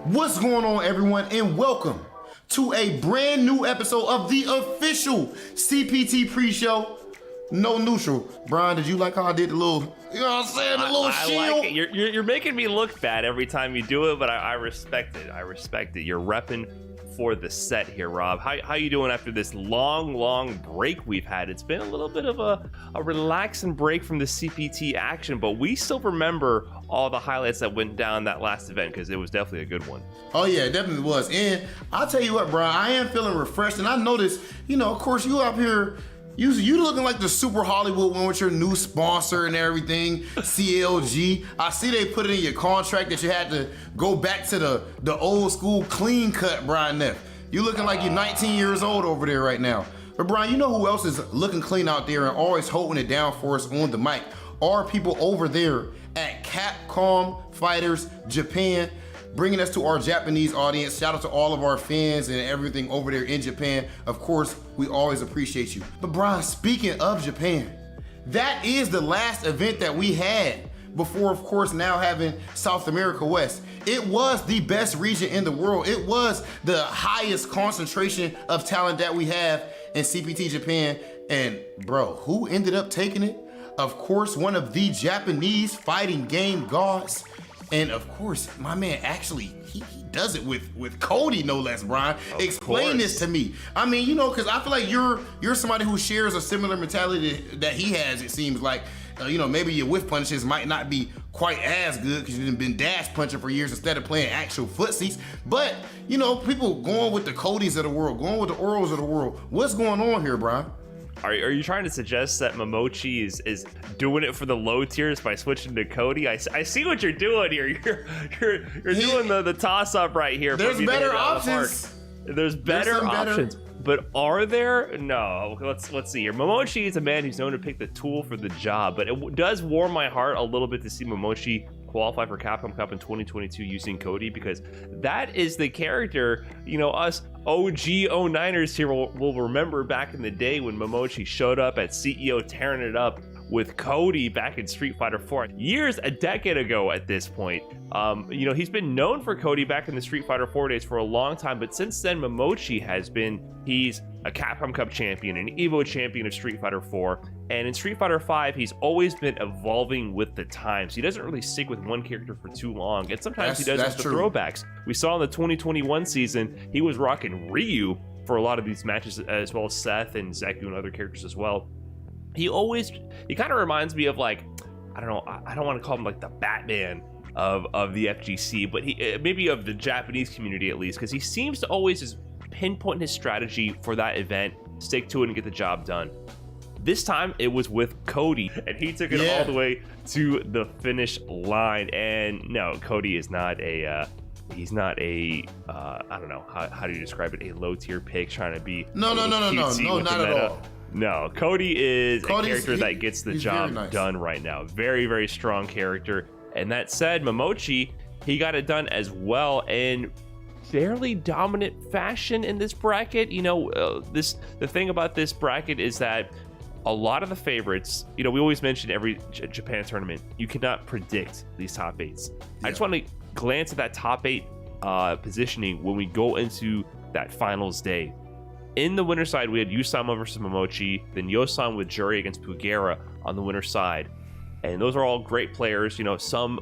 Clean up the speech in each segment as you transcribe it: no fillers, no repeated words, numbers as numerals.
What's going on, everyone, and welcome to a brand new episode of the official CPT pre-show. No neutral. Brian, did you like how I did the little, you know what I'm saying, the little shield? I like it. You're making me look bad every time you do it, but I respect it. I respect it. You're repping for the set here, Rob. How you doing after this long break we've had? It's been a little bit of a relaxing break from the CPT action, but we still remember all the highlights that went down that last event because it was definitely a good one. Oh yeah, it definitely was. And I'll tell you what, Brian, I am feeling refreshed, and I noticed, of course, you up here, you looking like the super Hollywood one with your new sponsor and everything, CLG. I see they put it in your contract that you had to go back to the old school clean cut, Brian Neff. You looking like you're 19 years old over there right now. But Brian, you know who else is looking clean out there and always holding it down for us on the mic? Are people over there at Capcom Fighters Japan, bringing us to our Japanese audience. Shout out to all of our fans and everything over there in Japan. Of course, we always appreciate you. But Brian, speaking of Japan, that is the last event that we had before, of course, now having South America West. It was the best region in the world. It was the highest concentration of talent that we have in CPT Japan. And bro, who ended up taking it? Of course, one of the Japanese fighting game gods. And of course, my man actually, he does it with Cody, no less, Brian. Explain this to me. I mean, because I feel like you're somebody who shares a similar mentality that he has, it seems like. Maybe your whiff punches might not be quite as good because you've been dash punching for years instead of playing actual footsies. But, people going with the Codys of the world, going with the Oros of the world. What's going on here, Brian? Are you trying to suggest that Momochi is doing it for the low tiers by switching to Cody? I see what you're doing here. You're doing the toss up right here. There's better options. There's better options. But are there? No. Let's see here. Momochi is a man who's known to pick the tool for the job, but it does warm my heart a little bit to see Momochi qualify for Capcom Cup in 2022 using Cody, because that is the character, us OG 09ers here will remember back in the day when Momochi showed up at CEO tearing it up with Cody back in Street Fighter 4 years, a decade ago at this point. He's been known for Cody back in the Street Fighter 4 days for a long time, but since then Momochi he's a Capcom Cup champion, an Evo champion of Street Fighter 4, and in Street Fighter 5 he's always been evolving with the times. He doesn't really stick with one character for too long, and sometimes he does with the throwbacks. We saw in the 2021 season he was rocking Ryu for a lot of these matches, as well as Seth and Zeku and other characters as well. He kind of reminds me of, like, I don't know, I don't want to call him like the Batman of the FGC, but he maybe of the Japanese community at least, because he seems to always just pinpoint his strategy for that event, stick to it and get the job done. This time it was with Cody, and he took it all the way to the finish line. And no, Cody is not he's not a I don't know, how do you describe it, a low tier pick trying to be no, not at all. No, Cody is a character that gets the job done right now. Very, very strong character. And that said, Momochi, he got it done as well in fairly dominant fashion in this bracket. The thing about this bracket is that a lot of the favorites, we always mention every Japan tournament, you cannot predict these top eights. Yeah. I just want to glance at that top eight positioning when we go into that finals day. In the winner's side, we had Yusama versus Momochi, then Yosan with Jury against Pugera on the winner's side. And those are all great players, some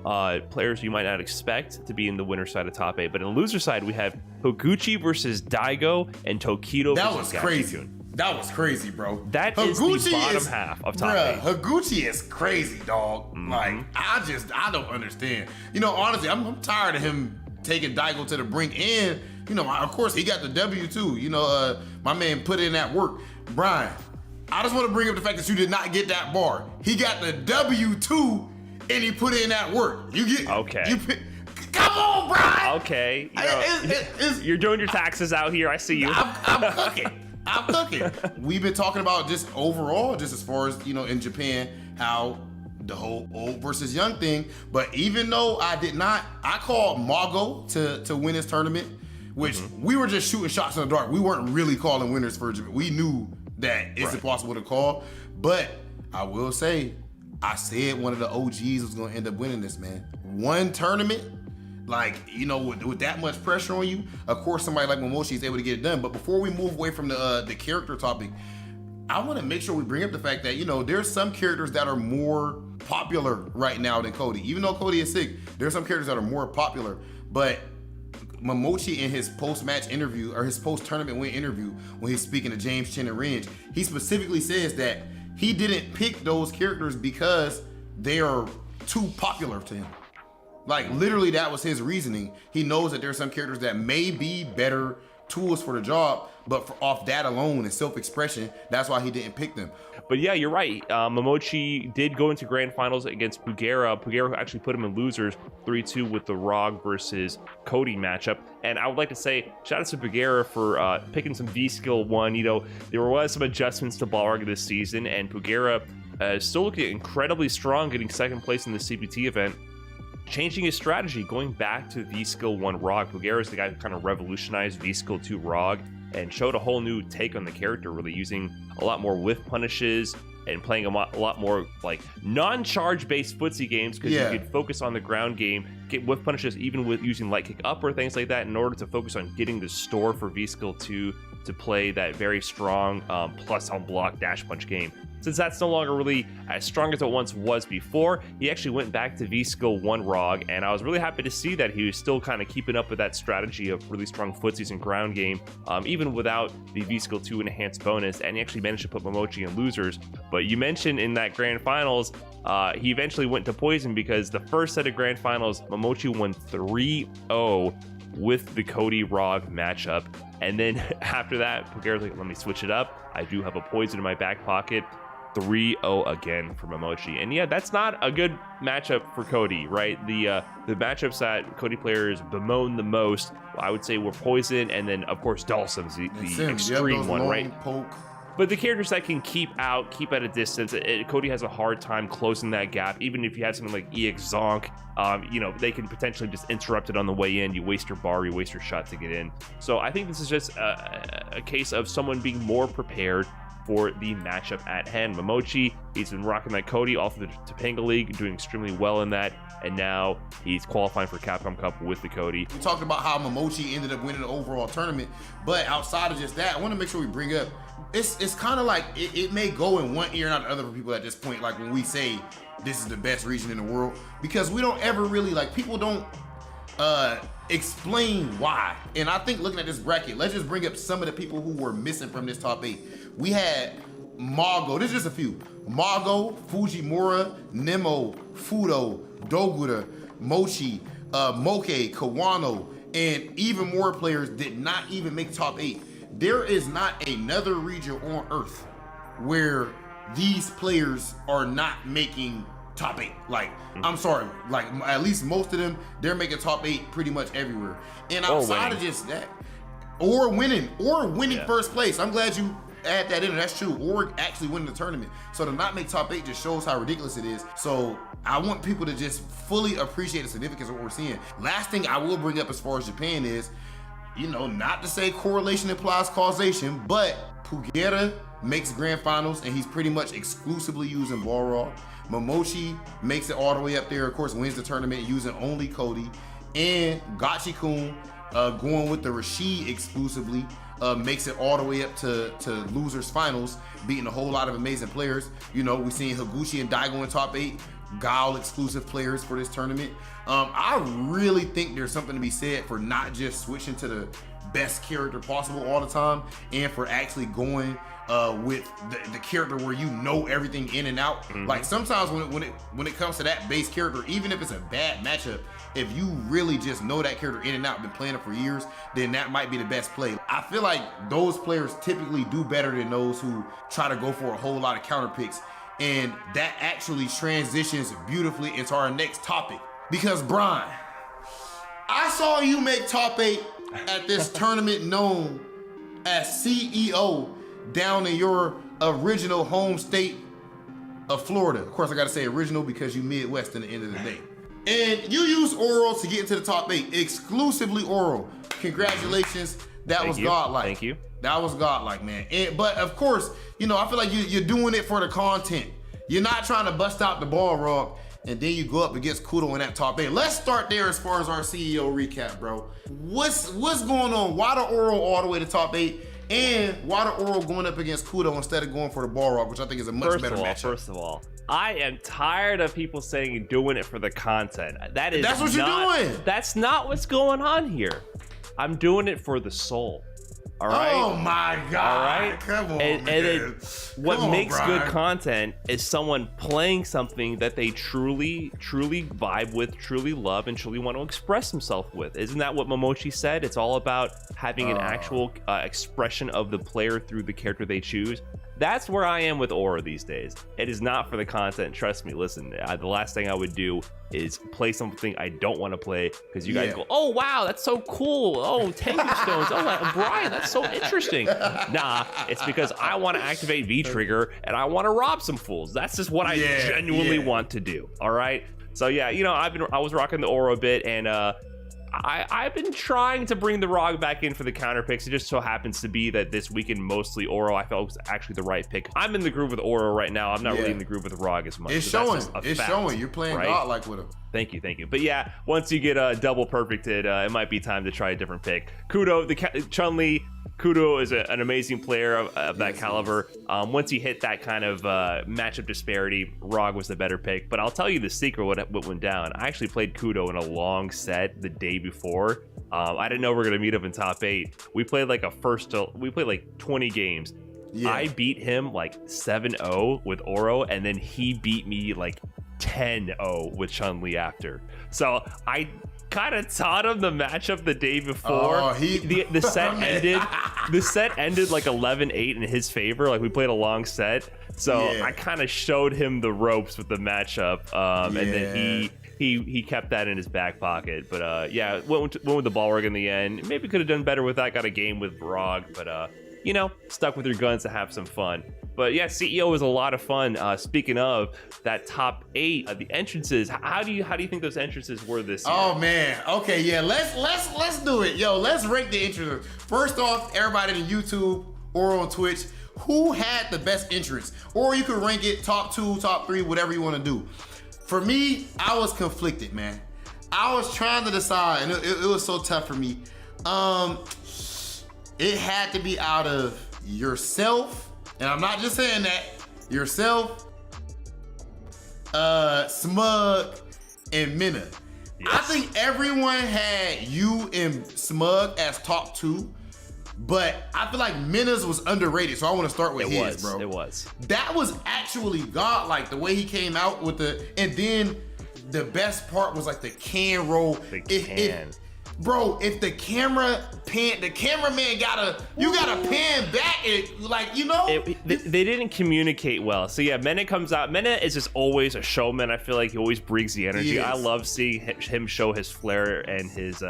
players you might not expect to be in the winner's side of top 8. But in the loser side, we have Higuchi versus Daigo and Tokido versus Gachikun. That was crazy, bro. That Higuchi is the bottom half of top 8. Higuchi is crazy, dog. Mm-hmm. Like, I don't understand. Honestly, I'm tired of him taking Daigo to the brink. And, of course, he got the W too. My man put in that work. Brian, I just want to bring up the fact that you did not get that bar. He got the W2 and he put in that work. Come on, Brian. Okay. You're doing your taxes out here. I see you. I'm cooking. We've been talking about just overall, just as far as, in Japan, how the whole old versus young thing. But even though I called Mago to win his tournament, which we were just shooting shots in the dark. We weren't really calling winners for Japan. We knew that it's impossible to call. But I will say, I said one of the OGs was going to end up winning this, man. One tournament, like, you know, with that much pressure on you, of course somebody like Momochi is able to get it done. But before we move away from the character topic, I want to make sure we bring up the fact that, you know, there's some characters that are more popular right now than Cody. Even though Cody is sick, there's some characters that are more popular. But Momochi, in his post-match interview, or his post-tournament win interview, when he's speaking to James Chen and Ringe, he specifically says that he didn't pick those characters because they are too popular to him. Like, literally, that was his reasoning. He knows that there's some characters that may be better tools for the job, but off that alone and self-expression, that's why he didn't pick them. But yeah, you're right. Momochi did go into grand finals against Pugera. Pugera actually put him in losers 3-2 with the Rog versus Cody matchup. And I would like to say, shout out to Pugera for picking some V-Skill 1. You know, there was some adjustments to Balrog this season, and Pugera is still looking incredibly strong, getting second place in the CPT event. Changing his strategy, going back to V-Skill 1 Rog. Pugera is the guy who kind of revolutionized V-Skill 2 Rog and showed a whole new take on the character, really using a lot more whiff punishes and playing a lot more like non-charge based footsie games, because you could focus on the ground game, get whiff punishes even with using light kick up or things like that, in order to focus on getting the store for V-Skill 2 to play that very strong plus on block dash punch game. Since that's no longer really as strong as it once was before, he actually went back to V-Skill 1 Rog, and I was really happy to see that he was still kind of keeping up with that strategy of really strong footsies and ground game, even without the V-Skill 2 enhanced bonus, and he actually managed to put Momochi in losers. But you mentioned in that grand finals, he eventually went to Poison, because the first set of grand finals, Momochi won 3-0 with the Cody Rog matchup. And then after that, Pugera's like, let me switch it up. I do have a Poison in my back pocket. 3-0 again for Momochi. And yeah, that's not a good matchup for Cody, right? The matchups that Cody players bemoan the most, I would say, were Poison, and then of course Dhalsim's the extreme one, right? Poke. But the characters that can keep at a distance, Cody has a hard time closing that gap. Even if you have something like EX Zonk, you know, they can potentially just interrupt it on the way in. You waste your bar, you waste your shot to get in. So I think this is just a case of someone being more prepared for the matchup at hand. Momochi, he's been rocking that Cody off of the Topanga League, doing extremely well in that, and now he's qualifying for Capcom Cup with the Cody. We talked about how Momochi ended up winning the overall tournament, but outside of just that, I want to make sure we bring up, it's kind of like, it may go in one ear and not the other for people at this point, like when we say this is the best region in the world, because we don't ever really, like, people don't explain why. And I think looking at this bracket, let's just bring up some of the people who were missing from this top 8. We had Mago, this is just a few. Mago, Fujimura, Nemo, Fudo, Dogura, Mochi, Moke, Kawano, and even more players did not even make top 8. There is not another region on Earth where these players are not making top 8. Like, I'm sorry, like at least most of them, they're making top 8 pretty much everywhere. And outside of just that, or winning first place. I'm glad you add that in, that's true, or actually winning the tournament. So to not make top 8 just shows how ridiculous it is. So I want people to just fully appreciate the significance of what we're seeing. Last thing I will bring up as far as Japan is, you know, not to say correlation implies causation, but Pugera makes grand finals and he's pretty much exclusively using Balrog. Momochi makes it all the way up there, of course, wins the tournament using only Cody. And Gachi-kun going with the Rashid exclusively, makes it all the way up to losers finals, beating a whole lot of amazing players. You know, we're seeing Higuchi and Daigo in top 8, Gal exclusive players for this tournament. I really think there's something to be said for not just switching to the best character possible all the time, and for actually going with the character where you know everything in and out. Like sometimes when it comes to that base character, even if it's a bad matchup, if you really just know that character in and out, been playing it for years, then that might be the best play. I feel like those players typically do better than those who try to go for a whole lot of counter picks. And that actually transitions beautifully into our next topic. Because Brian, I saw you make top 8 at this tournament known as CEO down in your original home state of Florida. Of course, I gotta say original because you Midwest in the end of the day. And you use Oral to get into the top 8, exclusively Oral. Congratulations. That was godlike. Thank you. That was godlike, man. But of course, you know, I feel like you're doing it for the content. You're not trying to bust out the ball rock and then you go up against Kudo in that top 8. Let's start there as far as our CEO recap, bro. What's going on? Why the Oro all the way to top 8? And why the Oro going up against Kudo instead of going for the ball rock, which I think is a much better matchup? First of all, I am tired of people saying doing it for the content. That's what you're doing. That's not what's going on here. I'm doing it for the soul. All right. Oh my God. All right. Come on. And what makes good content is someone playing something that they truly vibe with, truly love, and truly want to express themselves with. Isn't that what Momochi said? It's all about having an actual expression of the player through the character they choose. That's where I am with Aura these days. It is not for the content. Trust me. Listen, the last thing I would do is play something I don't want to play because you guys go, oh, wow, that's so cool. Oh, Tengu Stones. Oh, Brian, that's so interesting. Nah, it's because I want to activate V-Trigger and I want to rob some fools. That's just what I genuinely want to do. All right. So, yeah, you know, I was rocking the Aura a bit, and I've been trying to bring the ROG back in for the counter picks. It just so happens to be that this weekend mostly Oro I felt was actually the right pick. I'm in the groove with Oro right now. I'm not really in the groove with ROG as much. It's showing. It's showing. You're playing godlike with him. Thank you. But yeah, once you get double perfected, it might be time to try a different pick. Kudo, Chun-Li. Kudo is an amazing player of that caliber. Once you hit that kind of matchup disparity, ROG was the better pick. But I'll tell you the secret what went down. I actually played Kudo in a long set the day before. I didn't know we were gonna meet up in top 8. We played like 20 games. Yeah. I beat him like 7-0 with Oro, and then he beat me like 10-0 with Chun-Li after. So I kind of taught him the matchup the day before. The set ended. The set ended like 11-8 in his favor. Like we played a long set, so I kind of showed him the ropes with the matchup, and then he kept that in his back pocket. But yeah, went with the ball rig in the end. Maybe could have done better with that. Got a game with ROG, but you know, stuck with your guns to have some fun. But yeah, CEO was a lot of fun. Speaking of that top 8, the entrances. How do you think those entrances were this year? Oh man, okay, yeah. Let's do it, yo. Let's rank the entrances. First off, everybody on YouTube or on Twitch, who had the best entrance? Or you could rank it top 2, top 3, whatever you want to do. For me, I was conflicted, man. I was trying to decide, and it was so tough for me. It had to be out of yourself. And I'm not just saying that. Yourself, Smug, and Minna. Yes. I think everyone had you and Smug as top 2, but I feel like Minna's was underrated, so I want to start with his, bro. It was. That was actually godlike, the way he came out with and then the best part was like the can roll. Bro, if the cameraman gotta pan back it, like, you know. They didn't communicate well. So yeah, Minna comes out. Minna is just always a showman. I feel like he always brings the energy. I love seeing him show his flair and his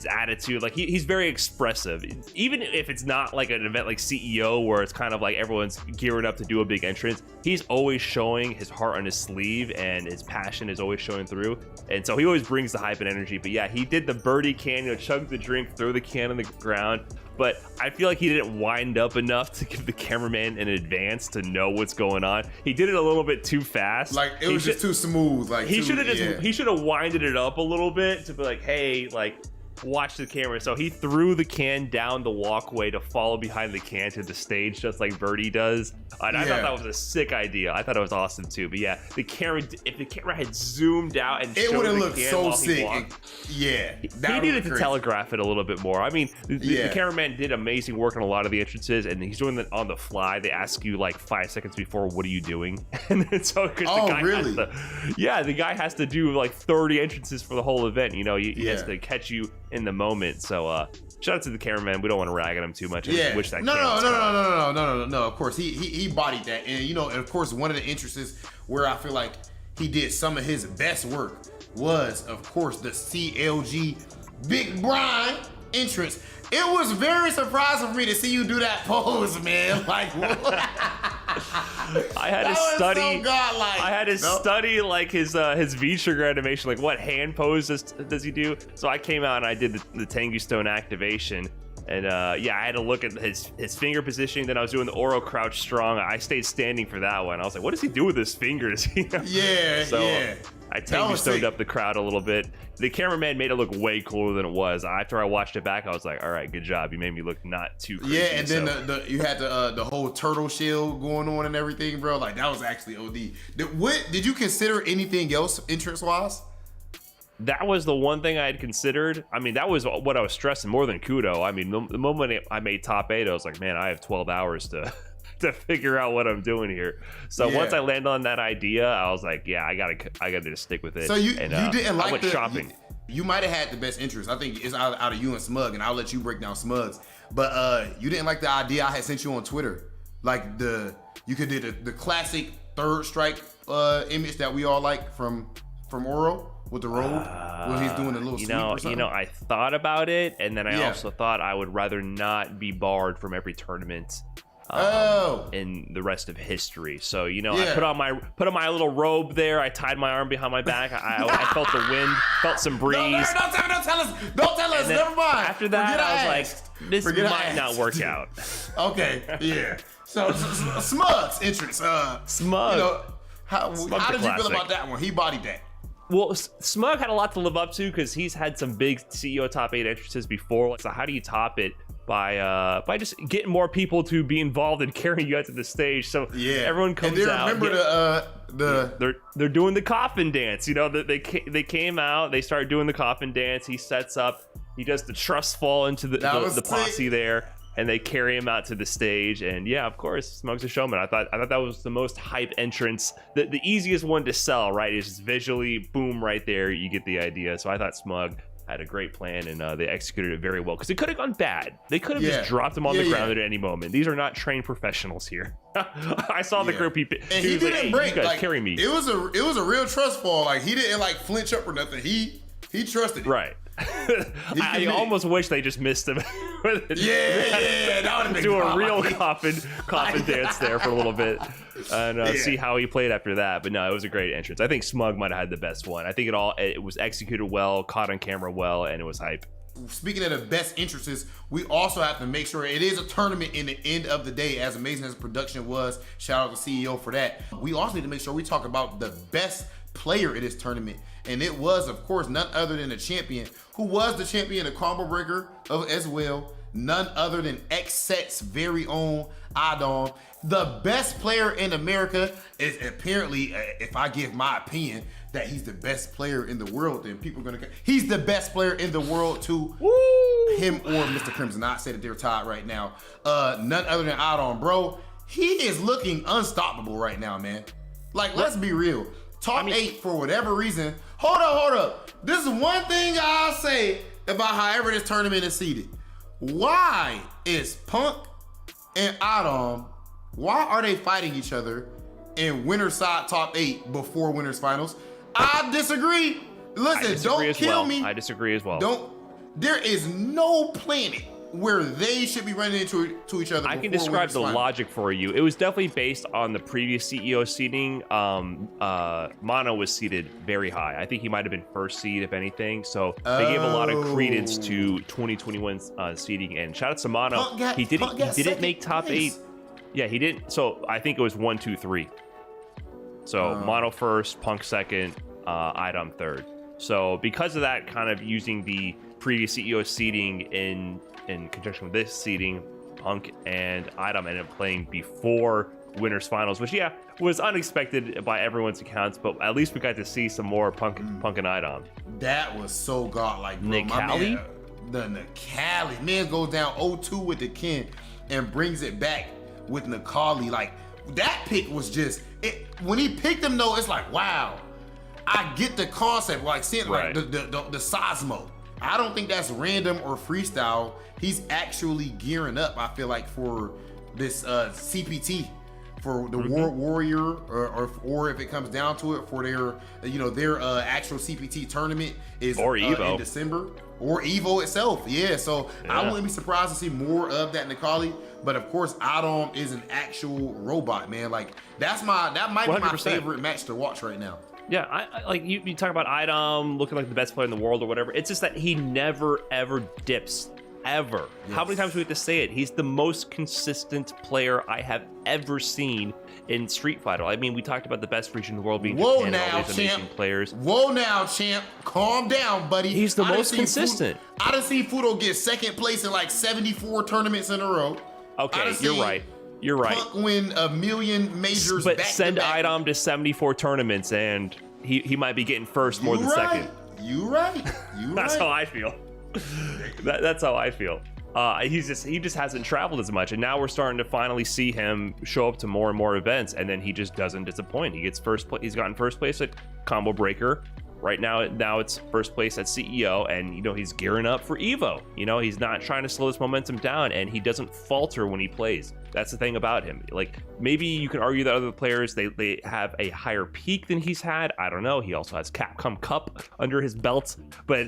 attitude. Like he's very expressive, even if it's not like an event like CEO where it's kind of like everyone's gearing up to do a big entrance. He's always showing his heart on his sleeve, and his passion is always showing through, and so he always brings the hype and energy. But yeah, he did the birdie can, chug the drink, throw the can on the ground, but I feel like he didn't wind up enough to give the cameraman an advance to know what's going on. He did it a little bit too fast. Like it was just too smooth. Like he should have winded it up a little bit to be like, hey, like, watch the camera. So he threw the can down the walkway to follow behind the can to the stage, just like Birdie does. And I thought that was a sick idea. I thought it was awesome too. But yeah, if the camera had zoomed out and it would have looked so sick. He needed to telegraph it a little bit more. I mean, the cameraman did amazing work on a lot of the entrances, and he's doing it on the fly. They ask you like 5 seconds before, "What are you doing?" And then so the guy has to do like 30 entrances for the whole event. You know, he has to catch you in the moment. So shout out to the cameraman. We don't want to rag on him too much. I wish that no. Of course, he bodied that, and you know, and of course, one of the entrances where I feel like he did some of his best work was, of course, the CLG Big Brian entrance. It was very surprising for me to see you do that pose, man. Like, what? I had to study like his V-trigger animation, like what hand pose does he do. So I came out and I did the Tengu Stone activation, And yeah, I had to look at his finger positioning. Then I was doing the Oro crouch strong. I stayed standing for that one. I was like, what does he do with his fingers? Yeah, so, yeah. I totally stoned up the crowd a little bit. The cameraman made it look way cooler than it was. After I watched it back, I was like, all right, good job. You made me look not too crazy. Yeah, and then you had the whole turtle shield going on and everything, bro. Like, that was actually OD. Did you consider anything else entrance-wise? That was the one thing I had considered. I mean, that was what I was stressing more than Kudo. I mean, the moment I made top 8, I was like, man, I have 12 hours to figure out what I'm doing here. So once I landed on that idea, I was like, yeah, I gotta just stick with it. So you didn't like I went shopping. You might have had the best interest. I think it's out of you and Smug, and I'll let you break down Smug's. But you didn't like the idea I had sent you on Twitter, like you could do the classic third strike image that we all like from Oro with the robe when he's doing a little sweep or something. I thought about it, and then I also thought I would rather not be barred from every tournament in the rest of history. So I put on my little robe there. I tied my arm behind my back. I felt the wind, felt some breeze. No, don't tell us. Never mind. After that, I was like, this might not work out. Okay, yeah. So Smug's entrance. Smug. How did you feel about that one? He bodied that. Well, Smug had a lot to live up to because he's had some big CEO top 8 entrances before. So how do you top it? By just getting more people to be involved and carrying you out to the stage. So everyone comes out. Remember they're doing the coffin dance. They came out. They start doing the coffin dance. He sets up. He does the trust fall into the posse there, and they carry him out to the stage. And yeah, of course, Smug's a showman. I thought that was the most hype entrance. The easiest one to sell, right? Is just visually, boom, right there. You get the idea. So I thought Smug had a great plan, and they executed it very well, because it could have gone bad. They could have just dropped him on the ground at any moment. These are not trained professionals here. I saw the group. He didn't like, break. You guys carry me. It was a real trust fall. Like, he didn't like flinch up or nothing. He trusted it. Right. I almost wish they just missed him. That would have been do a real coffin dance there for a little bit, and see how he played after that. But no, it was a great entrance. I think Smug might have had the best one. I think it was executed well, caught on camera well, and it was hype. Speaking of the best entrances, we also have to make sure it is a tournament in the end of the day. As amazing as the production was, shout out to CEO for that. We also need to make sure we talk about the best player in this tournament, and it was, of course, none other than the champion, who was the champion of Combo Breaker as well, none other than X-Set's very own Adam. The best player in America is apparently, if I give my opinion, that he's the best player in the world, then people are gonna. He's the best player in the world too. Woo! Him or Mr. Crimson. I say that they're tied right now. None other than Adam, bro. He is looking unstoppable right now, man. Like, let's be real. Top 8 for whatever reason. Hold up. This is one thing I'll say about however this tournament is seeded. Why is Punk and Adam, why are they fighting each other in winner's side top 8 before winners finals? I disagree. Listen, don't kill me. I disagree as well. There is no planet where they should be running into each other. I can describe the logic for you. It was definitely based on the previous CEO seeding. Mono was seeded very high. I think he might have been first seed, if anything. So they gave a lot of credence to 2021's seeding. And shout out to Mono. He didn't make top 8. Yeah, he didn't. So I think it was 1, 2, 3. So Mono first, Punk second, Idom third. So because of that, kind of using the previous CEO seeding in conjunction with this seeding, Punk and Idom ended up playing before winners finals, which was unexpected by everyone's accounts, but at least we got to see some more Punk and Idom. That was so godlike, bro. Nikali? The Nikali. Man goes down 0-2 with the Ken and brings it back with Nikali. Like, that pick was just when he picked him though, it's like, wow. I get the concept, like seeing like the Sosmo. I don't think that's random or freestyle. He's actually gearing up, I feel like, for this CPT, for the Warrior, or if it comes down to it, for their actual CPT tournament is in December, or Evo itself. Yeah, so I wouldn't be surprised to see more of that Nikali. But of course, Adam is an actual robot, man. Like, that might be 100%. My favorite match to watch right now. Yeah, I like you talk about Idom looking like the best player in the world or whatever. It's just that he never ever dips ever. Yes. How many times do we have to say it? He's the most consistent player I have ever seen in Street Fighter. I mean, we talked about the best region in the world being Japan and all these amazing players. Whoa now, champ. Calm down, buddy. He's the most consistent. I done seen Fudo get second place in like 74 tournaments in a row. Okay, you're right. You're right. Punk win a million majors but back send to back. Idom to 74 tournaments and he might be getting first more than second. You right. That's how I feel. That's how I feel. He just hasn't traveled as much, and now we're starting to finally see him show up to more and more events, and then he just doesn't disappoint. He gets first place. He's gotten first place at Combo Breaker. Right now it's first place at CEO, and he's gearing up for Evo. He's not trying to slow this momentum down, and he doesn't falter when he plays. That's the thing about him. Like, maybe you can argue that other players they have a higher peak than he's had. I don't know. He also has Capcom Cup under his belt, but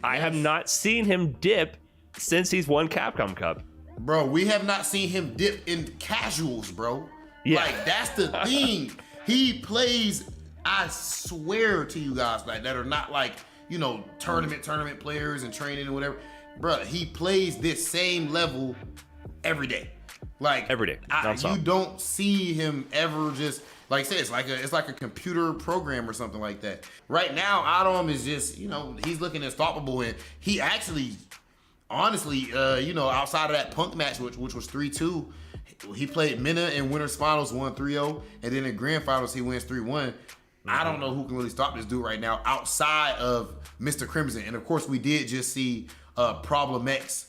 I have not seen him dip since he's won Capcom Cup. Bro, we have not seen him dip in casuals, bro. Yeah. Like, that's the thing. He plays, I swear to you guys, like, that are not like, tournament players and training and whatever. Bro, he plays this same level every day. Like, every day. You don't see him ever just, like I said, it's like a computer program or something like that. Right now, Idom is just, he's looking unstoppable, and he actually, honestly, outside of that Punk match, which was 3-2, he played Mina in winners finals, won 3-0, and then in grand finals he wins 3-1. I don't know who can really stop this dude right now outside of Mr. Crimson. And of course, we did just see Problem X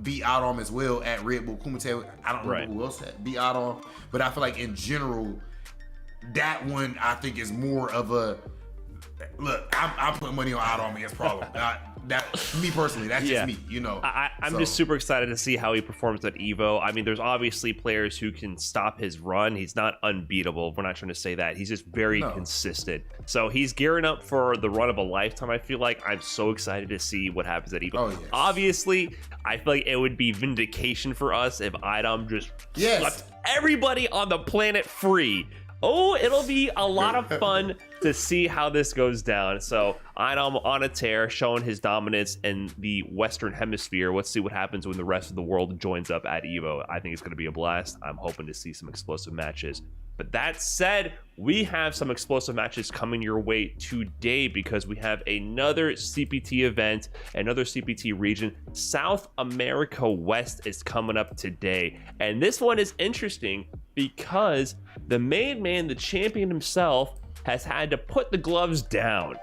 beat Idom as well at Red Bull Kumite. I don't know who else beat Idom, but I feel like in general, that one I think is more of a look. I'm putting money on Idom against Problem. That me personally, that's just me. I'm just super excited to see how he performs at Evo. I mean, there's obviously players who can stop his run. He's not unbeatable. We're not trying to say that. He's just very consistent. So he's gearing up for the run of a lifetime. I feel like I'm so excited to see what happens at Evo. Oh, yes. Obviously, I feel like it would be vindication for us if Idom just swept everybody on the planet free. Oh, it'll be a lot of fun to see how this goes down. So Idom on a tear, showing his dominance in the Western Hemisphere. Let's see what happens when the rest of the world joins up at Evo. I think it's going to be a blast. I'm hoping to see some explosive matches. But that said, we have some explosive matches coming your way today because we have another CPT event, another CPT region. South America West is coming up today. And this one is interesting because the main man, the champion himself, has had to put the gloves down.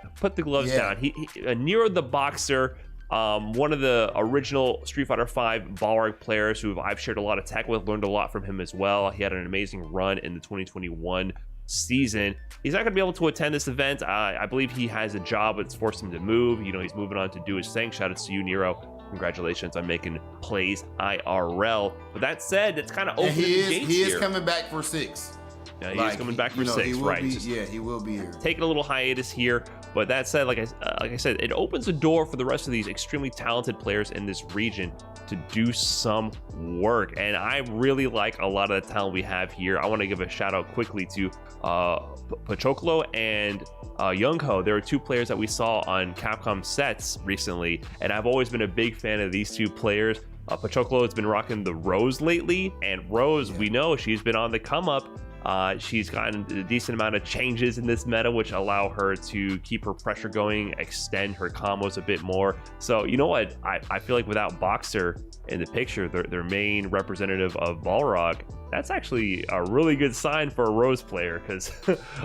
He Nero the Boxer, one of the original Street Fighter V Balrog players who I've shared a lot of tech with, learned a lot from him as well. He had an amazing run in the 2021 season. He's not going to be able to attend this event. I believe he has a job that's forced him to move. He's moving on to do his thing. Shout out to you, Nero. Congratulations on making plays IRL. But that said, it's kind of open the gates here. He is coming back for 6. Yeah, he's coming back for 6, right? He will be here. Taking a little hiatus here, but that said, like I said, it opens the door for the rest of these extremely talented players in this region to do some work. And I really like a lot of the talent we have here. I want to give a shout out quickly to Pochoclo and Youngho. There are 2 players that we saw on Capcom sets recently, and I've always been a big fan of these 2 players. Pochoclo has been rocking the Rose lately, and Rose, we know she's been on the come up. She's gotten a decent amount of changes in this meta, which allow her to keep her pressure going, extend her combos a bit more. So, you know what? I feel like without Boxer in the picture, their main representative of Balrog, that's actually a really good sign for a Rose player, because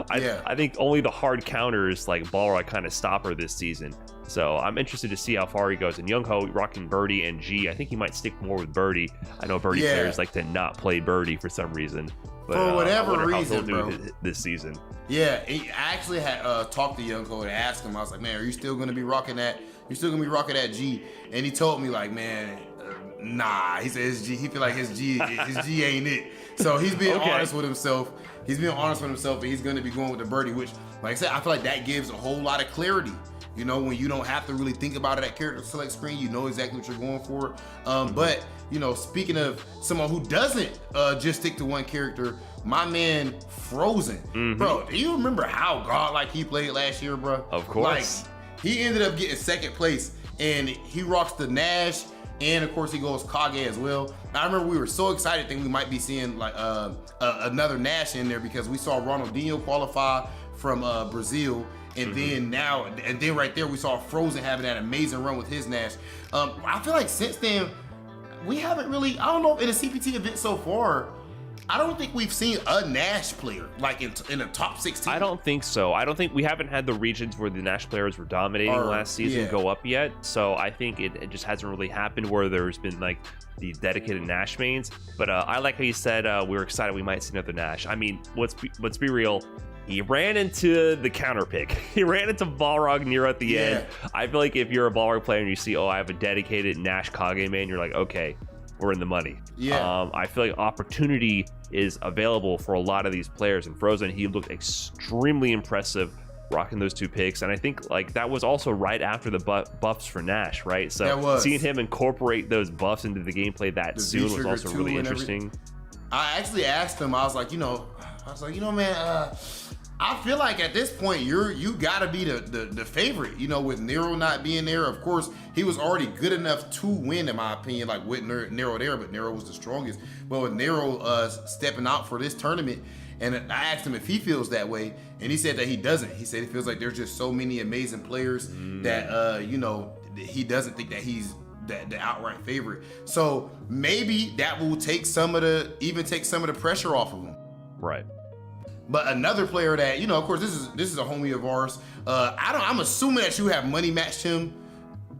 I think only the hard counters like Balrog kind of stop her this season. So I'm interested to see how far he goes. And Youngho rocking Birdie and G. I think he might stick more with Birdie. I know Birdie players like to not play Birdie for some reason. But, for whatever reason, bro. This season. Yeah, I actually had talked to Youngho and asked him. I was like, man, are you still going to be rocking that? You're still going to be rocking that G? And he told me like, man, nah. He said his G. He feel like his G ain't it. So he's being honest with himself. And he's going to be going with the Birdie, which, like I said, I feel like that gives a whole lot of clarity. When you don't have to really think about it at character select screen, you know exactly what you're going for. But, speaking of someone who doesn't just stick to one character, my man Frozen. Mm-hmm. Bro, do you remember how godlike he played last year, bro? Of course. Like, he ended up getting second place, and he rocks the Nash and of course he goes Kage as well. I remember we were so excited that we might be seeing like another Nash in there because we saw Ronaldinho qualify from Brazil. And then right there, we saw Frozen having that amazing run with his Nash. I feel like since then, we haven't really, I don't know if in a CPT event so far, I don't think we've seen a Nash player like in the top 16. I don't think so. I don't think we haven't had the regions where the Nash players were dominating last season go up yet. So I think it just hasn't really happened where there's been like the dedicated Nash mains. But I like how you said we were excited we might see another Nash. I mean, let's be real. He ran into the counter pick. He ran into Balrog Nero at the end. I feel like if you're a Balrog player and you see, I have a dedicated Nash Kage main, you're like, okay, we're in the money. I feel like opportunity is available for a lot of these players. And Frozen, he looked extremely impressive rocking those 2 picks. And I think like that was also right after the buffs for Nash, right? So seeing him incorporate those buffs into the gameplay that soon was also really interesting. I actually asked him, I was like, man, I feel like at this point you gotta be the favorite, with Nero not being there. Of course, he was already good enough to win, in my opinion, like with Nero there, but Nero was the strongest. But with Nero stepping out for this tournament, and I asked him if he feels that way, and he said that he doesn't. He said he feels like there's just so many amazing players that he doesn't think that he's the outright favorite. So maybe that will take some of the pressure off of him. Right. But another player that, of course, this is a homie of ours. I'm assuming that you have money matched him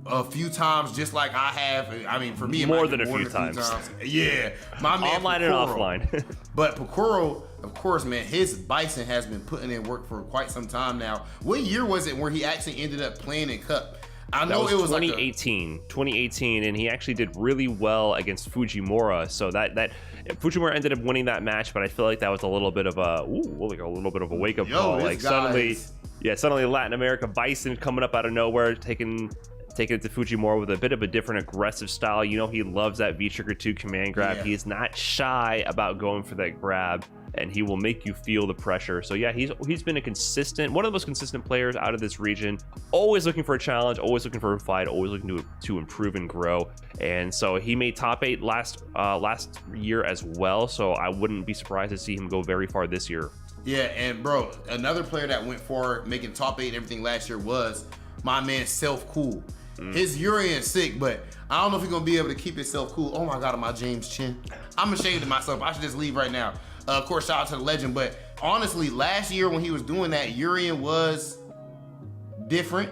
a few times, just like I have. I mean, for me, it more than a few times. Yeah, my man, online Pokoro. And offline. But Pokoro, of course, man, his Bison has been putting in work for quite some time now. What year was it where he actually ended up playing in Cup? I know it was 2018, and he actually did really well against Fujimura. So that Fujimura ended up winning that match, but I feel like that was a little bit of a wake up call. Like suddenly Latin America Bison coming up out of nowhere, taking it to Fujimura with a bit of a different aggressive style. He loves that V-Trigger 2 command grab. He is not shy about going for that grab, and he will make you feel the pressure. So yeah, he's been one of the most consistent players out of this region, always looking for a challenge, always looking for a fight, always looking to improve and grow. And so he made top 8 last year as well, so I wouldn't be surprised to see him go very far this year. Yeah, and bro, another player that went far, making top 8 and everything last year was my man Self Cool. His Urian's sick, but I don't know if he's gonna be able to keep himself cool. Oh my God, my James Chin. I'm ashamed of myself. I should just leave right now. Of course, shout out to the legend, but honestly, last year when he was doing that, Urian was different.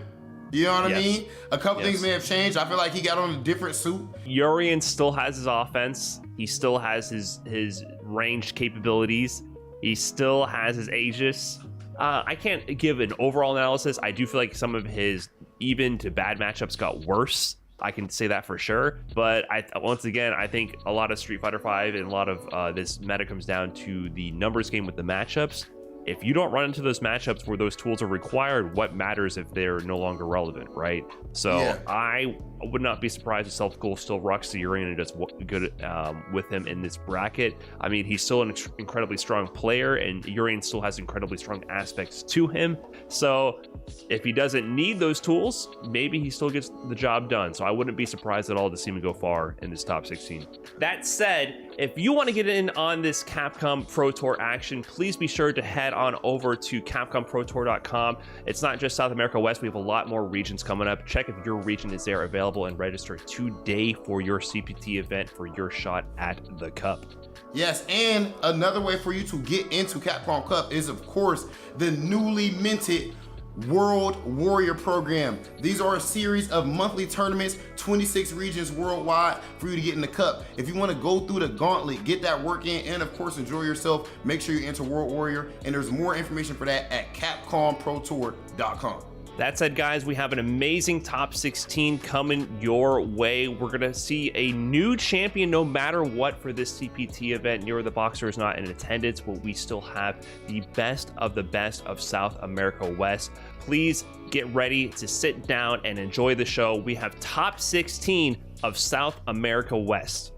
You know what I mean? A couple things may have changed. I feel like he got on a different suit. Urian still has his offense. He still has his ranged capabilities. He still has his Aegis. I can't give an overall analysis. I do feel like some of his even to bad matchups got worse. I can say that for sure. But once again, I think a lot of Street Fighter V and a lot of this meta comes down to the numbers game with the matchups. If you don't run into those matchups where those tools are required, what matters if they're no longer relevant, right? So I would not be surprised if Self-Goal still rocks the Urian and does good with him in this bracket. I mean, he's still an incredibly strong player, and Urian still has incredibly strong aspects to him. So if he doesn't need those tools, maybe he still gets the job done. So I wouldn't be surprised at all to see him go far in this top 16. That said, if you want to get in on this Capcom Pro Tour action, please be sure to head on over to CapcomProTour.com. It's not just South America West. We have a lot more regions coming up. Check if your region is there available and register today for your CPT event for your shot at the Cup. Yes, and another way for you to get into Capcom Cup is, of course, the newly minted World Warrior program. These are a series of monthly tournaments, 26 regions worldwide for you to get in the Cup. If you want to go through the gauntlet, get that work in, and of course enjoy yourself, make sure you enter World Warrior, and there's more information for that at CapcomProTour.com. That said, guys, we have an amazing top 16 coming your way. We're going to see a new champion no matter what for this CPT event. Nero the Boxer is not in attendance, but we still have the best of South America West. Please get ready to sit down and enjoy the show. We have top 16 of South America West.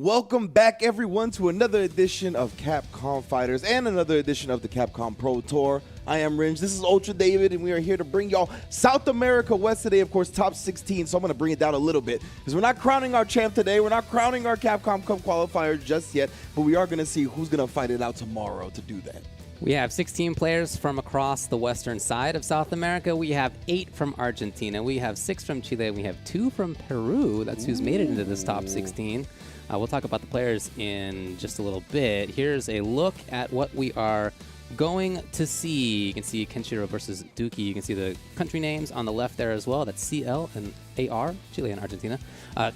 Welcome back, everyone, to another edition of Capcom Fighters and another edition of the Capcom Pro Tour. I am Ringe, this is Ultra David, and we are here to bring y'all South America West today, of course, top 16, so I'm going to bring it down a little bit, because we're not crowning our champ today, we're not crowning our Capcom Cup qualifier just yet, but we are going to see who's going to fight it out tomorrow to do that. We have 16 players from across the western side of South America. We have 8 from Argentina. We have 6 from Chile. We have 2 from Peru. That's who's made it into this top 16. We'll talk about the players in just a little bit. Here's a look at what we are going to see. You can see Kenshiro versus Duki. You can see the country names on the left there as well. That's CL and AR, Chile and Argentina.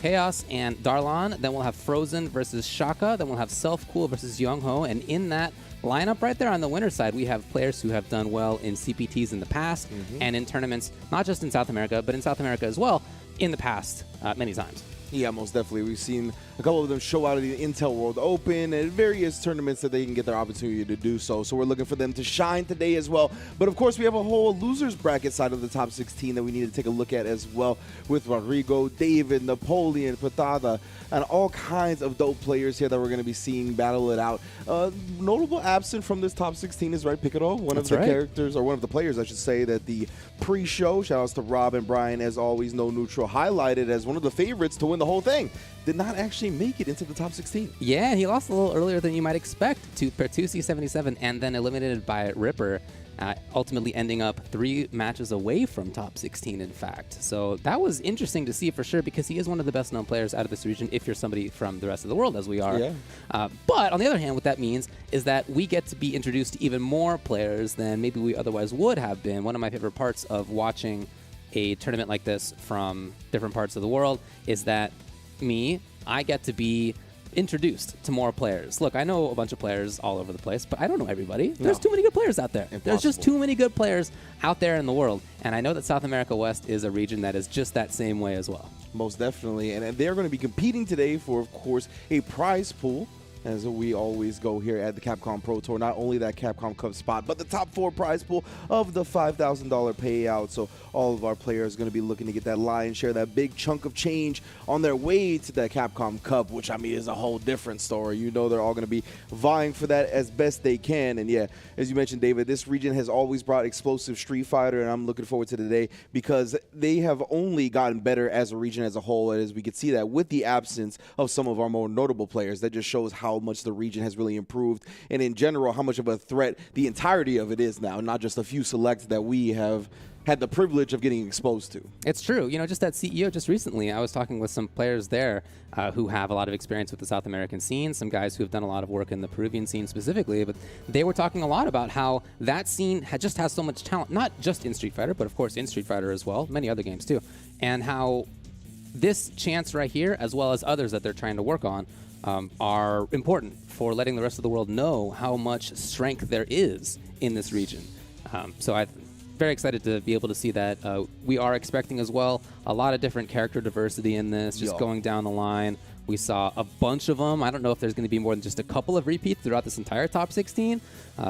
Chaos and Darlan. Then we'll have Frozen versus Shaka. Then we'll have Self Cool versus Youngho. And in that lineup right there on the winner's side, we have players who have done well in CPTs in the past and in tournaments, not just in South America, but in South America as well in the past many times. Yeah, most definitely. We've seen a couple of them show out at the Intel World Open and various tournaments that they can get their opportunity to do so. So we're looking for them to shine today as well. But of course, we have a whole losers bracket side of the top 16 that we need to take a look at as well, with Rodrigo, David, Napoleon, Patada, and all kinds of dope players here that we're going to be seeing battle it out. Notable absent from this top 16 is Piccolo, one of the characters, or one of the players, I should say, that the pre-show, shout outs to Rob and Brian, as always, No Neutral, highlighted as one of the favorites to win the whole thing, did not actually make it into the top 16. Yeah, he lost a little earlier than you might expect to Pertusi 77 and then eliminated by Ripper, ultimately ending up 3 matches away from top 16, in fact. So that was interesting to see for sure, because he is one of the best known players out of this region if you're somebody from the rest of the world, as we are. Yeah. But on the other hand, what that means is that we get to be introduced to even more players than maybe we otherwise would have been. One of my favorite parts of watching a tournament like this from different parts of the world is that I get to be introduced to more players. Look, I know a bunch of players all over the place, but I don't know everybody. There's too many good players out there. Impossible. There's just too many good players out there in the world. And I know that South America West is a region that is just that same way as well. Most definitely. And they're going to be competing today for, of course, a prize pool, as we always go here at the Capcom Pro Tour. Not only that Capcom Cup spot, but the top 4 prize pool of the $5,000 payout. So all of our players are going to be looking to get that lion's share, that big chunk of change on their way to that Capcom Cup, which, I mean, is a whole different story. You know, they're all going to be vying for that as best they can. And yeah, as you mentioned, David, this region has always brought explosive Street Fighter, and I'm looking forward to today because they have only gotten better as a region as a whole. And as we can see that with the absence of some of our more notable players, that just shows how much the region has really improved, and in general, how much of a threat the entirety of it is now, not just a few selects that we have had the privilege of getting exposed to. It's true. You know, just that CEO just recently, I was talking with some players there who have a lot of experience with the South American scene, some guys who have done a lot of work in the Peruvian scene specifically, but they were talking a lot about how that scene just has so much talent, not just in Street Fighter, but of course in Street Fighter as well, many other games too, and how this chance right here, as well as others that they're trying to work on, are important for letting the rest of the world know how much strength there is in this region. So I'm very excited to be able to see that. We are expecting as well a lot of different character diversity in this, just going down the line. We saw a bunch of them. I don't know if there's going to be more than just a couple of repeats throughout this entire top 16.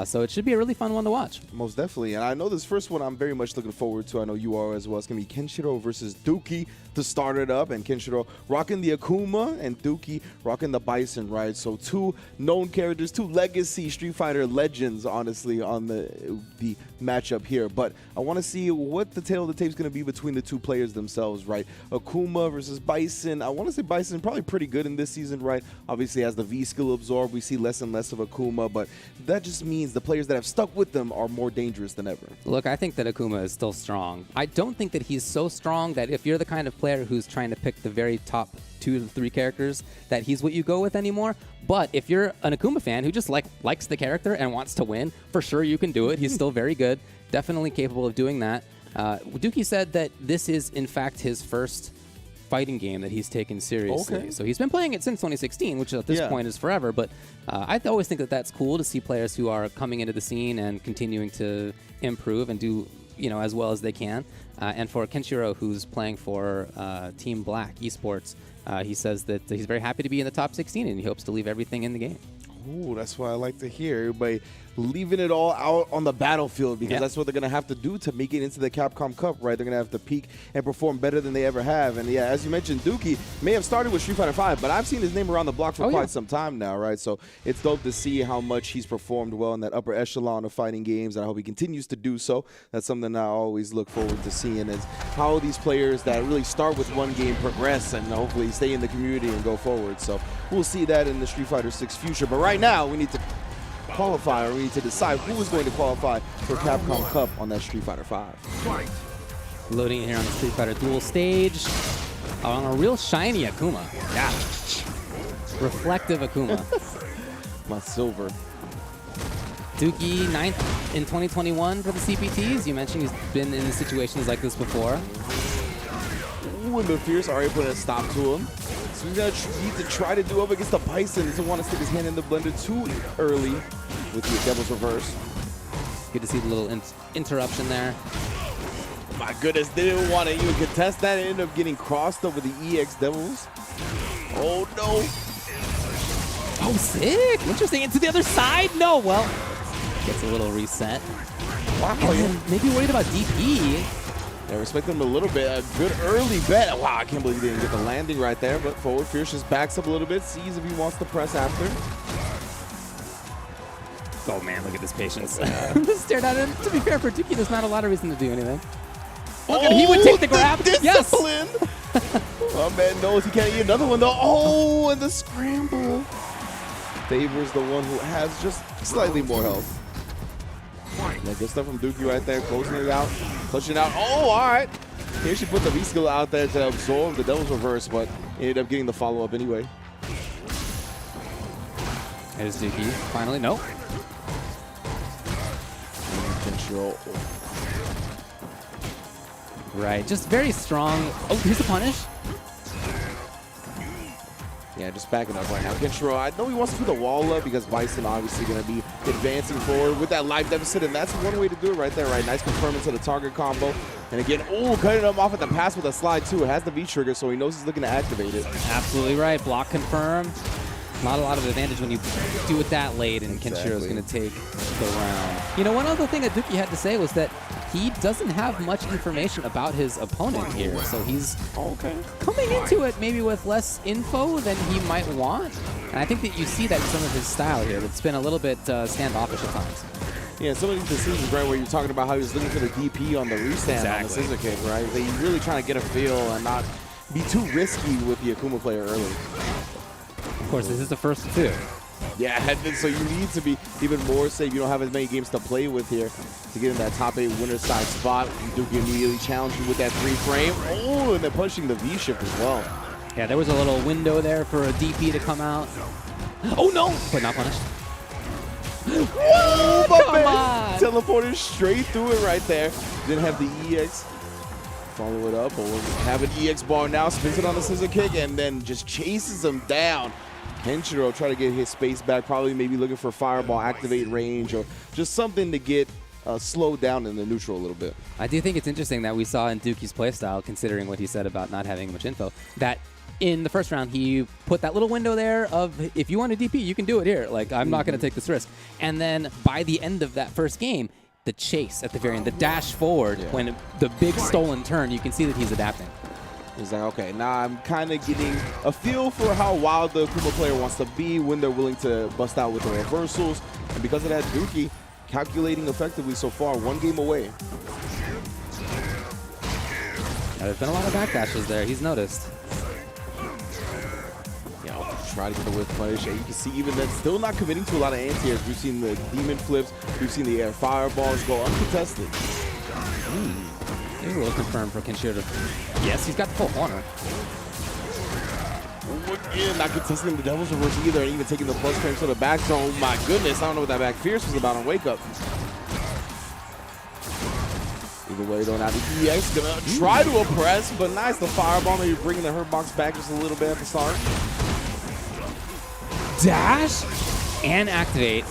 So it should be a really fun one to watch. Most definitely. And I know this first one I'm very much looking forward to. I know you are as well. It's going to be Kenshiro versus Duki to start it up. And Kenshiro rocking the Akuma and Duki rocking the Bison, right? So 2 known characters, 2 legacy Street Fighter legends, honestly, on the matchup here. But I want to see what the tail of the tape is going to be between the 2 players themselves, right? Akuma versus Bison. I want to say Bison probably pretty good in this season, right? Obviously, as the V skill absorbed, we see less and less of Akuma, but that just means the players that have stuck with them are more dangerous than ever. Look, I think that Akuma is still strong. I don't think that he's so strong that if you're the kind of player who's trying to pick the very top 2 to 3 characters, that he's what you go with anymore. But if you're an Akuma fan who just likes the character and wants to win, for sure you can do it. He's still very good, definitely capable of doing that. Duki said that this is, in fact, his first fighting game that he's taken seriously. Okay. So he's been playing it since 2016, which at this point is forever. But I always think that that's cool to see players who are coming into the scene and continuing to improve and do, you know, as well as they can. And for Kenshiro, who's playing for Team Black Esports, he says that he's very happy to be in the top 16 and he hopes to leave everything in the game. Oh, that's what I like to hear. Everybody leaving it all out on the battlefield because Yeah. that's what they're going to have to do to make it into the Capcom Cup, right? They're going to have to peak and perform better than they ever have. And yeah, as you mentioned, Dookie may have started with Street Fighter V, but I've seen his name around the block for quite some time now, right? So it's dope to see how much he's performed well in that upper echelon of fighting games, and I hope he continues to do so. That's something I always look forward to seeing, is how these players that really start with one game progress and hopefully stay in the community and go forward. So we'll see that in the Street Fighter VI future. But right now, we need to qualify, or we need to decide who is going to qualify for Capcom Cup on that Street Fighter V. Loading in here on the Street Fighter Duel stage. On a real shiny Akuma. Yeah. Reflective Akuma. My silver. Dookie, 9th in 2021 for the CPTs. You mentioned he's been in situations like this before. Ooh, and the Fierce are able to put a stop to him. So he's going to need to try to do up against the Bison. He doesn't want to stick his hand in the blender too early with the Devil's Reverse. Good to see the little interruption there. My goodness, they didn't want to even contest that and ended up getting crossed up with the EX Devils. Oh, no. Oh, sick. Interesting. Into the other side? No. Well, gets a little reset. Wow. And then maybe worried about DP. Yeah, respect him a little bit. A good early bet. Wow, I can't believe he didn't get the landing right there. But forward Fierce just backs up a little bit, sees if he wants to press after. Oh, man, look at this patience. Just stared at him. To be fair, for Dookie, there's not a lot of reason to do anything. Look at him. He would take the grab. Yes. Oh, man knows he can't eat another one, though. Oh, and the scramble. Favors the one who has just slightly more health. Yeah, good stuff from Dookie right there, closing it out, pushing out. Oh, all right. Here she put the V-skill out there to absorb the Devil's Reverse, but ended up getting the follow-up anyway. There's Dookie. Finally, no. Control. Right, just very strong. Oh, here's the punish. Yeah, just backing up right now. Kenshiro, I know he wants to put the wall up because Bison obviously going to be advancing forward with that life deficit, and that's one way to do it right there, right? Nice confirming to the target combo. And again, oh, cutting him off at the pass with a slide too. It has the V-trigger, so he knows he's looking to activate it. Absolutely right. Block confirmed. Not a lot of advantage when you do it that late, and Kenshiro's going to take the round. You know, one other thing that Dookie had to say was that he doesn't have much information about his opponent here, so he's coming into it maybe with less info than he might want. And I think that you see that in some of his style here. It's been a little bit standoffish at times. Yeah, some of these decisions, right, where you're talking about how he was looking for the DP on the restand on the scissor kick, right? He's really trying to get a feel and not be too risky with the Akuma player early. Of course, this is the first of two. Yeah, and so you need to be even more safe. You don't have as many games to play with here to get in that top 8 winner's side spot. Dookie immediately challenging with that 3-frame. Oh, and then pushing the V-shift as well. Yeah, there was a little window there for a DP to come out. Oh, no! But not punished. Oh, my Come man. on! Teleported straight through it right there. Didn't have the EX. Follow it up, or have an EX bar now, spins it on the scissor kick, and then just chases him down. Kenshiro try to get his space back, probably maybe looking for fireball, activate range, or just something to get slowed down in the neutral a little bit. I do think it's interesting that we saw in Dookie's playstyle, considering what he said about not having much info, that in the first round, he put that little window there of, if you want a DP, you can do it here. Like, I'm not going to take this risk. And then by the end of that first game, the chase at the very end, the dash forward, when the big stolen turn, you can see that he's adapting. He's like, okay, now I'm kind of getting a feel for how wild the Akuma player wants to be when they're willing to bust out with the reversals. And because of that, Dookie calculating effectively so far, 1 game away. There's been a lot of backdashes there. He's noticed. Try to get the whip punish. And you can see even that still not committing to a lot of anti-airs. We've seen the demon flips. We've seen the air fireballs go uncontested. Maybe we'll confirm for Kenshiro. Yes, he's got the full corner. Again, not contesting the Devil's Reverse either, and even taking the plus frame to the back zone. My goodness, I don't know what that back fierce was about on Wake Up. Either way, though, now the EX gonna try to oppress, but nice, the fireball, maybe bringing the hurt box back just a little bit at the start. Dash and activate.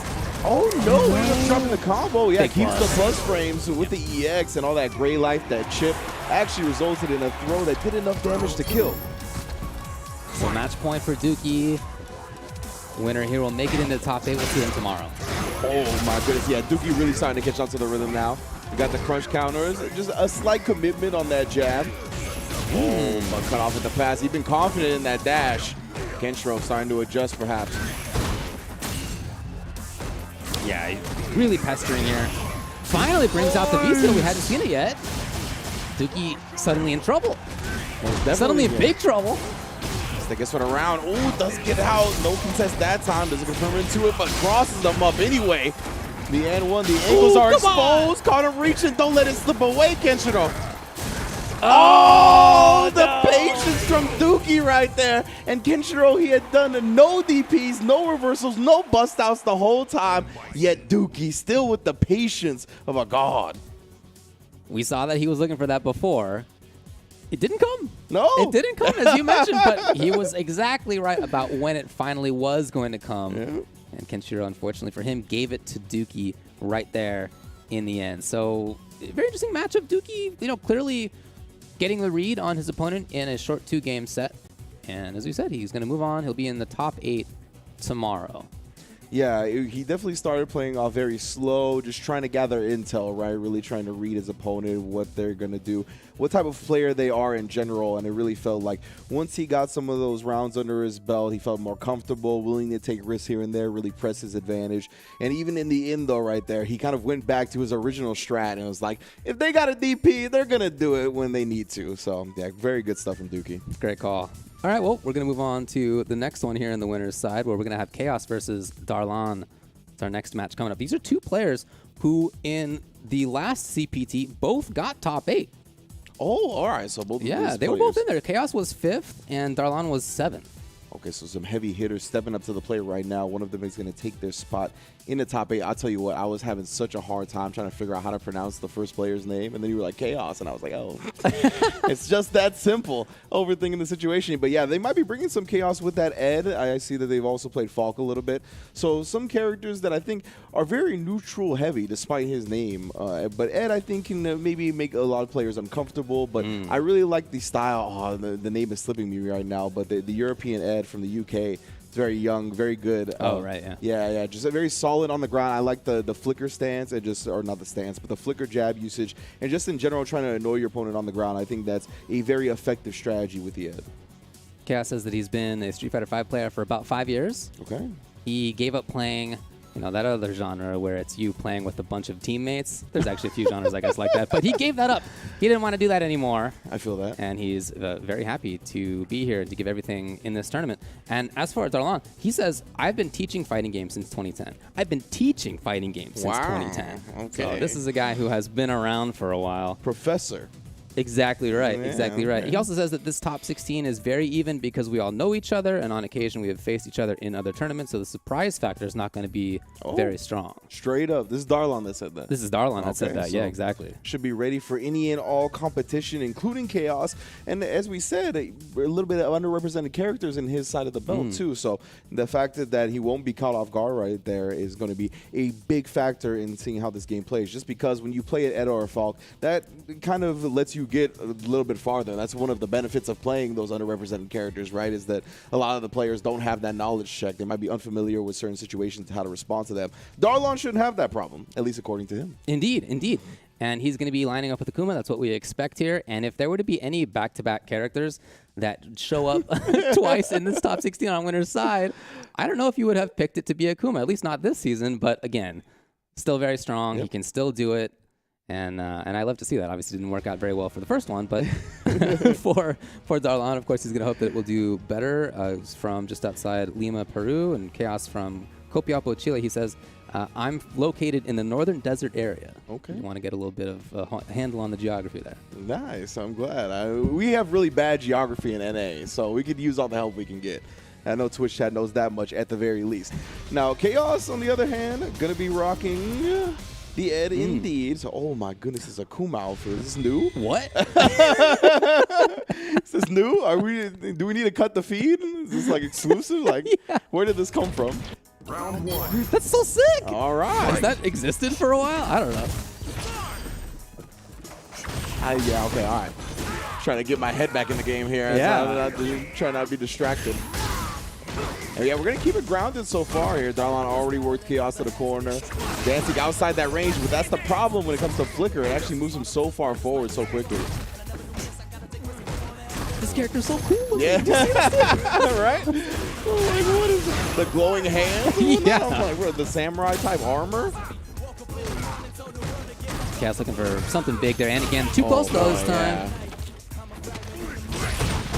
Oh no, he ended up dropping the combo. Yeah, Big keeps plus. the plus frames with the EX, and all that gray life, that chip, actually resulted in a throw that did enough damage to kill. So match point for Dookie. Winner here will make it into the top 8. We'll see him tomorrow. Oh my goodness, yeah, Dookie really starting to catch on to the rhythm now. You got the crunch counters, just a slight commitment on that jab. Oh, but cut off at the pass. He's been confident in that dash. Kenshiro starting to adjust perhaps. Yeah, he's really pestering here. Finally brings out the V-skill. We hadn't seen it yet. Dookie suddenly in trouble. Suddenly in big trouble. Stick gets for the round. Ooh, does get out. No contest that time. Doesn't confirm into it, but crosses them up anyway. The N1, the ankles are exposed. Caught him reaching. Don't let it slip away, Kenshiro. Oh, the patience from Dookie right there. And Kenshiro, he had done no DPs, no reversals, no bust outs the whole time. Yet Dookie still with the patience of a god. We saw that he was looking for that before. It didn't come. No. It didn't come, as you mentioned, but he was exactly right about when it finally was going to come. Yeah. And Kenshiro, unfortunately for him, gave it to Dookie right there in the end. So, very interesting matchup. Dookie, clearly getting the read on his opponent in a short 2-game set. And as we said, he's going to move on. He'll be in the top 8 tomorrow. Yeah, he definitely started playing off very slow, just trying to gather intel, right? Really trying to read his opponent, what they're going to do, what type of player they are in general. And it really felt like once he got some of those rounds under his belt, he felt more comfortable, willing to take risks here and there, really press his advantage. And even in the end, though, right there, he kind of went back to his original strat and was like, if they got a DP, they're going to do it when they need to. So, yeah, very good stuff from Dookie. Great call. All right, well, we're going to move on to the next one here in the winner's side, where we're going to have Chaos versus Darlan. It's our next match coming up. These are two players who, in the last CPT, both got top 8. Oh, all right. So both of these they were players. both in there. Chaos was 5th, and Darlan was 7th. Okay, so some heavy hitters stepping up to the plate right now. One of them is going to take their spot in the top 8. I'll tell you what, I was having such a hard time trying to figure out how to pronounce the first player's name. And then you were like, Chaos. And I was like, oh, it's just that simple. Overthinking the situation. But yeah, they might be bringing some Chaos with that Ed. I see that they've also played Falk a little bit. So some characters that I think are very neutral heavy despite his name. But Ed, I think, can maybe make a lot of players uncomfortable. But I really like the style. Oh, the name is slipping me right now. But the European Ed from the UK. It's very young, very good. Right, yeah. Yeah, just a very solid on the ground. I like the flicker stance and or not the stance, but the flicker jab usage, and just in general trying to annoy your opponent on the ground. I think that's a very effective strategy with the Ed. Chaos says that he's been a Street Fighter V player for about 5 years. Okay. He gave up playing, that other genre where it's you playing with a bunch of teammates. There's actually a few genres, I guess, like that. But he gave that up. He didn't want to do that anymore. I feel that. And he's very happy to be here and to give everything in this tournament. And as for Darlan, he says, I've been teaching fighting games since 2010. I've been teaching fighting games since 2010. Okay. So this is a guy who has been around for a while. Professor. Exactly right. Yeah, exactly right. okay. He also says that this top 16 is very even because we all know each other, and on occasion we have faced each other in other tournaments, so the surprise factor is not going to be very strong. Straight up. This is Darlan that said that. This is Darlan that said that. So yeah, exactly. should be ready for any and all competition, including Chaos. And as we said, a little bit of underrepresented characters in his side of the belt, too. So the fact that he won't be caught off guard right there is going to be a big factor in seeing how this game plays. Just because when you play at Ed or Falk, that kind of lets you get a little bit farther. That's one of the benefits of playing those underrepresented characters, right? Is that a lot of the players don't have that knowledge check. They might be unfamiliar with certain situations, how to respond to them. Darlan shouldn't have that problem, at least according to him. Indeed, indeed. And he's going to be lining up with Akuma. That's what we expect here. And if there were to be any back-to-back characters that show up twice in this top 16 on winner's side, I don't know if you would have picked it to be Akuma, at least not this season. But again, still very strong. Yep. He can still do it. And I love to see that. Obviously, didn't work out very well for the first one, but for Darlan, of course, he's going to hope that it will do better. He's from just outside Lima, Peru, and Chaos from Copiapo, Chile. He says, I'm located in the northern desert area. Okay. You want to get a little bit of a handle on the geography there. Nice. I'm glad. We have really bad geography in NA, so we could use all the help we can get. I know Twitch chat knows that much at the very least. Now, Chaos, on the other hand, going to be rocking the Ed indeed. So, oh my goodness, it's a Akuma outfit. Is this new? What? Is this new? Do we need to cut the feed? Is this like exclusive? Like, where did this come from? Round 1. That's so sick. All right. Has that existed for a while? I don't know. Yeah, okay, all right. Trying to get my head back in the game here. Yeah. Trying not to be distracted. And yeah, we're going to keep it grounded so far here. Darlon already worked Chaos to the corner. Dancing outside that range, but that's the problem when it comes to Flicker. It actually moves him so far forward so quickly. This character's so cool. Yeah. Right? Like, what is it? The glowing hands? Yeah. I'm like, what, the samurai type armor? Chaos looking for something big there. And again, too close though this time. Yeah.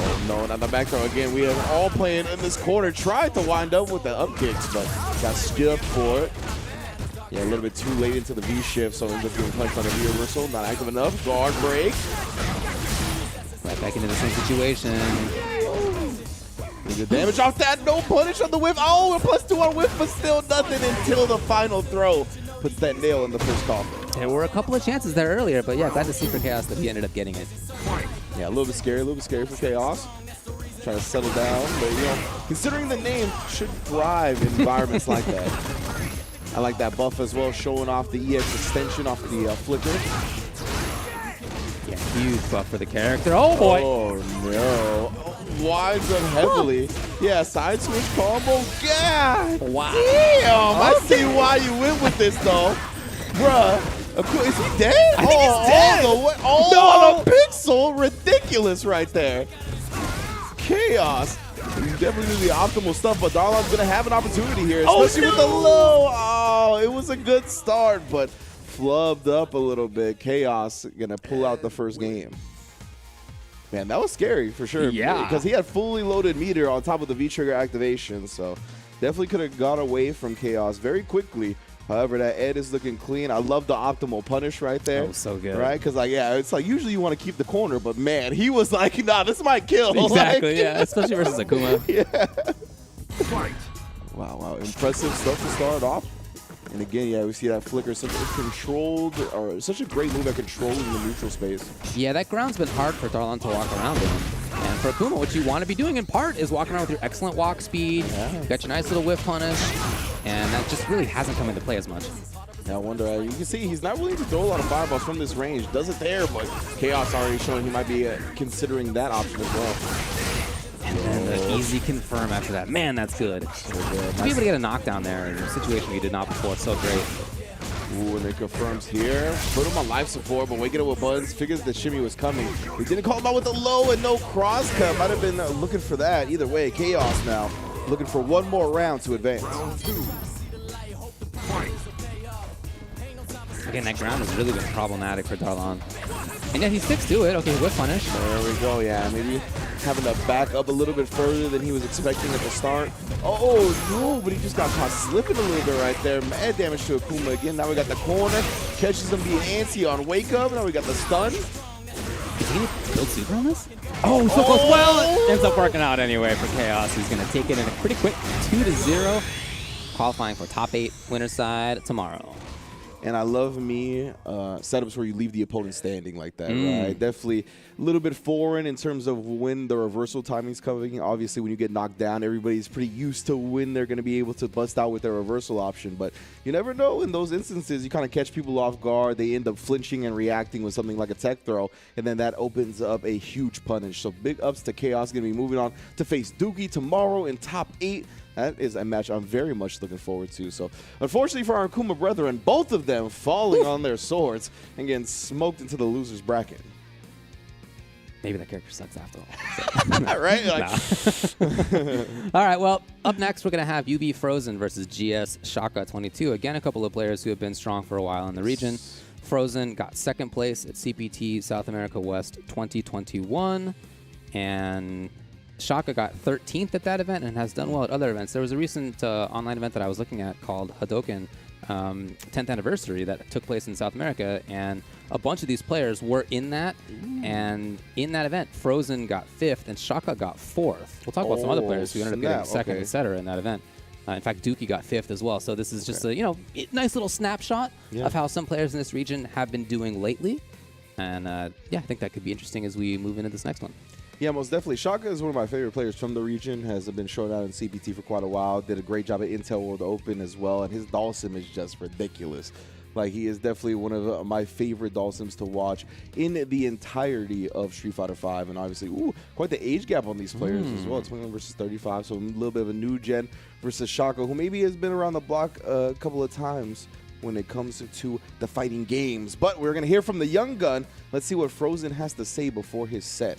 Oh, no, not the back throw again. We have all playing in this corner. Tried to wind up with the up kicks, but got skipped for it. Yeah, a little bit too late into the V shift, so ends up getting punched on the V reversal. Not active enough. Guard break. Right back into the same situation. Good damage off that. No punish on the whip. Oh, a +2 on whip, but still nothing until the final throw puts that nail in the first coffin. There were a couple of chances there earlier, but yeah, glad to see for Chaos that he ended up getting it. Yeah, a little bit scary for Chaos. Trying to settle down, but you know, considering the name, should thrive in environments like that. I like that buff as well, showing off the EX extension off the flicker. Yeah, huge buff for the character. Oh boy! Oh no! Winds up heavily. Yeah, side switch combo. God! Wow! Damn! I see why you went with this though, bruh. Is he dead? I think he's dead. All the way. Oh, no. Pixel, ridiculous right there. Chaos. He's definitely doing the optimal stuff, but Darlon's gonna have an opportunity here, especially with the low. Oh, it was a good start, but flubbed up a little bit. Chaos gonna pull out the first game. Man, that was scary for sure. Yeah. Because he had fully loaded meter on top of the V-trigger activation, so definitely could have got away from Chaos very quickly. However, that Ed is looking clean. I love the optimal punish right there. Oh, so good. Right? Because, like, yeah, it's like usually you want to keep the corner, but, man, he was like, nah, this might kill. Exactly, Like, yeah, especially versus Akuma. Yeah. Wow. Impressive stuff to start off. And again, yeah, we see that flicker, such a controlled, or such a great move at controlling the neutral space. Yeah, that ground's been hard for Darlon to walk around in. And for Akuma, what you want to be doing in part is walking around with your excellent walk speed. Yeah. You got your nice little whip punish. And that just really hasn't come into play as much. Yeah, I wonder, you can see he's not willing to throw a lot of fireballs from this range. Does it there, but Chaos already showing he might be considering that option as well. And then the easy confirm after that. Man, that's good. So good. To be able to get a knockdown there in a situation you did not before, it's so great. Ooh, and it confirms here. Put him on life support, but waking up with Buns, figures the shimmy was coming. He didn't call him out with the low and no cross cut. Might have been looking for that. Either way, Chaos now looking for one more round to advance. Again, that ground has really been problematic for Darlon. And yet he sticks to it. Okay, whip punish. There we go, yeah. Maybe having to back up a little bit further than he was expecting at the start. Oh, no, but he just got caught slipping a little bit right there. Mad damage to Akuma again. Now we got the corner. Catches him being antsy on wake up. Now we got the stun. Is he going to build super on this? Oh, so close. Well, it ends up working out anyway for Chaos. He's going to take it in a pretty quick 2-0. Qualifying for top 8 winner's side tomorrow. And I love me setups where you leave the opponent standing like that, right? Definitely a little bit foreign in terms of when the reversal timing's coming. Obviously, when you get knocked down, everybody's pretty used to when they're going to be able to bust out with their reversal option. But you never know. In those instances, you kind of catch people off guard. They end up flinching and reacting with something like a tech throw, and then that opens up a huge punish. So big ups to Chaos. Going to be moving on to face Dookie tomorrow in top 8. That is a match I'm very much looking forward to. So, unfortunately for our Akuma brethren, both of them falling on their swords and getting smoked into the loser's bracket. Maybe that character sucks after all. So. Right? Like, all right, well, up next, we're going to have UB Frozen versus GS Shaka 22. Again, a couple of players who have been strong for a while in the region. Frozen got second place at CPT South America West 2021. And Shaka got 13th at that event and has done well at other events. There was a recent online event that I was looking at called Hadoken 10th Anniversary that took place in South America, and a bunch of these players were in that. And in that event, Frozen got 5th and Shaka got 4th. We'll talk about some other players who ended up getting second, etc. in that event. In fact, Dookie got 5th as well. So this is just a nice little snapshot of how some players in this region have been doing lately. And yeah, I think that could be interesting as we move into this next one. yeah, most definitely. Shaka is one of my favorite players from the region. Has been shown out in CPT for quite a while. Did a great job at Intel World Open as well. And his Dawson is just ridiculous. Like, he is definitely one of my favorite Dhalsims to watch in the entirety of Street Fighter V. And obviously, quite the age gap on these players as well. 21 versus 35, so a little bit of a new gen versus Shaka, who maybe has been around the block a couple of times when it comes to the fighting games. But we're going to hear from the young gun. Let's see what Frozen has to say before his set.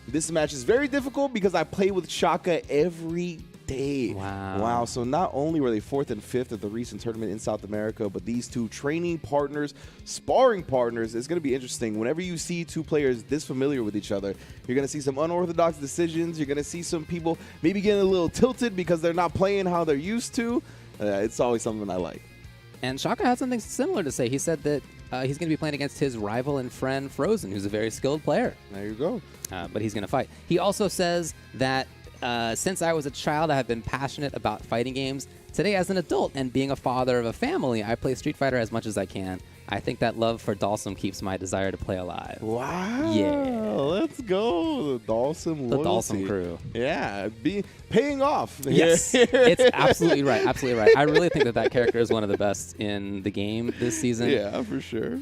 This match is very difficult because I play with Shaka every day. Wow. So not only were they 4th and 5th at the recent tournament in South America, but these two training partners, sparring partners, it's going to be interesting. Whenever you see two players this familiar with each other, you're going to see some unorthodox decisions. You're going to see some people maybe getting a little tilted because they're not playing how they're used to. It's always something I like. And Shaka had something similar to say. He said that he's going to be playing against his rival and friend Frozen, who's a very skilled player. There you go. But he's going to fight. He also says that since I was a child, I have been passionate about fighting games. Today, as an adult and being a father of a family, I play Street Fighter as much as I can. I think that love for Dhalsim keeps my desire to play alive. Wow. Yeah. Let's go. The Dhalsim The loyalty. Dhalsim crew. Yeah. Paying off. Yes. It's absolutely right. Absolutely right. I really think that character is one of the best in the game this season. Yeah, for sure.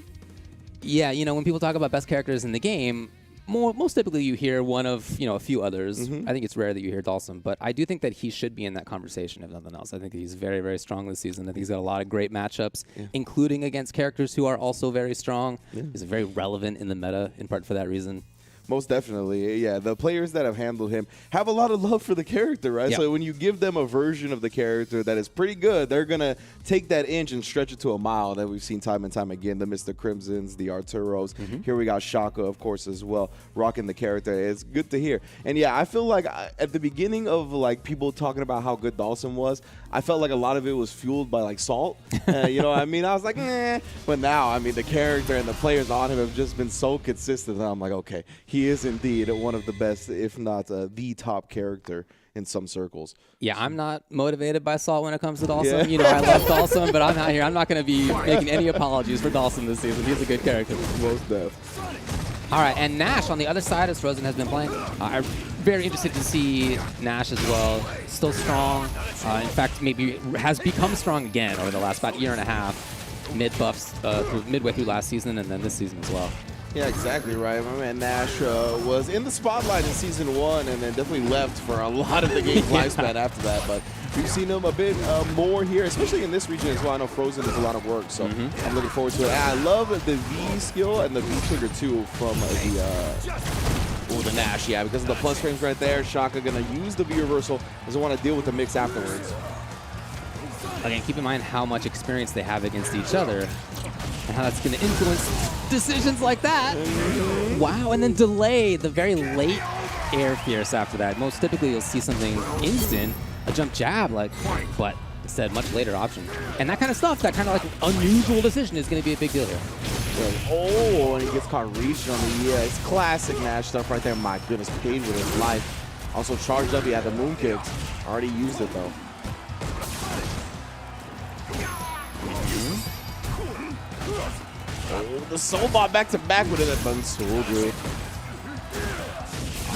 Yeah, when people talk about best characters in the game, most typically you hear one of, a few others. I think it's rare that you hear Dhalsim, but I do think that he should be in that conversation, if nothing else. I think he's very, very strong this season. I think he's got a lot of great matchups, including against characters who are also very strong. He's very relevant in the meta, in part for that reason. Most definitely. Yeah, the players that have handled him have a lot of love for the character, right? Yeah. So when you give them a version of the character that is pretty good, they're going to take that inch and stretch it to a mile that we've seen time and time again. The Mr. Crimsons, the Arturos. Here we got Shaka, of course, as well, rocking the character. It's good to hear. And yeah, I feel like at the beginning of like people talking about how good Dhalsim was, I felt like a lot of it was fueled by like salt. You know what I mean? I was like, eh. But now, I mean, the character and the players on him have just been so consistent that I'm like, okay, he is indeed one of the best, if not the top character in some circles. Yeah, I'm not motivated by salt when it comes to Dhalsim. Yeah. I love Dhalsim, but I'm not here. I'm not going to be making any apologies for Dhalsim this season. He's a good character. Most def. All right, and Nash on the other side, as Frozen has been playing. I'm very interested to see Nash as well. Still strong. In fact, maybe has become strong again over the last about year and a half. Mid-buffs midway through last season and then this season as well. Yeah, exactly right. My man Nash was in the spotlight in Season 1 and then definitely left for a lot of the game's lifespan after that. But we've seen him a bit more here, especially in this region as well. I know Frozen is a lot of work, so I'm looking forward to it. And I love the V skill and the V trigger too from the Nash, yeah, because of the plus frames right there. Shaka going to use the V reversal, doesn't want to deal with the mix afterwards. Again, keep in mind how much experience they have against each other and how that's going to influence decisions like that. Wow, and then delay the very late air fierce after that. Most typically, you'll see something instant, a jump jab, but instead, much later option. And that kind of stuff, that kind of like unusual decision is going to be a big deal here. Oh, and he gets caught reaching on the it's classic Nash stuff right there. My goodness, paid with his life. Also charged up, he had the moon kicks. Already used it though. Oh, the soul bot back to back with it. That done so good.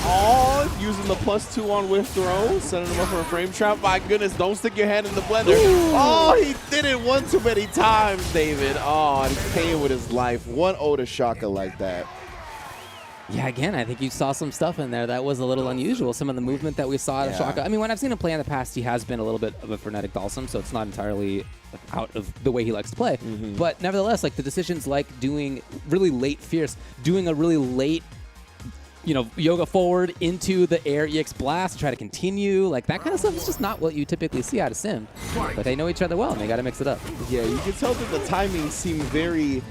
Oh, using the +2 on whiff throw, setting him up for a frame trap. My goodness, don't stick your hand in the blender. Ooh. Oh, he did it one too many times, David. Oh, and he's paying with his life. 1-0 to Shaka like that. Yeah, again, I think you saw some stuff in there that was a little unusual. Some of the movement that we saw out of Shaka. I mean, when I've seen him play in the past, he has been a little bit of a frenetic Dhalsim, so it's not entirely out of the way he likes to play. But nevertheless, like the decisions like doing really late fierce, doing a really late, yoga forward into the air EX blast, try to continue, like that kind of stuff is just not what you typically see out of Sim. But they know each other well, and they got to mix it up. Yeah, you can tell that the timing seemed very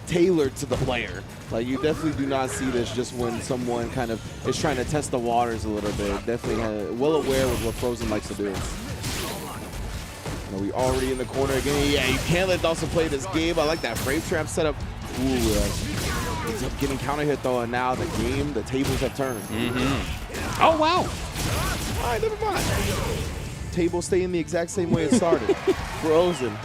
tailored to the player. Like, you definitely do not see this just when someone kind of is trying to test the waters a little bit. Definitely well aware of what Frozen likes to do. We already in the corner again. Yeah, you can't let Dhalsim play this game. I like that frame trap setup. Ooh, ends up getting counter hit though, and now the tables have turned. Oh, wow. All right, never mind. Tables stay in the exact same way it started. Frozen.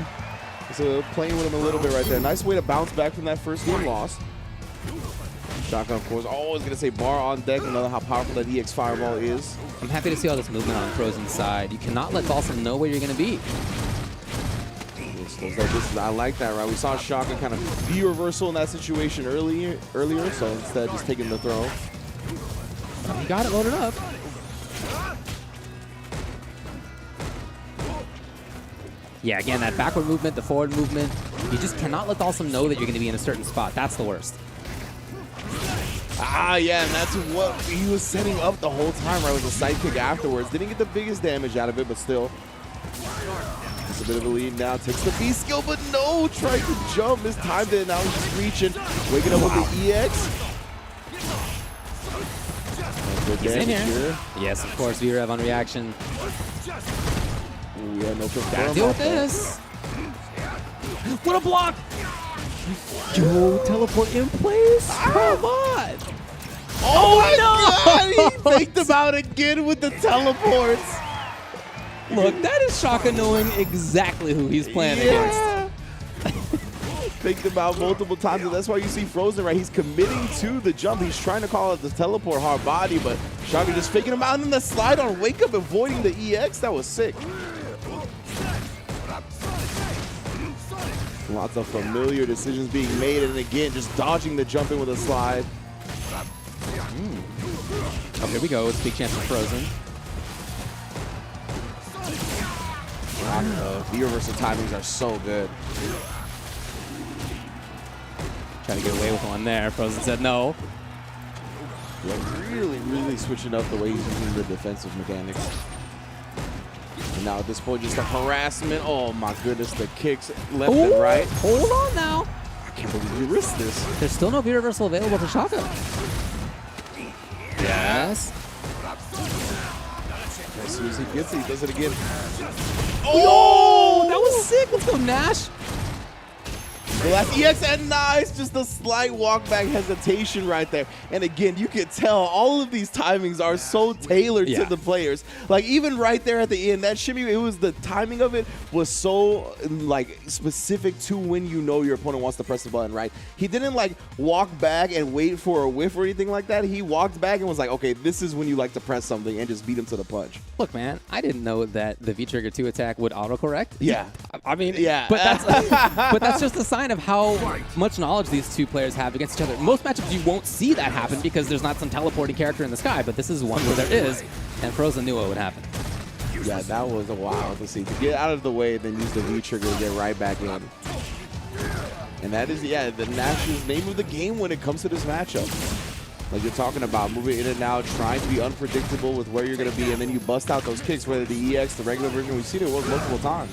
So playing with him a little bit right there. Nice way to bounce back from that first game loss. Shaka, of course, always going to say bar on deck. Another how powerful that EX Fireball is. I'm happy to see all this movement on Frozen's side. You cannot let Dhalsim know where you're going to be. I like that, right? We saw Shaka kind of V-reversal in that situation earlier, so instead just taking the throw. You got it loaded up. Yeah, again, that backward movement, the forward movement, you just cannot let Dhalsim know that you're going to be in a certain spot. That's the worst. Ah, yeah, and that's what he was setting up the whole time, right? With a side kick afterwards. Didn't get the biggest damage out of it, but still. It's a bit of a lead now. Takes the B skill, but no! Tried to jump. Mistimed it. Now he's just reaching. Waking up with the EX. He's in here. Yes, of course. V-Rev on reaction. Ooh, yeah, no gotta deal with this. What a block! Yo, teleport in place? Come on! Oh my God! He faked him out again with the teleports. Look, that is Shaka knowing exactly who he's playing against. Faked him out multiple times, and that's why you see Frozen, right? He's committing to the jump. He's trying to call it the teleport hard body, but Shaka just faking him out, and then the slide on wake up, avoiding the EX. That was sick. Lots of familiar decisions being made, and again, just dodging the jump in with a slide. Oh, here we go. It's a big chance for Frozen. The reversal timings are so good. Trying to get away with one there. Frozen said no. Yeah, really switching up the way he's using the defensive mechanics. And now at this point, just a harassment. Oh my goodness, the kicks left and right. Hold on now. I can't believe you risked this. There's still no V-reversal available for Shaka. Yes. As soon as he gets it, he does it again. Oh, that was sick. Let's go, Nash. The last EX and nice, just a slight walk back hesitation right there. And again, you can tell all of these timings are so tailored to the players. Like even right there at the end, that shimmy, it was the timing of it was so like specific to when you know your opponent wants to press the button, right? He didn't like walk back and wait for a whiff or anything like that. He walked back and was like, okay, this is when you like to press something, and just beat him to the punch. Look, man, I didn't know that the V-Trigger 2 attack would autocorrect. Yeah. I mean, yeah. But that's just a sign of how much knowledge these two players have against each other. Most matchups you won't see that happen because there's not some teleporting character in the sky, but this is one where there is, and Frozen knew what would happen. Yeah, that was a wild to see. To get out of the way, then use the V-Trigger to get right back in. And that is, yeah, the Nash's name of the game when it comes to this matchup. Like you're talking about, moving in and out, trying to be unpredictable with where you're going to be, and then you bust out those kicks, whether the EX, the regular version, we've seen it work multiple times.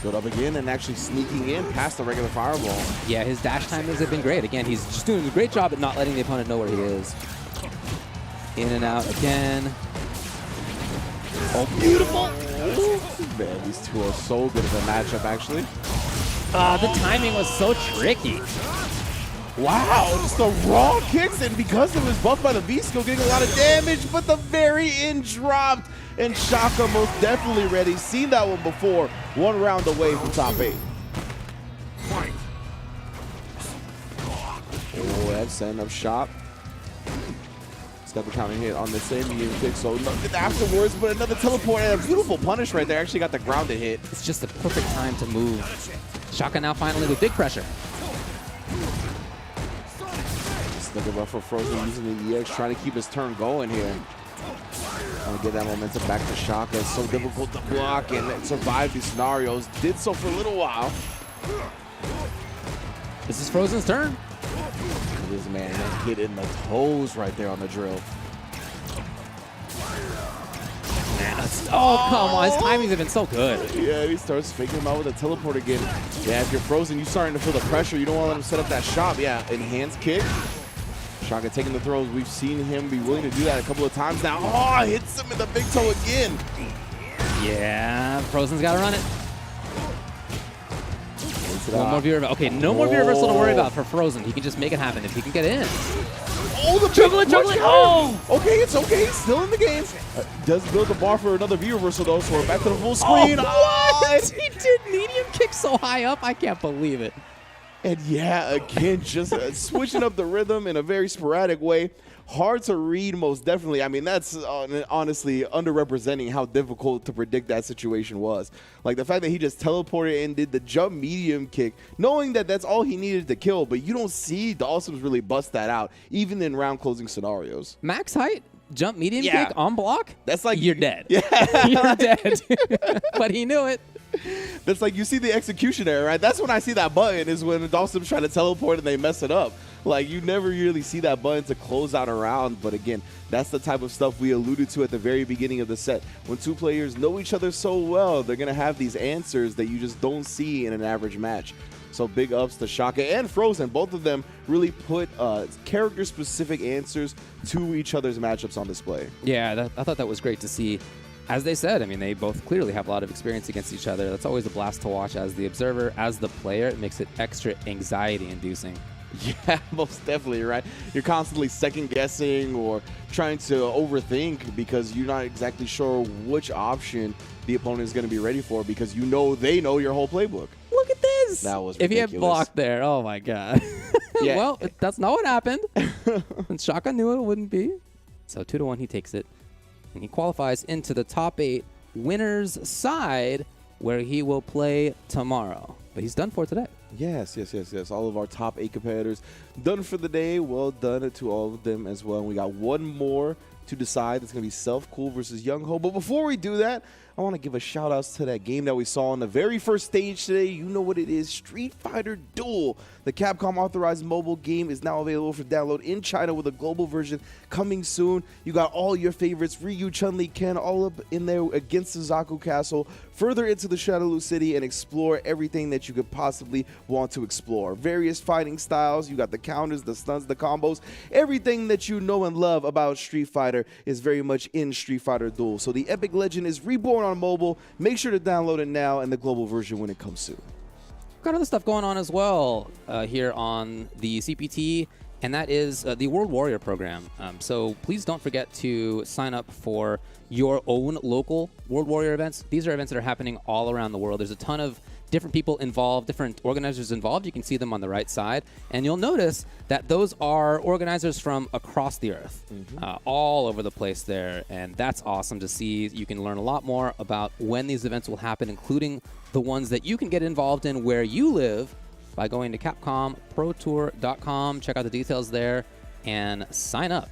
Good up again and actually sneaking in past the regular fireball. Yeah, his dash timings have been great. Again, he's just doing a great job at not letting the opponent know where he is. In and out again. Oh, beautiful! Man, these two are so good at the matchup, actually. The timing was so tricky. Wow, just the raw kicks, and because it was buffed by the V-skill, getting a lot of damage, but the very end dropped, and Shaka most definitely ready. Seen that one before. One round away from top 8. Oh, that's setting up shop. He's got the counting hit on the same medium kick, so nothing afterwards, but another teleport and a beautiful punish right there. Actually got the grounded hit. It's just the perfect time to move. Shaka now finally with big pressure. Looking rough for Frozen using the EX, trying to keep his turn going here. Trying to get that momentum back to Shaka. It's so difficult to block and survive these scenarios. Did so for a little while. This is Frozen's turn. This man hit in the toes right there on the drill. Oh, come on. His timings have been so good. Yeah, he starts faking him out with a teleport again. Yeah, if you're Frozen, you're starting to feel the pressure. You don't want to let him set up that shop. Yeah, enhanced kick. Shaka taking the throws. We've seen him be willing to do that a couple of times now. Oh, hits him in the big toe again. Yeah, Frozen's got to run it. One more V-reversal. Okay, no more V-reversal to worry about for Frozen. He can just make it happen if he can get in. Oh, the juggling. Oh, okay, it's okay. Still in the game. Does build the bar for another V-reversal though, so we're back to the full screen. Oh, what? He did medium kick so high up. I can't believe it. And yeah, again, just switching up the rhythm in a very sporadic way. hard to read, most definitely. I mean, that's honestly underrepresenting how difficult to predict that situation was. Like the fact that he just teleported and did the jump medium kick, knowing that that's all he needed to kill, but you don't see Dawson's really bust that out, even in round closing scenarios. Max height, jump medium kick on block. That's like you're dead. Yeah, you're dead. But he knew it. That's like you see the execution error, right? That's when I see that button is when Dawson's trying to teleport and they mess it up. Like you never really see that button to close out a round. But again, that's the type of stuff we alluded to at the very beginning of the set. When two players know each other so well, they're going to have these answers that you just don't see in an average match. So big ups to Shaka and Frozen. Both of them really put character-specific answers to each other's matchups on display. Yeah, I thought that was great to see. As they said, I mean, they both clearly have a lot of experience against each other. That's always a blast to watch as the observer. As the player, it makes it extra anxiety-inducing. Yeah, most definitely, right? You're constantly second-guessing or trying to overthink because you're not exactly sure which option the opponent is going to be ready for because you know they know your whole playbook. Look at this! That was ridiculous. If he had blocked there, oh my god. Yeah. Well, that's not what happened. And Shaka knew it wouldn't be. So 2-1, he takes it. And he qualifies into the top 8 winners side where he will play tomorrow. But he's done for today. Yes. All of our top 8 competitors done for the day. Well done to all of them as well. And we got one more to decide. It's going to be Self-Cool versus Young Ho. But before we do that, I want to give a shout out to that game that we saw on the very first stage today. You know what it is, Street Fighter Duel. The Capcom authorized mobile game is now available for download in China with a global version coming soon. You got all your favorites, Ryu, Chun-Li, Ken, all up in there against the Zaku Castle, further into the Shadowloo City and explore everything that you could possibly want to explore. Various fighting styles, you got the counters, the stuns, the combos, everything that you know and love about Street Fighter is very much in Street Fighter Duel. So the epic legend is reborn on mobile. Make sure to download it now and the global version when it comes soon. Got other stuff going on as well here on the CPT, and that is the World Warrior program. So please don't forget to sign up for your own local World Warrior events. These are events that are happening all around the world. There's a ton of different people involved, different organizers involved. You can see them on the right side. And you'll notice that those are organizers from across the earth, all over the place there. And that's awesome to see. You can learn a lot more about when these events will happen, including the ones that you can get involved in where you live by going to CapcomProTour.com. Check out the details there and sign up.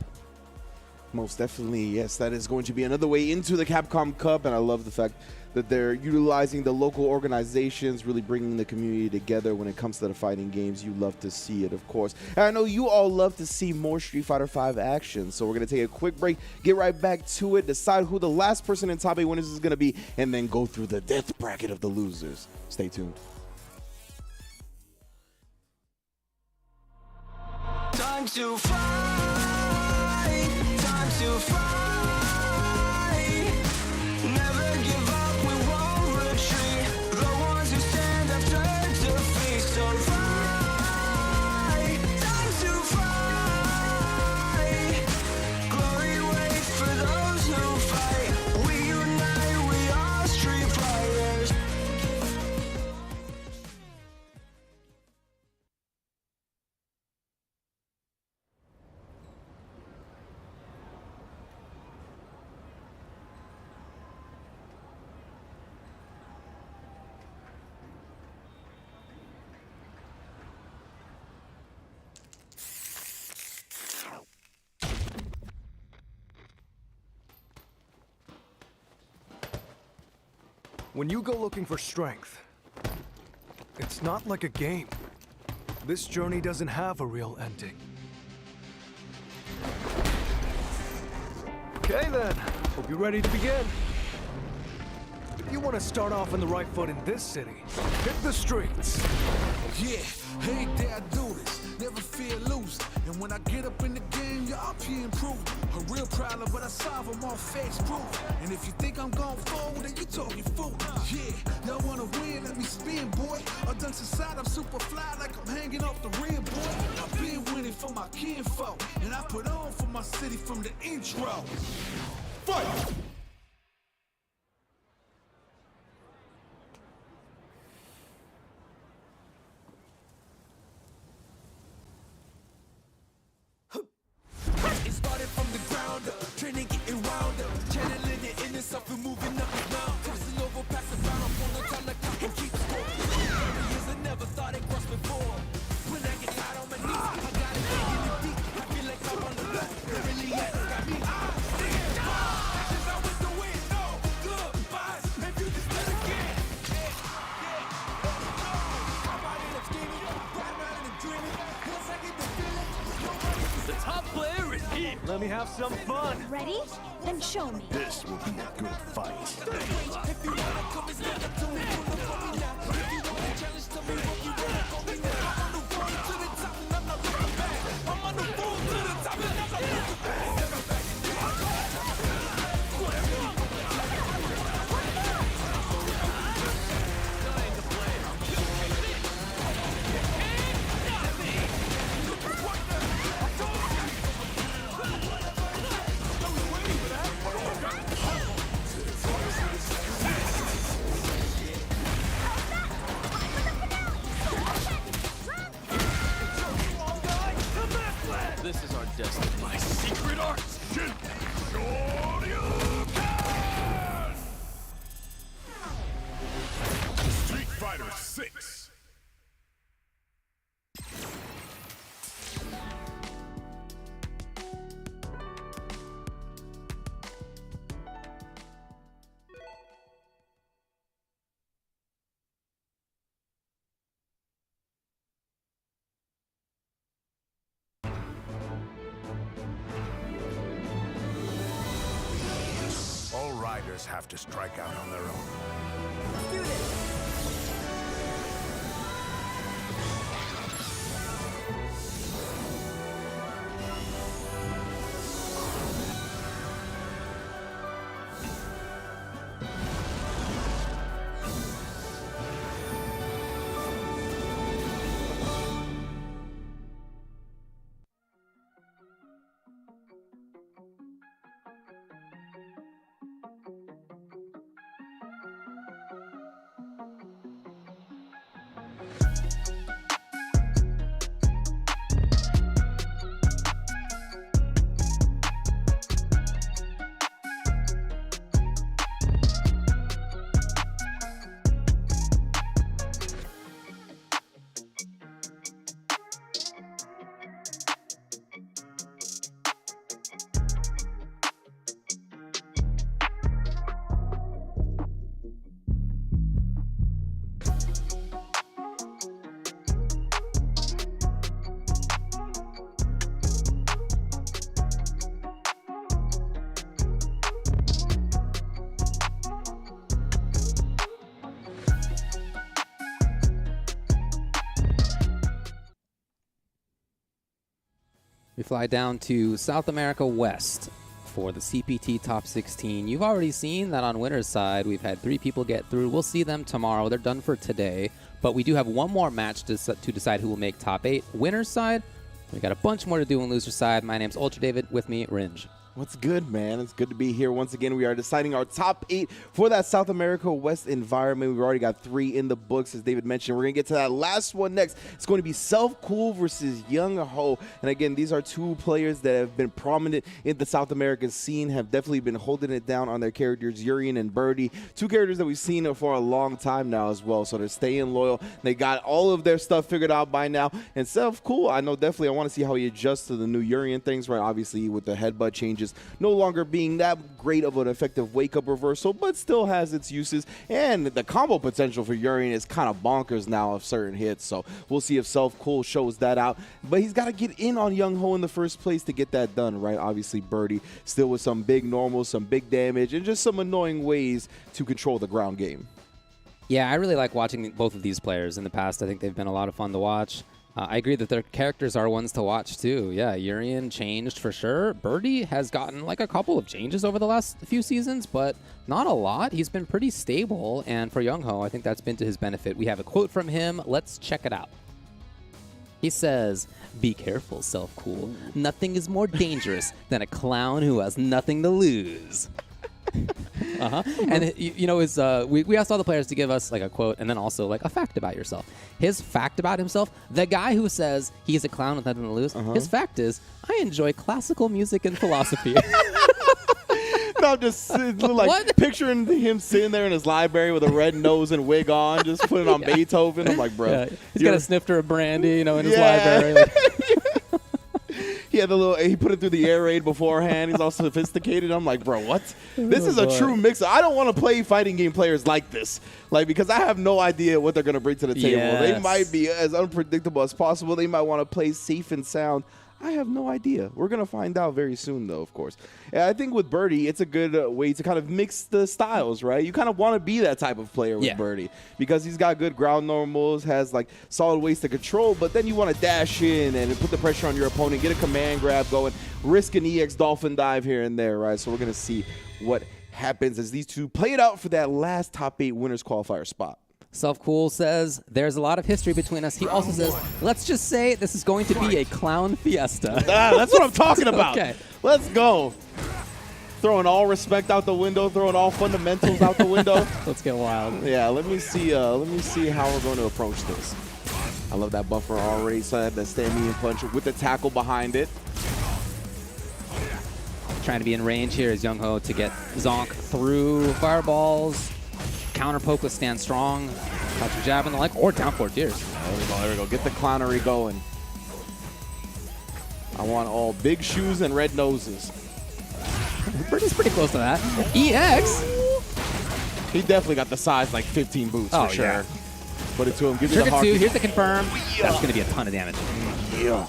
Most definitely, yes. That is going to be another way into the Capcom Cup, and I love the fact that they're utilizing the local organizations, really bringing the community together when it comes to the fighting games. You love to see it, of course. And I know you all love to see more Street Fighter V action, so we're going to take a quick break, get right back to it, decide who the last person in top 8 winners is going to be, and then go through the death bracket of the losers. Stay tuned. Time to fight, time to fight. Never give up, we won't retreat. The ones who stand have turned to defeat. So fight, time to fight. Glory waits for those who fight. We unite, we are Street Fighters. When you go looking for strength, it's not like a game. This journey doesn't have a real ending. Okay then, hope you're ready to begin. If you want to start off on the right foot in this city, hit the streets. Yeah, hey, there I do this. Never fear losing. And when I get up in the game, y'all be improving. A real problem, but I solve them all face proof. And if you think I'm going forward, then you talking fool. Yeah, y'all wanna win, let me spin, boy. I done society, I'm super fly like I'm hanging off the rim, boy. I've been winning for my kinfolk, and I put on for my city from the intro. Fight! It's myself and moving up and down. Crossing over, passing around, I'm on the time to clock and keep score. Years I never thought it crossed before. When I get tired on my knees, I gotta dig in the deep. I feel like I'm on the road. It really has got me. Ashes out with the wind, no goodbyes. If you just let it get. The top player is here. Let me have some fun. Ready? Then show me. This will be a good fight. This is our destiny. My secret arts. Street Fighter 6. All riders have to strike out on their own. We fly down to South America West for the CPT Top 16. You've already seen that on winner's side. We've had 3 people get through. We'll see them tomorrow. They're done for today. But we do have one more match to decide who will make Top 8. Winner's side, we got a bunch more to do on loser's side. My name's Ultra David. With me, Ringe. What's good, man? It's good to be here once again. We are deciding our top 8 for that South America West environment. We've already got 3 in the books, as David mentioned. We're going to get to that last one next. It's going to be Self Cool versus Young Ho. And again, these are 2 players that have been prominent in the South American scene, have definitely been holding it down on their characters, Urian and Birdie. 2 characters that we've seen for a long time now as well. So they're staying loyal. They got all of their stuff figured out by now. And Self Cool, I know definitely I want to see how he adjusts to the new Urian things, right? Obviously, with the headbutt changes, no longer being that great of an effective wake-up reversal, but still has its uses. And the combo potential for Urian is kind of bonkers now of certain hits. So we'll see if Self Cool shows that out. But he's got to get in on Young Ho in the first place to get that done, right? Obviously, Birdie still with some big normals, some big damage, and just some annoying ways to control the ground game. Yeah, I really like watching both of these players in the past. I think they've been a lot of fun to watch. I agree that their characters are ones to watch, too. Yeah, Urian changed for sure. Birdie has gotten like a couple of changes over the last few seasons, but not a lot. He's been pretty stable, and for Young Ho, I think that's been to his benefit. We have a quote from him. Let's check it out. He says, "Be careful, Self Cool. Nothing is more dangerous than a clown who has nothing to lose." And you know, we asked all the players to give us like a quote and then also like a fact about yourself. His fact about himself, the guy who says he's a clown with nothing to lose, his fact is, I enjoy classical music and philosophy. I'm just like picturing him sitting there in his library with a red nose and wig on, just putting on Beethoven. I'm like, bro. Yeah, he's got a snifter of brandy, in his library. Like. He had he put it through the air raid beforehand. He's all sophisticated. I'm like, bro, what? This is a true mix. I don't want to play fighting game players like this, because I have no idea what they're going to bring to the table. Yes. They might be as unpredictable as possible. They might want to play safe and sound. I have no idea. We're going to find out very soon, though, of course. And I think with Birdie, it's a good way to kind of mix the styles, right? You kind of want to be that type of player with Birdie because he's got good ground normals, has like solid ways to control, but then you want to dash in and put the pressure on your opponent, get a command grab going, risk an EX Dolphin dive here and there, right? So we're going to see what happens as these two play it out for that last top 8 winners qualifier spot. Self-Cool says, there's a lot of history between us. He also says, let's just say this is going to be a clown fiesta. That's what I'm talking about. Okay. Let's go. Throwing all respect out the window, throwing all fundamentals out the window. Let's get wild. Yeah, let me see how we're going to approach this. I love that buffer already. So I had that stand medium punch with the tackle behind it. Trying to be in range here is Young Ho to get Zonk through fireballs. Counter poke with stand strong. Touch a jab in the leg or down forward tears. There we go. Get the clownery going. I want all big shoes and red noses. Birdie's pretty close to that. EX. He definitely got the size like 15 boots for sure. Yeah. Put it to him. Give me the Trigger hard 2. Here's the confirm. That's going to be a ton of damage. Yeah.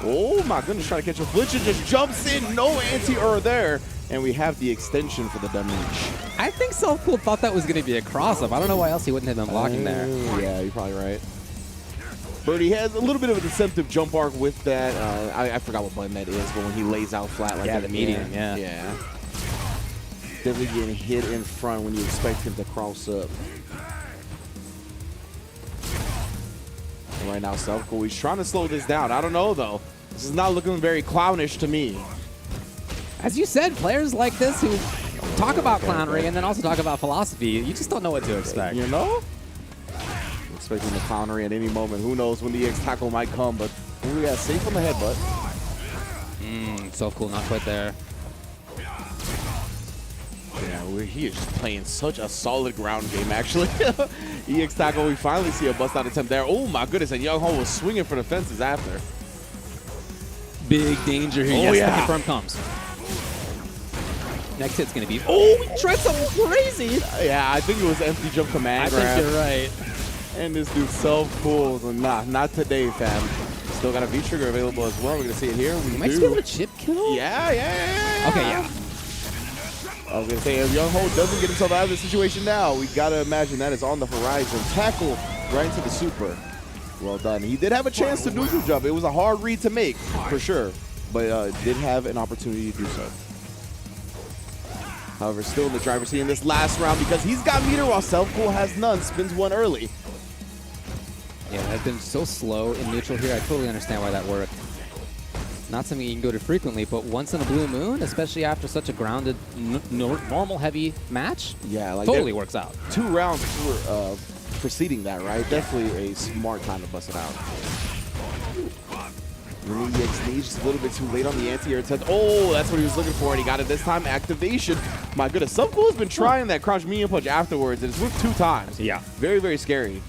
Oh my goodness, trying to catch a flinch and just jumps in. No anti-air there. And we have the extension for the damage. I think Self-Cool thought that was going to be a cross-up. I don't know why else he wouldn't have been blocking there. Yeah, you're probably right. Birdie has a little bit of a deceptive jump arc with that. I forgot what button that is, but when he lays out flat like that. The medium, yeah. Definitely getting hit in front when you expect him to cross up. And right now, Self-Cool, he's trying to slow this down. I don't know, though. This is not looking very clownish to me. As you said, players like this who talk about clownery and then also talk about philosophy, you just don't know what to expect. You know? Expecting the clownery at any moment. Who knows when the EX tackle might come, but we got safe on the headbutt. Self-Cool not quite there. Yeah, he is just playing such a solid ground game, actually. EX tackle, we finally see a bust out attempt there. Oh my goodness, and Young Ho was swinging for the fences after. Big danger here. Oh, yes, yeah. the confirm comes. Next hit's going to be, he tried something crazy. Yeah, I think it was empty jump command grab. I think you're right. And this dude's Self-Cool. Not today, fam. Still got a V-trigger available as well. We're going to see it here. We might do. be able to chip kill? Yeah. Okay, yeah. I was going to say, if Young Ho doesn't get himself out of the situation now, we got to imagine that is on the horizon. Tackle right into the super. Well done. He did have a chance to neutral jump. It was a hard read to make, for sure. But did have an opportunity to do so. However, still in the driver's seat in this last round because he's got meter while Self-Cool has none. Spins one early. Yeah, I've been so slow in neutral here. I totally understand why that worked. Not something you can go to frequently, but once in a blue moon, especially after such a grounded, normal heavy match, like totally works out. 2 rounds preceding that, right? Definitely a smart time to bust it out. EX stage just a little bit too late on the anti-air attempt. Oh, that's what he was looking for, and he got it this time. Activation. My goodness, Self-Cool has been trying that crouch medium punch afterwards, and it's worked 2 times. Yeah. Very, very scary.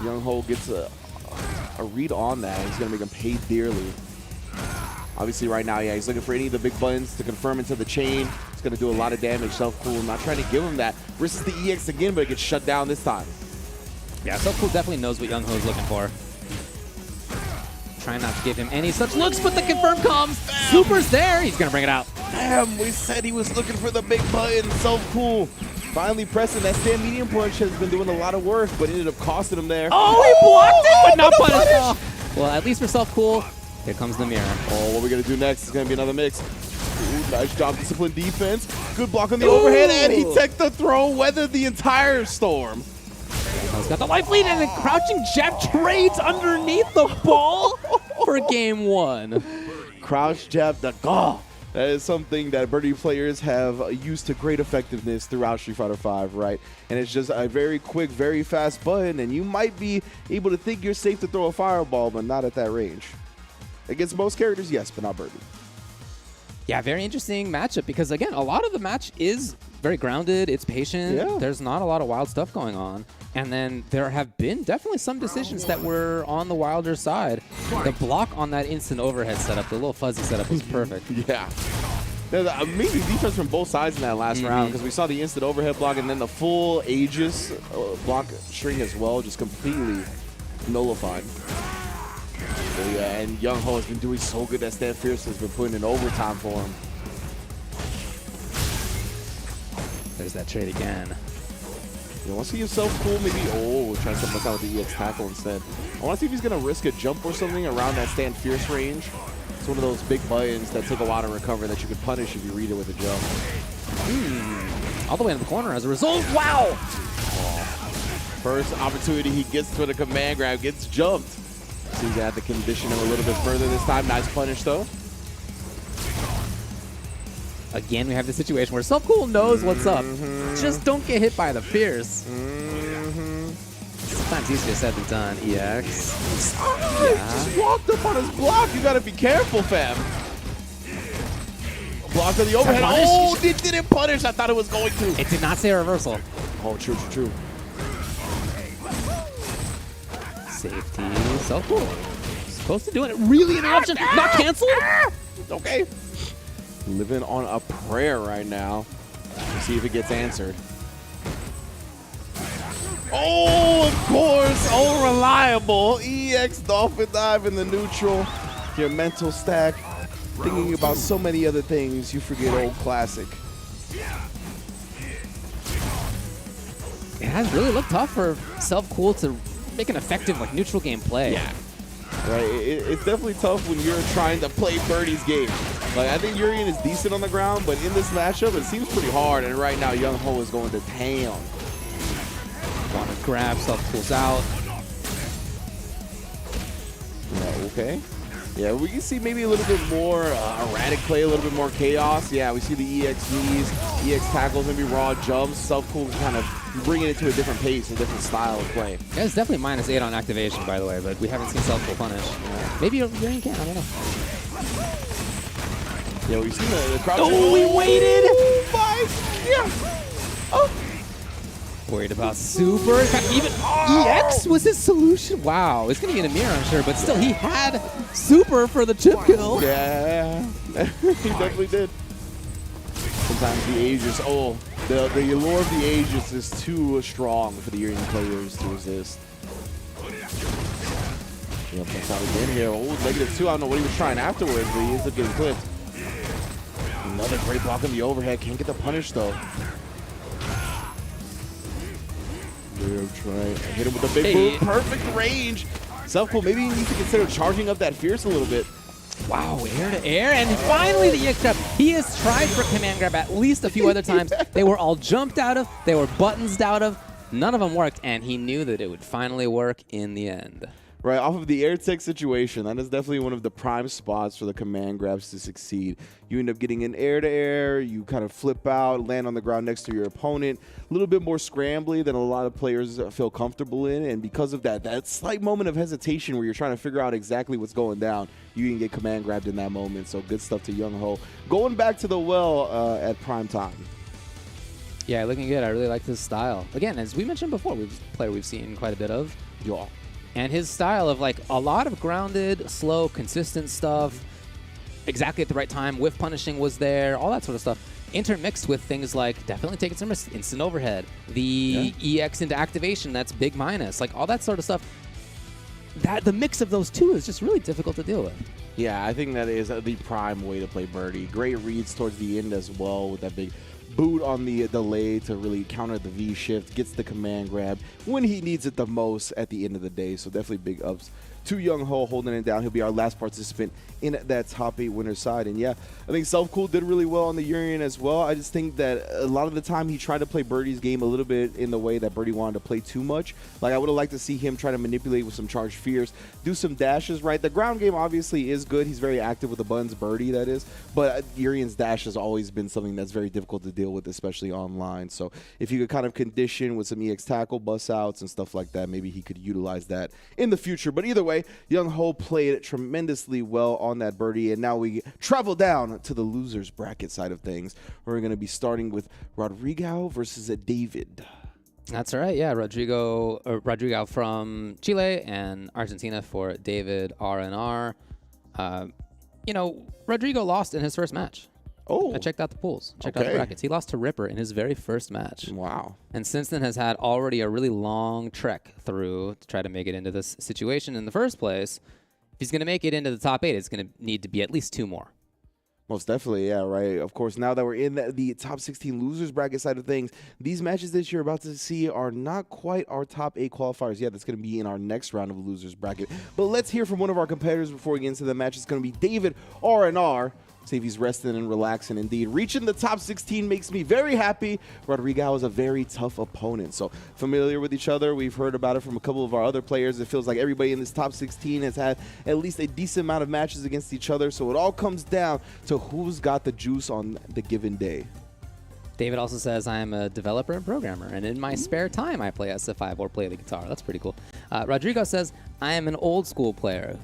Young Ho gets a read on that. He's going to make him pay dearly. Obviously, right now, he's looking for any of the big buttons to confirm into the chain. It's going to do a lot of damage. Self-Cool not trying to give him that. Risks the EX again, but it gets shut down this time. Yeah, Self-Cool definitely knows what Young Ho's looking for. Trying not to give him any such looks, but the confirm comes. Super's there. He's going to bring it out. Damn, we said he was looking for the big button. Self-Cool finally pressing. That stand medium punch has been doing a lot of work, but ended up costing him there. Oh, he blocked it, but not punished. Well, at least for Self-Cool, here comes the mirror. Oh, what we're going to do next is going to be another mix. Ooh, nice job, disciplined defense. Good block on the overhead, and he teched the throw, weathered the entire storm. He's got the life lead, and then crouching jab trades underneath the ball for game 1. Crouch jab, that is something that Birdie players have used to great effectiveness throughout Street Fighter V, right? And it's just a very quick, very fast button, and you might be able to think you're safe to throw a fireball, but not at that range. Against most characters, yes, but not Birdie. Yeah, very interesting matchup because, again, a lot of the match is very grounded. It's patient. Yeah. There's not a lot of wild stuff going on. And then there have been definitely some decisions that were on the wilder side. The block on that instant overhead setup, the little fuzzy setup, was perfect. Yeah. There's amazing defense from both sides in that last round because we saw the instant overhead block and then the full Aegis block string as well, just completely nullified. So yeah, and Young Ho has been doing so good that Stan Fierce has been putting in overtime for him. There's that trade again. You want to see yourself cool? Maybe, trying to look out with the EX tackle instead. I want to see if he's going to risk a jump or something around that Stand Fierce range. It's one of those big buttons that take a while to recover that you could punish if you read it with a jump. All the way in the corner as a result. Wow! First opportunity he gets for the command grab, gets jumped. Seems to have to condition him a little bit further this time. Nice punish, though. Again, we have the situation where Self-Cool knows what's up. Just don't get hit by the Fierce. Sometimes easier said than done, EX. He just walked up on his block. You got to be careful, fam. Block of the overhead. Oh, it didn't punish. I thought it was going to. It did not say reversal. Oh, true. Safety. Self-Cool. Supposed to do it. Really an option. Not canceled? Okay. Living on a prayer right now. Let's see if it gets answered. Oh, of course. Oh, reliable. EX Dolphin Dive in the neutral. Your mental stack. Thinking about so many other things, you forget old classic. It has really looked tough for Self-Cool to make an effective neutral game play. Yeah. Right, it's definitely tough when you're trying to play Birdie's game. I think Urian is decent on the ground, but in this matchup, it seems pretty hard. And right now, Young Ho is going to town. Want to grab, Self-Cool's out. Yeah, okay. Yeah, we can see maybe a little bit more erratic play, a little bit more chaos. Yeah, we see the EX knees, EX tackles, maybe raw jumps. Self-Cool kind of bringing it to a different pace, a different style of play. Yeah, it's definitely -8 on activation, by the way, but we haven't seen Self-Cool punish. Maybe Urian can, I don't know. Yeah, we've seen the crowd. Oh, we waited! Yeah. Oh. Worried about super. Even EX was his solution. Wow, it's going to get a mirror, I'm sure, but still, he had super for the chip kill. Yeah, he definitely did. Sometimes the Aegis, the allure of the Aegis is too strong for the Urian players to resist. Yeah, that's out again here. Oh, -2. I don't know what he was trying afterwards, but he ends up getting clipped. Another great block on the overhead. Can't get the punish, though. Try. Hit him with a big boot. Perfect range. Self-Cool, maybe he needs to consider charging up that Fierce a little bit. Wow, air to air, and finally the EX grab. He has tried for command grab at least a few other times. They were all jumped out of, they were buttonsed out of. None of them worked, and he knew that it would finally work in the end. Right, off of the air tech situation, that is definitely one of the prime spots for the command grabs to succeed. You end up getting an air-to-air, you kind of flip out, land on the ground next to your opponent. A little bit more scrambly than a lot of players feel comfortable in, and because of that slight moment of hesitation where you're trying to figure out exactly what's going down, you can get command grabbed in that moment. So good stuff to Young Ho. Going back to the well at prime time. Yeah, looking good. I really like his style. Again, as we mentioned before, we've seen quite a bit of. Yeah. And his style of a lot of grounded, slow, consistent stuff, exactly at the right time, whiff punishing was there, all that sort of stuff, intermixed with things like definitely taking some risks, instant overhead, the EX into activation, that's big minus, all that sort of stuff. The mix of those two is just really difficult to deal with. Yeah, I think that is the prime way to play Birdie. Great reads towards the end as well with that big boot on the delay to really counter the V shift, gets the command grab when he needs it the most at the end of the day. So definitely big ups to Young Ho holding it down. He'll be our last participant in that top 8 winner side. And yeah, I think Self-Cool did really well on the Urian as well. I just think that a lot of the time he tried to play Birdie's game a little bit in the way that Birdie wanted to play too much. I would have liked to see him try to manipulate with some charged fears, do some dashes, right? The ground game obviously is good. He's very active with the buttons, Birdie, that is. But Urian's dash has always been something that's very difficult to deal with, especially online. So if you could kind of condition with some EX tackle, bust outs, and stuff like that, maybe he could utilize that in the future. But either way, way, Young Ho played tremendously well on that birdie, and now we travel down to the losers bracket side of things. We're going to be starting with Rodrigo versus David. That's right. Yeah, Rodrigo from Chile and Argentina for David R&R. Rodrigo lost in his first match. Oh. I checked out the pools, checked out the brackets. He lost to Ripper in his very first match. Wow. And since then has had already a really long trek through to try to make it into this situation in the first place. If he's going to make it into the top 8, it's going to need to be at least 2 more. Most definitely, yeah, right. Of course, now that we're in the top 16 losers bracket side of things, these matches that you're about to see are not quite our top 8 qualifiers yet. That's going to be in our next round of losers bracket. But let's hear from one of our competitors before we get into the match. It's going to be David R&R. See if he's resting and relaxing. Indeed, reaching the top 16 makes me very happy. Rodrigo is a very tough opponent. So familiar with each other. We've heard about it from a couple of our other players. It feels like everybody in this top 16 has had at least a decent amount of matches against each other. So it all comes down to who's got the juice on the given day. David also says, I am a developer and programmer, and in my spare time I play SF5 or play the guitar. That's pretty cool. Rodrigo says, I am an old school player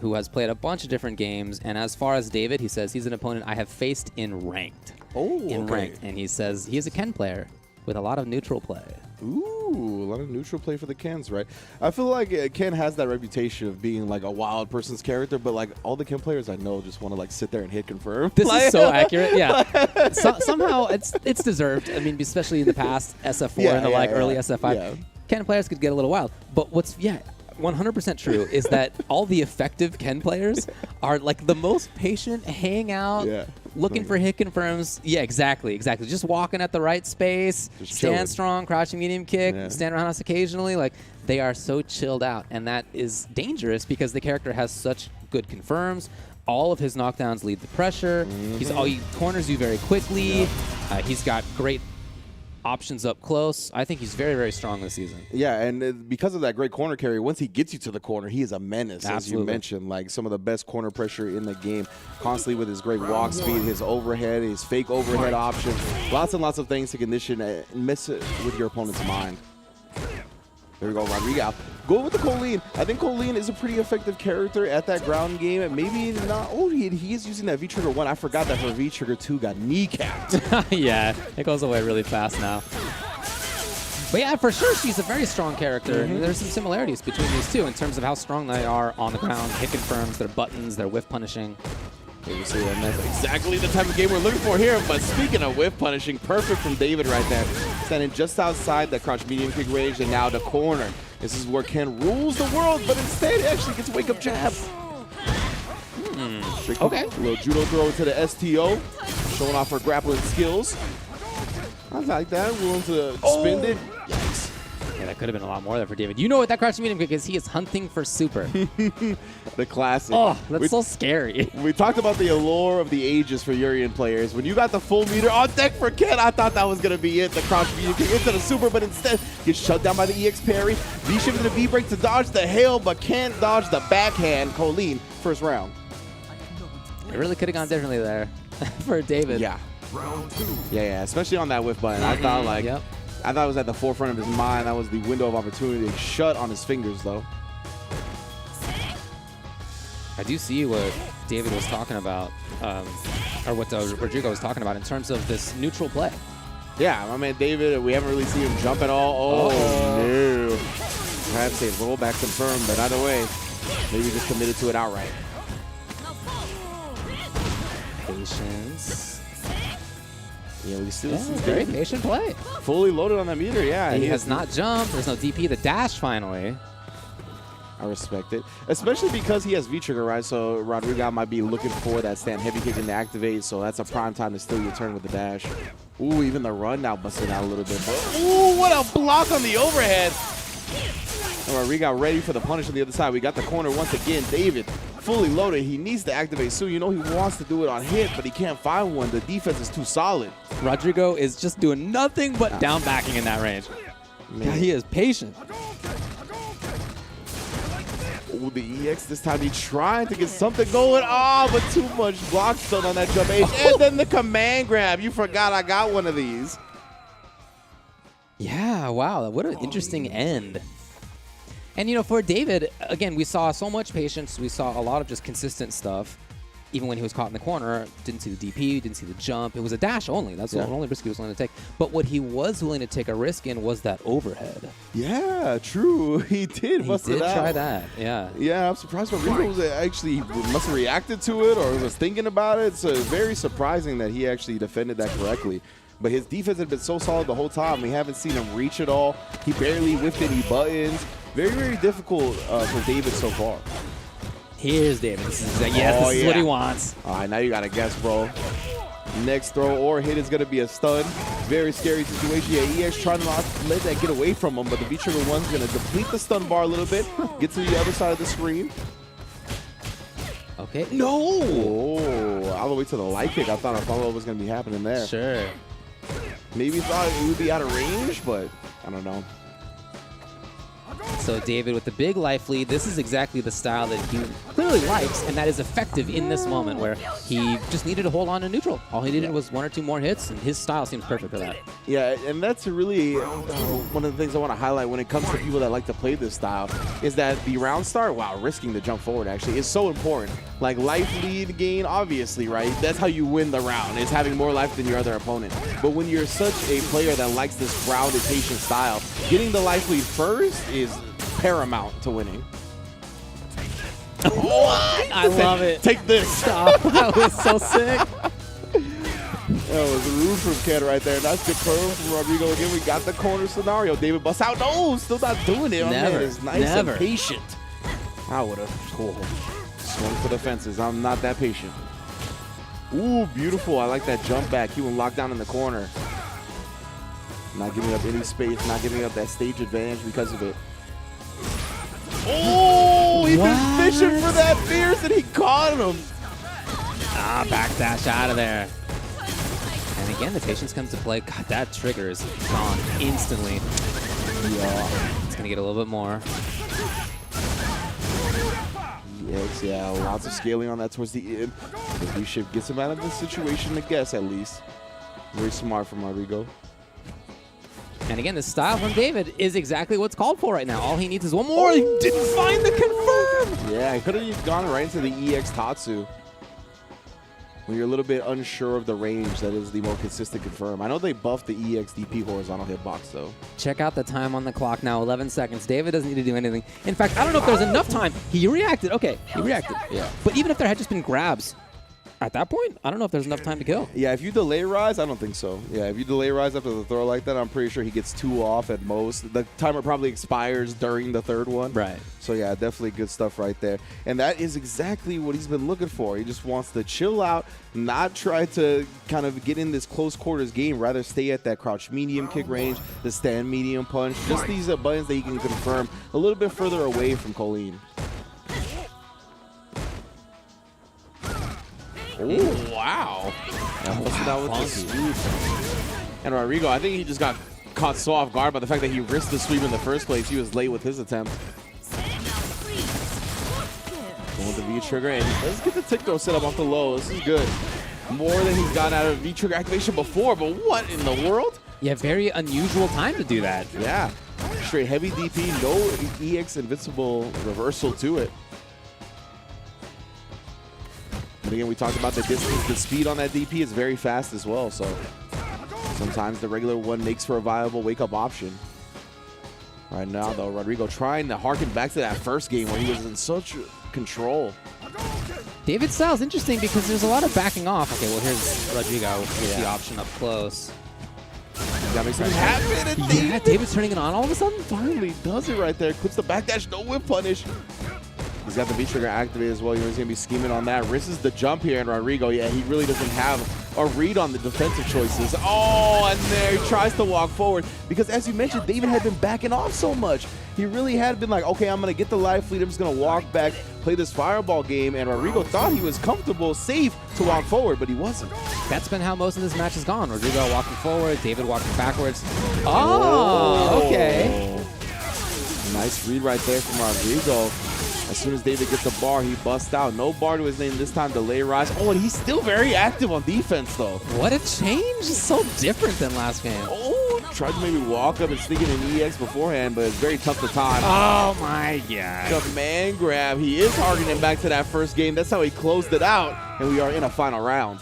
who has played a bunch of different games, and as far as David, he says he's an opponent I have faced in ranked. Ranked, and he says he is a Ken player with a lot of neutral play. Ooh, a lot of neutral play for the Kens, right? I feel like Ken has that reputation of being like a wild person's character, but like all the Ken players I know just want to like sit there and hit confirm. This is so accurate, yeah. Somehow it's deserved. I mean, especially in the past SF4 and the early SF5, Yeah. Ken players could get a little wild. But what's 100% true is that all the effective Ken players are like the most patient, hang out, looking for hit confirms. Yeah, exactly. Just walking at the right space, Just stand chilling. strong, crouching medium kick, stand around us occasionally. Like, they are so chilled out, and that is dangerous because the character has such good confirms. All of his knockdowns lead the pressure. He corners you very quickly. He's got great options up close. I think he's very, very strong this season. Yeah, and because of that great corner carry, once he gets you to the corner, he is a menace, Absolutely. as you mentioned. Like some of the best corner pressure in the game, constantly with his great walk speed, his overhead, his fake overhead option. Lots and lots of things to condition and mess it with your opponent's mind. There we go, Rodrigo. Go with the Colleen. I think Colleen is a pretty effective character at that ground game. Maybe not. Oh, he is using that V-Trigger 1. I forgot that her V-Trigger 2 got kneecapped. Yeah, it goes away really fast now. But yeah, for sure, she's a very strong character. And there's some similarities between these two in terms of how strong they are on the ground. Hit confirms, their buttons, their whiff punishing. Here we see that. That's exactly the type of game we're looking for here. But speaking of whiff punishing, perfect from David right there. Standing just outside that crouch medium kick range and now the corner. This is where Ken rules the world, but instead he actually gets a wake-up jab. Okay. A little judo throw to the STO, showing off her grappling skills. I like that. Willing to spin it. Yikes. Yeah, that could have been a lot more there for David. You know what that crouch medium kick is? He is hunting for super. The classic. Oh, that's so scary. We talked about the allure of the ages for Urian players. When you got the full meter on deck for Ken, I thought that was going to be it. The crouch medium kick into the super, but instead gets shut down by the EX parry. V-shift to the V-break to dodge the hail, but can't dodge the backhand. Colleen, first round. It really could have gone differently there for David. Yeah. Yeah, especially on that whiff button. I thought I thought it was at the forefront of his mind. That was the window of opportunity. Shut on his fingers, though. I do see what David was talking about, or what Rodrigo was talking about in terms of this neutral play. Yeah, my man David, we haven't really seen him jump at all. Oh, no. Perhaps say roll back confirmed, but either way, maybe just committed to it outright. Patience. Yeah, we still see very patient play. Fully loaded on that meter, yeah. He has not jumped. There's no DP. The dash finally. I respect it. Especially because he has V-Trigger, right? So Rodrigo might be looking for that stand heavy kick to activate, so that's a prime time to steal your turn with the dash. Ooh, even the run now busted out a little bit. But, ooh, what a block on the overhead. And Rodrigo ready for the punish on the other side. We got the corner once again. David, fully loaded. He needs to activate soon. You know he wants to do it on hit, but he can't find one. The defense is too solid. Rodrigo is just doing nothing but down backing in that range. Yeah, he is patient. Ooh, the EX this time. He tried to get something going. Oh, but too much block stun on that jump H. And then the command grab. You forgot I got one of these. Yeah, wow. What an interesting end. And, you know, for David, again, we saw so much patience. We saw a lot of just consistent stuff. Even when he was caught in the corner, didn't see the DP, didn't see the jump. It was a dash only. That's the only risk he was willing to take. But what he was willing to take a risk in was that overhead. Yeah, true. He did bust it out. He did try that, yeah. Yeah, I'm surprised Rodrigo was actually must have reacted to it or was thinking about it. So very surprising that he actually defended that correctly. But his defense had been so solid the whole time. We haven't seen him reach at all. He barely whiffed any buttons. Very, very difficult for David so far. Here's David. This is what he wants. All right, now you got to guess, bro. Next throw or hit is going to be a stun. Very scary situation. Yeah, EX trying to not let that get away from him, but the V-Trigger 1's going to deplete the stun bar a little bit, get to the other side of the screen. Okay. No! Oh, all the way to the light kick. I thought a follow-up was going to be happening there. Sure. Maybe thought it would be out of range, but I don't know. So David with the big life lead. This is exactly the style that he clearly likes, and that is effective in this moment where he just needed to hold on to neutral. All he needed was 1 or 2 more hits, and his style seems perfect for that. Yeah, and that's really one of the things I want to highlight when it comes to people that like to play this style is that the round start, wow, risking the jump forward actually is so important. Like life lead gain, obviously, right? That's how you win the round, is having more life than your other opponent. But when you're such a player that likes this grounded, patient style, getting the life lead first is paramount to winning. Oh, I love it. Take this. Stop. That was so sick. That was rude from Ken right there. That's the curve from Rodrigo again. We got the corner scenario. David busts out. No, still not doing it. Never. Man is nice and patient. I would have swung for the fences. I'm not that patient. Ooh, beautiful. I like that jump back. He went locked down in the corner. Not giving up any space. Not giving up that stage advantage because of it. Oh, he's been fishing for that fierce and he caught him. Ah, backdash out of there. And again, the patience comes to play. God, that trigger is gone instantly. Yeah. It's going to get a little bit more. Yes, yeah, lots of scaling on that towards the end. The V-Ship gets him out of this situation, I guess, at least. Very smart from Rodrigo. And again, the style from David is exactly what's called for right now. All he needs is one more. He didn't find the confirm. Yeah, he could have gone right into the EX Tatsu. When you're a little bit unsure of the range, that is the more consistent confirm. I know they buffed the EX DP horizontal hitbox, though. Check out the time on the clock now, 11 seconds. David doesn't need to do anything. In fact, I don't know if there's enough time. He reacted. Okay, he reacted. Yeah. But even if there had just been grabs, at that point, I don't know if there's enough time to kill. Yeah, if you delay rise, I don't think so. Yeah, if you delay rise after the throw like that, I'm pretty sure he gets 2 off at most. The timer probably expires during the third one. Right. So yeah, definitely good stuff right there. And that is exactly what he's been looking for. He just wants to chill out, not try to kind of get in this close quarters game, rather stay at that crouch medium kick range, the stand medium punch, just these buttons that he can confirm a little bit further away from Colleen. Oh, wow. That was the sweep. And Rodrigo, I think he just got caught so off guard by the fact that he risked the sweep in the first place. He was late with his attempt. Going with the V-trigger, and let's get the tick throw set up off the low. This is good. More than he's gotten out of V-trigger activation before, but what in the world? Yeah, very unusual time to do that. Yeah. Straight heavy DP, no EX invincible reversal to it. But again, we talked about the distance, the speed on that DP is very fast as well, so sometimes the regular one makes for a viable wake-up option. Right now, though, Rodrigo trying to harken back to that first game where he was in such control. David's style is interesting because there's a lot of backing off. Okay, well, here's Rodrigo with the option up close. That makes something happen, and Yeah, David's turning it on all of a sudden. finally does it right there. Clips the backdash, no whip punish. He's got the V-trigger activated as well. He's going to be scheming on that. Risks the jump here, and Rodrigo, yeah, he really doesn't have a read on the defensive choices. Oh, and there he tries to walk forward because, as you mentioned, David had been backing off so much. He really had been like, okay, I'm going to get the life lead. I'm just going to walk back, play this fireball game, and Rodrigo thought he was comfortable, safe to walk forward, but he wasn't. That's been how most of this match has gone. Rodrigo walking forward, David walking backwards. Oh, okay. Nice read right there from Rodrigo. As soon as David gets the bar, he busts out. No bar to his name this time, delay rise. Oh, and he's still very active on defense, though. What a change. So different than last game. Oh, tried to maybe walk up and sneak in an EX beforehand, but it's very tough to time. Oh my god. Command grab. He is harkening back to that first game. That's how he closed it out, and we are in a final round.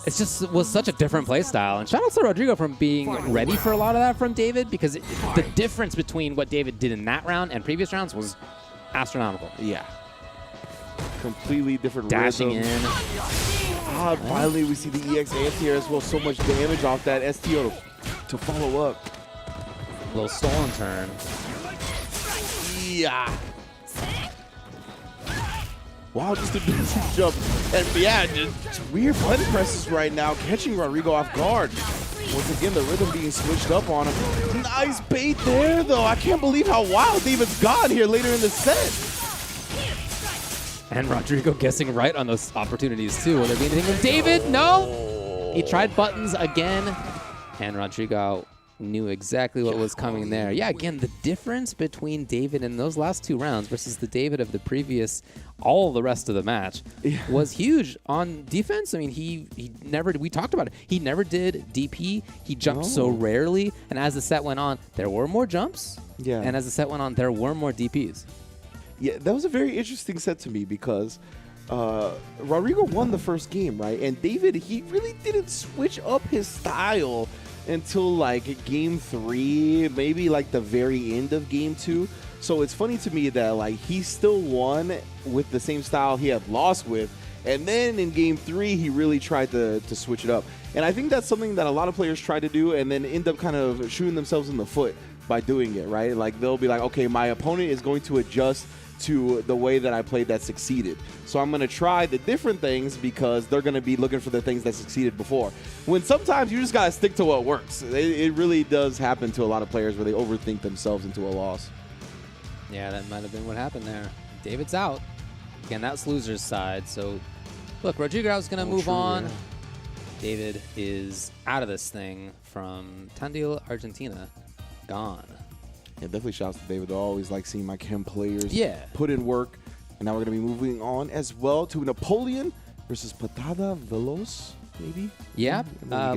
It just was such a different play style. And shout out to Rodrigo for being ready for a lot of that from David, because the difference between what David did in that round and previous rounds was astronomical. Yeah. Completely different Dashing rhythm. in. Finally, we see the EX anti-air as well. So much damage off that STO to follow up. Little stolen turn. Yeah. Wow, just a decent jump. And yeah, just weird button presses right now, catching Rodrigo off guard. Once again, the rhythm being switched up on him. Nice bait there, though. I can't believe how wild David's gone here later in the set. And Rodrigo guessing right on those opportunities, too. Will there be anything from David? No! He tried buttons again, and Rodrigo knew exactly what was coming there. Yeah, again, the difference between David in those last 2 rounds versus the David of the previous, all the rest of the match, was huge on defense. I mean, he never, we talked about it, he never did DP. He jumped so rarely, and as the set went on, there were more jumps. Yeah. And as the set went on, there were more DPs. Yeah, that was a very interesting set to me because Rodrigo won the first game, right? And David, he really didn't switch up his style until like game 3, maybe like the very end of game 2. So it's funny to me that like he still won with the same style he had lost with. And then in game 3, he really tried to switch it up. And I think that's something that a lot of players try to do and then end up kind of shooting themselves in the foot by doing it, right? Like they'll be like, okay, my opponent is going to adjust to the way that I played that succeeded. So I'm going to try the different things because they're going to be looking for the things that succeeded before. When sometimes you just got to stick to what works. It really does happen to a lot of players where they overthink themselves into a loss. Yeah, that might have been what happened there. David's out. Again, that's loser's side. So, look, Rodrigo's going to move on. Yeah. David is out of this thing from Tandil, Argentina. Gone. Yeah, definitely shouts to David. I always like seeing my chem players put in work. And now we're going to be moving on as well to Napoleon versus Patada Veloz, maybe? Yeah,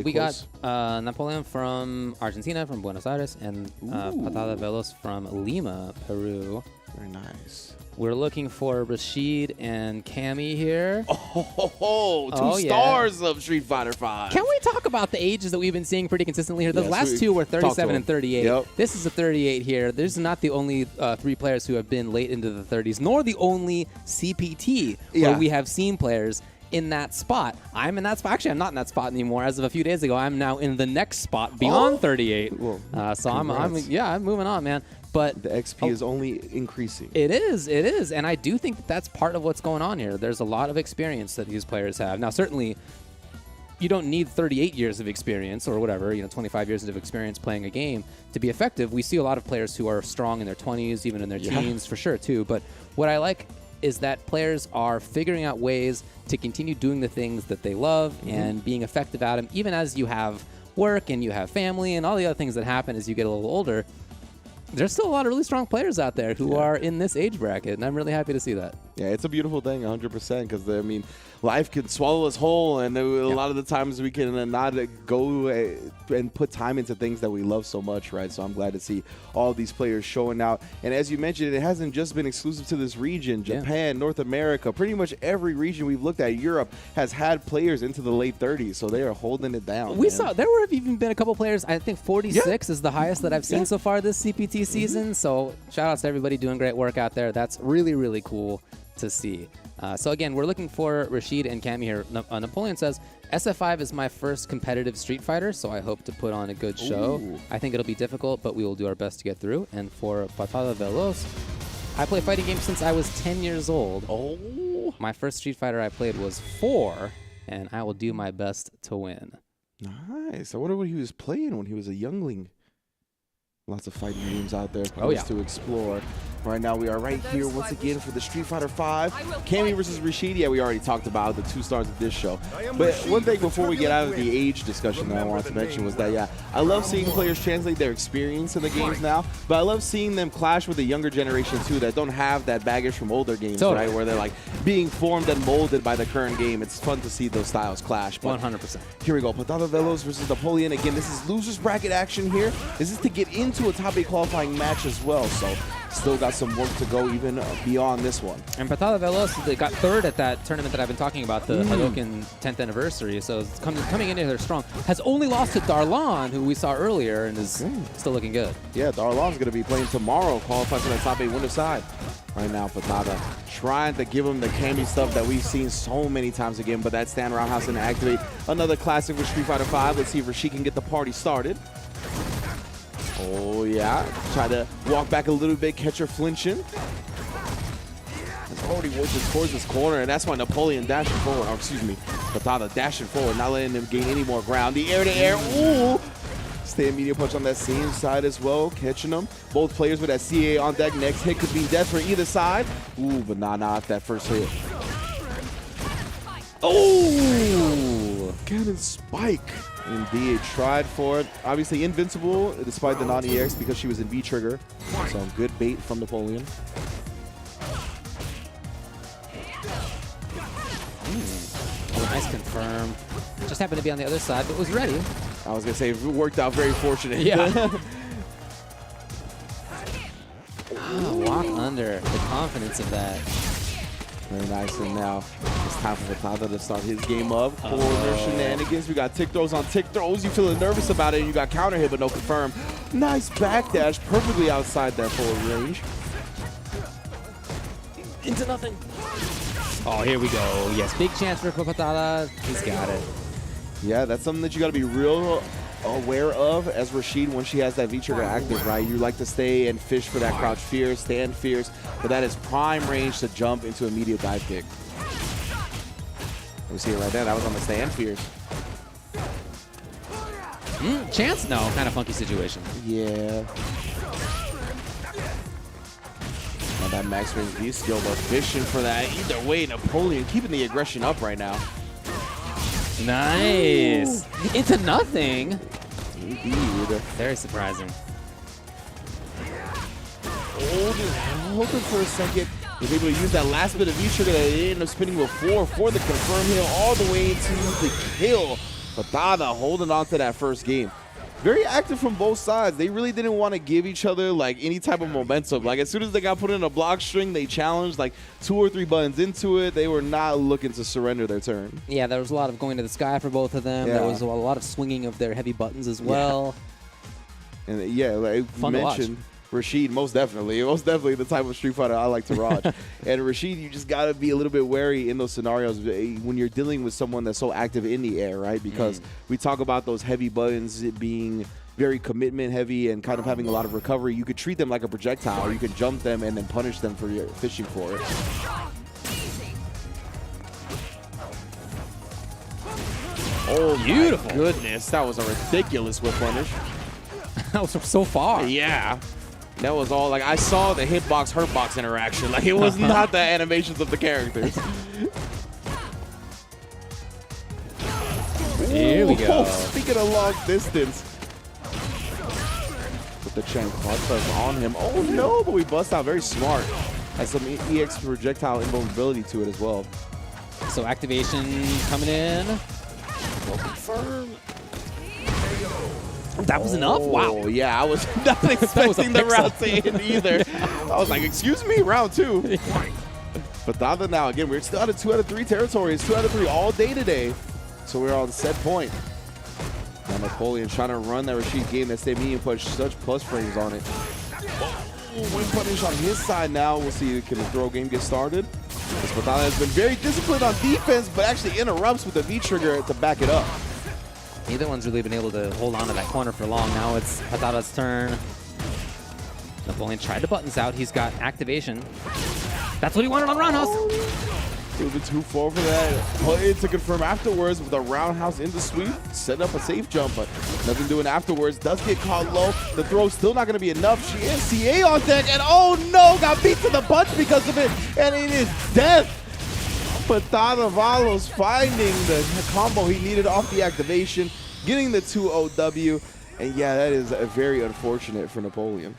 we got Napoleon from Argentina, from Buenos Aires, and Patada Veloz from Lima, Peru. Very nice. We're looking for Rashid and Cammy here. Two stars of Street Fighter V. Can we talk about the ages that we've been seeing pretty consistently here? The last 2 were 37 and 38. Yep. This is a 38 here. This is not the only 3 players who have been late into the 30s, nor the only CPT where we have seen players in that spot. I'm in that spot. Actually, I'm not in that spot anymore. As of a few days ago, I'm now in the next spot beyond 38. Well, so I'm moving on, man. But the XP is only increasing. It is. And I do think that that's part of what's going on here. There's a lot of experience that these players have. Now, certainly, you don't need 38 years of experience or whatever, 25 years of experience playing a game to be effective. We see a lot of players who are strong in their 20s, even in their teens, for sure, too. But what I like is that players are figuring out ways to continue doing the things that they love and being effective at them, even as you have work and you have family and all the other things that happen as you get a little older. There's still a lot of really strong players out there who are in this age bracket, and I'm really happy to see that. Yeah, it's a beautiful thing, 100%, because, I mean, life can swallow us whole, and a lot of the times we can not go and put time into things that we love so much, right? So I'm glad to see all of these players showing out. And as you mentioned, it hasn't just been exclusive to this region. Japan, North America, pretty much every region we've looked at, Europe, has had players into the late 30s, so they are holding it down. We saw, there have even been a couple players, I think 46 is the highest that I've seen so far this CPT season, so shout outs to everybody doing great work out there. That's really, really cool to see. So again, we're looking for Rashid and Cammy here. Napoleon says, SF5 is my first competitive Street Fighter, so I hope to put on a good show. Ooh. I think it'll be difficult, but we will do our best to get through. And for Patada Veloz, I play fighting games since I was 10 years old. Oh. My first Street Fighter I played was 4, and I will do my best to win. Nice. I wonder what he was playing when he was a youngling. Lots of fighting games out there for us to explore. Right now, we are right here once again for the Street Fighter V. Cammy versus Rashid. Yeah, we already talked about the 2 stars of this show. But one thing before we get out of the age discussion that I wanted to mention was that, yeah, I love seeing players translate their experience in the games now, but I love seeing them clash with the younger generation too that don't have that baggage from older games, right? Where they're like being formed and molded by the current game. It's fun to see those styles clash. 100%. Here we go. Patada Velos versus Napoleon. Again, this is losers bracket action here. This is to get into a top 8 qualifying match as well. So still got some work to go even beyond this one. And Patada Velos, they got 3rd at that tournament that I've been talking about, the Hadoken 10th anniversary. So it's coming into there strong. Has only lost to Darlan, who we saw earlier, and is still looking good. Yeah, Darlan's going to be playing tomorrow, qualifying for the top 8 winner side. Right now, Patada trying to give him the Cammy stuff that we've seen so many times again, but that stand roundhouse and activate another classic with Street Fighter V. Let's see if Rashid can get the party started. Oh, yeah. Try to walk back a little bit, catch her flinching. He's already worked towards this corner, and that's why Napoleon dashing forward. Oh, excuse me. Patada dashing forward, not letting him gain any more ground. The air-to-air. Ooh! Stay immediate punch on that same side as well, catching them. Both players with that CA on deck. Next hit could be death for either side. Ooh, but not that first hit. Oh! Cannon spike. Indeed, tried for it. Obviously invincible despite the non-EX because she was in V-trigger. So good bait from Napoleon. Nice confirm. Just happened to be on the other side, but was ready. I was going to say, it worked out very fortunate. Yeah. Walk under. The confidence of that. Very nice. And now it's time for Patada to start his game up. Corner shenanigans. We got tick throws on tick throws. You feeling nervous about it, and you got counter hit, but no confirm. Nice backdash, perfectly outside that forward range. Into nothing. Oh, here we go. Yes, big chance for Patada. He's got it. Yeah, that's something that you got to be real aware of as Rashid when she has that V-trigger active, right? You like to stay and fish for that crouch fierce, stand fierce, but that is prime range to jump into immediate dive kick. We see it right there. That was on the stand fierce. Chance? No, kind of funky situation. Yeah. Now that max range V skill, but fishing for that. Either way, Napoleon keeping the aggression up right now. Nice. Ooh. Into nothing. Indeed. Very surprising. Holding for a second. Was able to use that last bit of V-trigger that they ended up spinning before for the confirm hill all the way into the kill. Patada holding on to that first game. Very active from both sides. They really didn't want to give each other like any type of momentum. Like as soon as they got put in a block string, they challenged like 2 or 3 buttons into it. They were not looking to surrender their turn. Yeah, there was a lot of going to the sky for both of them. Yeah. There was a lot of swinging of their heavy buttons as well. Yeah. And yeah, like you mentioned, Rashid, most definitely the type of Street Fighter I like to watch. And Rashid, you just got to be a little bit wary in those scenarios when you're dealing with someone that's so active in the air, right? Because we talk about those heavy buttons being very commitment heavy and kind of having a lot of recovery. You could treat them like a projectile. You can jump them and then punish them for your fishing for it. Oh, beautiful. My goodness. That was a ridiculous whip punish. That was so far. Yeah. That was all, like, I saw the hitbox, hurtbox interaction. Like, it was not the animations of the characters. Here we go. Speaking of long distance. Put the chain clutch on him. Oh, no, but we bust out. Very smart. Has some EX projectile invulnerability to it as well. So activation coming in. No confirm. That was enough? Wow. Yeah, I was not expecting the round to end either. I was like, excuse me, round 2. Patada now, again, we're still out of 2 out of 3 territories, 2 out of 3 all day today. So we're on set point. Now Napoleon trying to run that Rashid game that stay medium punch, such plus frames on it. Win punish on his side now. We'll see, can the throw game get started? Because Patada has been very disciplined on defense, but actually interrupts with the V-trigger to back it up. Neither one's really been able to hold on to that corner for long. Now it's Patada's turn. Napoleon tried the buttons out. He's got activation. That's what he wanted on Roundhouse. A little bit too forward for that. Play to confirm afterwards with a roundhouse in the sweep. Set up a safe jump, but nothing doing afterwards. Does get caught low. The throw's still not going to be enough. She is CA on deck, and oh no, got beat to the punch because of it, and it is death. Patada Valos finding the combo he needed off the activation, getting the 2-0 W, and yeah, that is very unfortunate for Napoleon.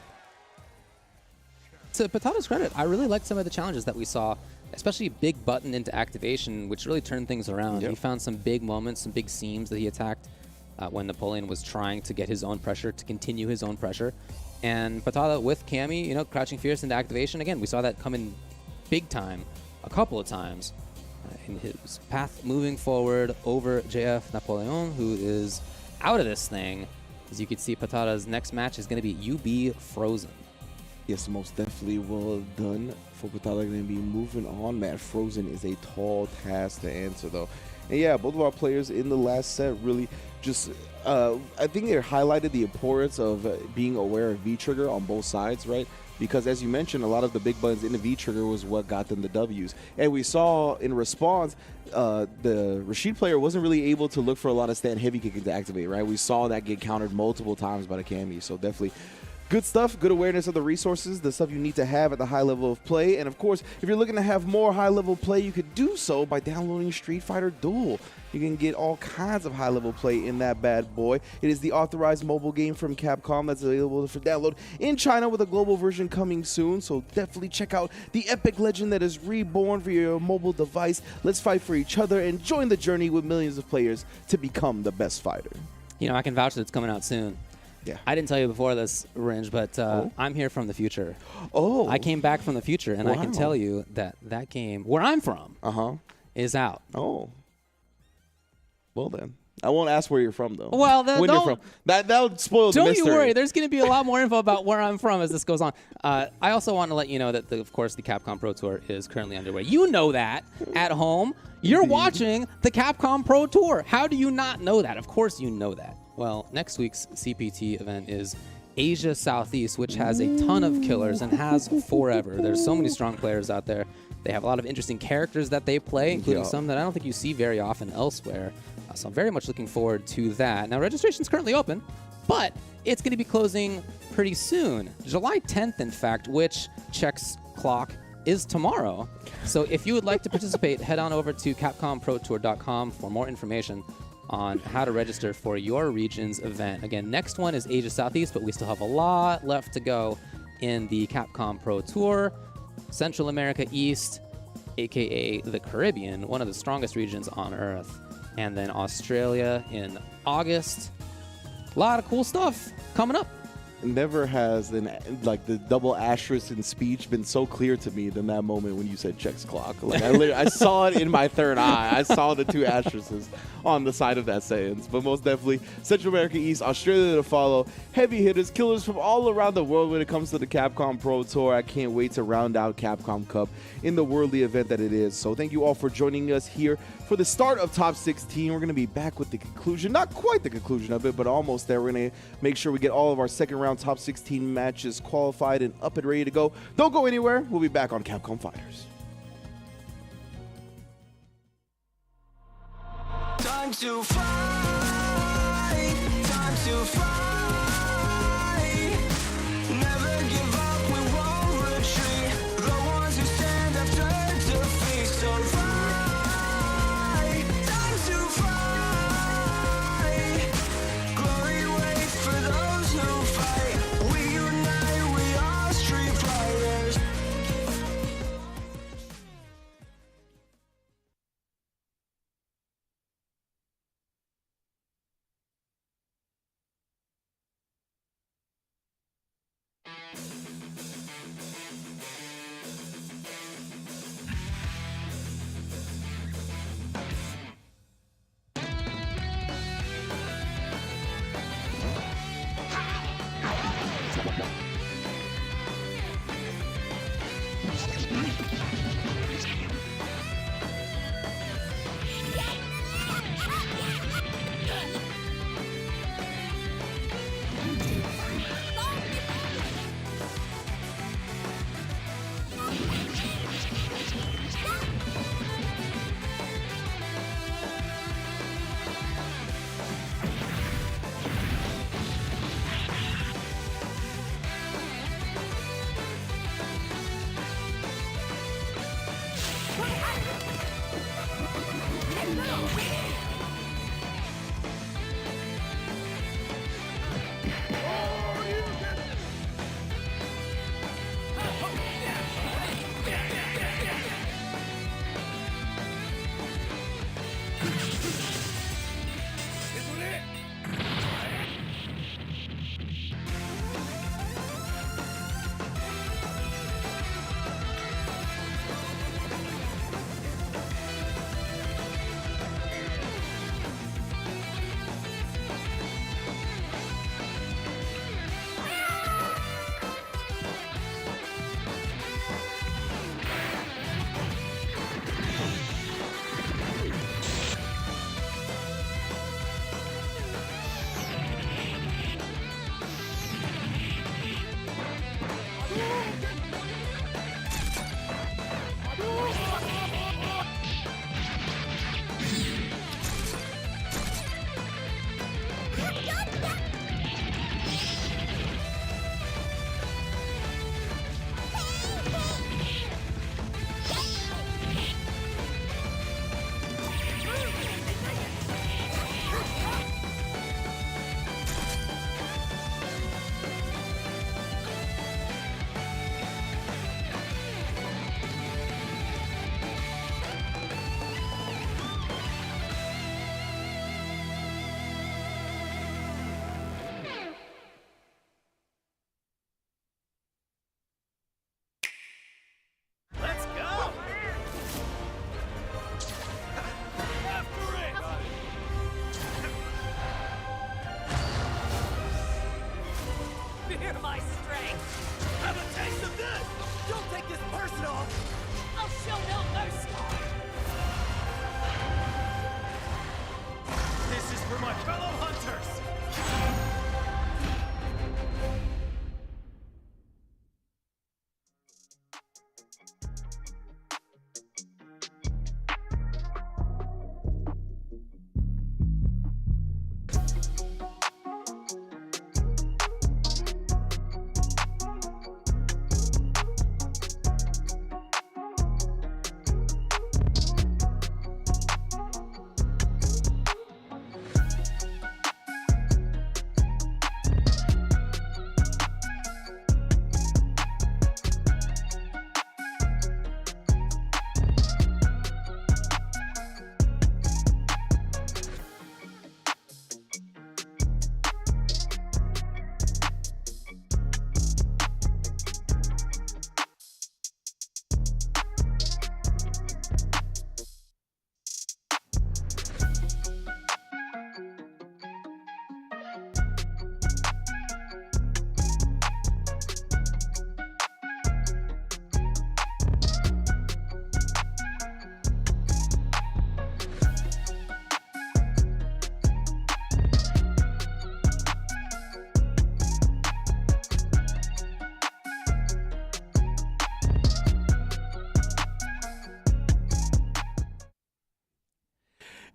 To Patada's credit, I really liked some of the challenges that we saw, especially big button into activation, which really turned things around. Yep. He found some big moments, some big seams that he attacked when Napoleon was trying to get his own pressure, to continue his own pressure. And Patada with Cammy, you know, crouching fierce into activation. Again, we saw that come in big time a couple of times in his path moving forward over JF Napoleon, who is out of this thing. As you can see, Patada's next match is going to be UB Frozen. Yes, most definitely well done for Patada. Going to be moving on. Man, Frozen is a tall task to answer, though. And yeah, both of our players in the last set really just, I think they highlighted the importance of being aware of V-trigger on both sides, right? Because as you mentioned, a lot of the big buttons in the V-trigger was what got them the Ws. And we saw in response, the Rashid player wasn't really able to look for a lot of stand heavy kicking to activate, right? We saw that get countered multiple times by the Cammy, so definitely good stuff, good awareness of the resources, the stuff you need to have at the high level of play. And of course, if you're looking to have more high level play, you could do so by downloading Street Fighter Duel. You can get all kinds of high level play in that bad boy. It is the authorized mobile game from Capcom that's available for download in China with a global version coming soon. So definitely check out the epic legend that is reborn for your mobile device. Let's fight for each other and join the journey with millions of players to become the best fighter. You know, I can vouch that it's coming out soon. Yeah. I didn't tell you before this, Ringe, but I'm here from the future. Oh. I came back from the future, and I can Wow. tell you that that game, where I'm from, is out. Oh. Well then. I won't ask where you're from, though. Well, then when you're don't- from. That would spoil the Don't mystery. you worry. There's going to be a lot more info about where I'm from as this goes on. I also want to let you know that, of course, the Capcom Pro Tour is currently underway. You know that at home. You're watching the Capcom Pro Tour. How do you not know that? Of course you know that. Well, next week's CPT event is Asia Southeast, which has a ton of killers and has forever. There's so many strong players out there. They have a lot of interesting characters that they play, including some that I don't think you see very often elsewhere. So I'm very much looking forward to that. Now, registration is currently open, but it's going to be closing pretty soon. July 10th, in fact, which checks clock is tomorrow. So if you would like to participate, head on over to CapcomProTour.com for more information on how to register for your region's event. Again, next one is Asia Southeast, but we still have a lot left to go in the Capcom Pro Tour. Central America East, aka the Caribbean, one of the strongest regions on Earth. And then Australia in August. A lot of cool stuff coming up. Never has the double asterisk in speech been so clear to me than that moment when you said checks clock. Like I saw it in my third eye. I saw the two asterisks on the side of that sentence. But most definitely, Central America East, Australia to follow. Heavy hitters, killers from all around the world when it comes to the Capcom Pro Tour. I can't wait to round out Capcom Cup in the worldly event that it is. So thank you all for joining us here for the start of Top 16. We're going to be back with the conclusion. Not quite the conclusion of it, but almost there. We're going to make sure we get all of our second round Top 16 matches qualified and up and ready to go. Don't go anywhere. We'll be back on Capcom Fighters. Time to fight, time to fight. Never give up, we won't retreat. The ones who stand up turn defeat. So fight, time to fight. Glory waits for those who fight. We unite, we are street fighters.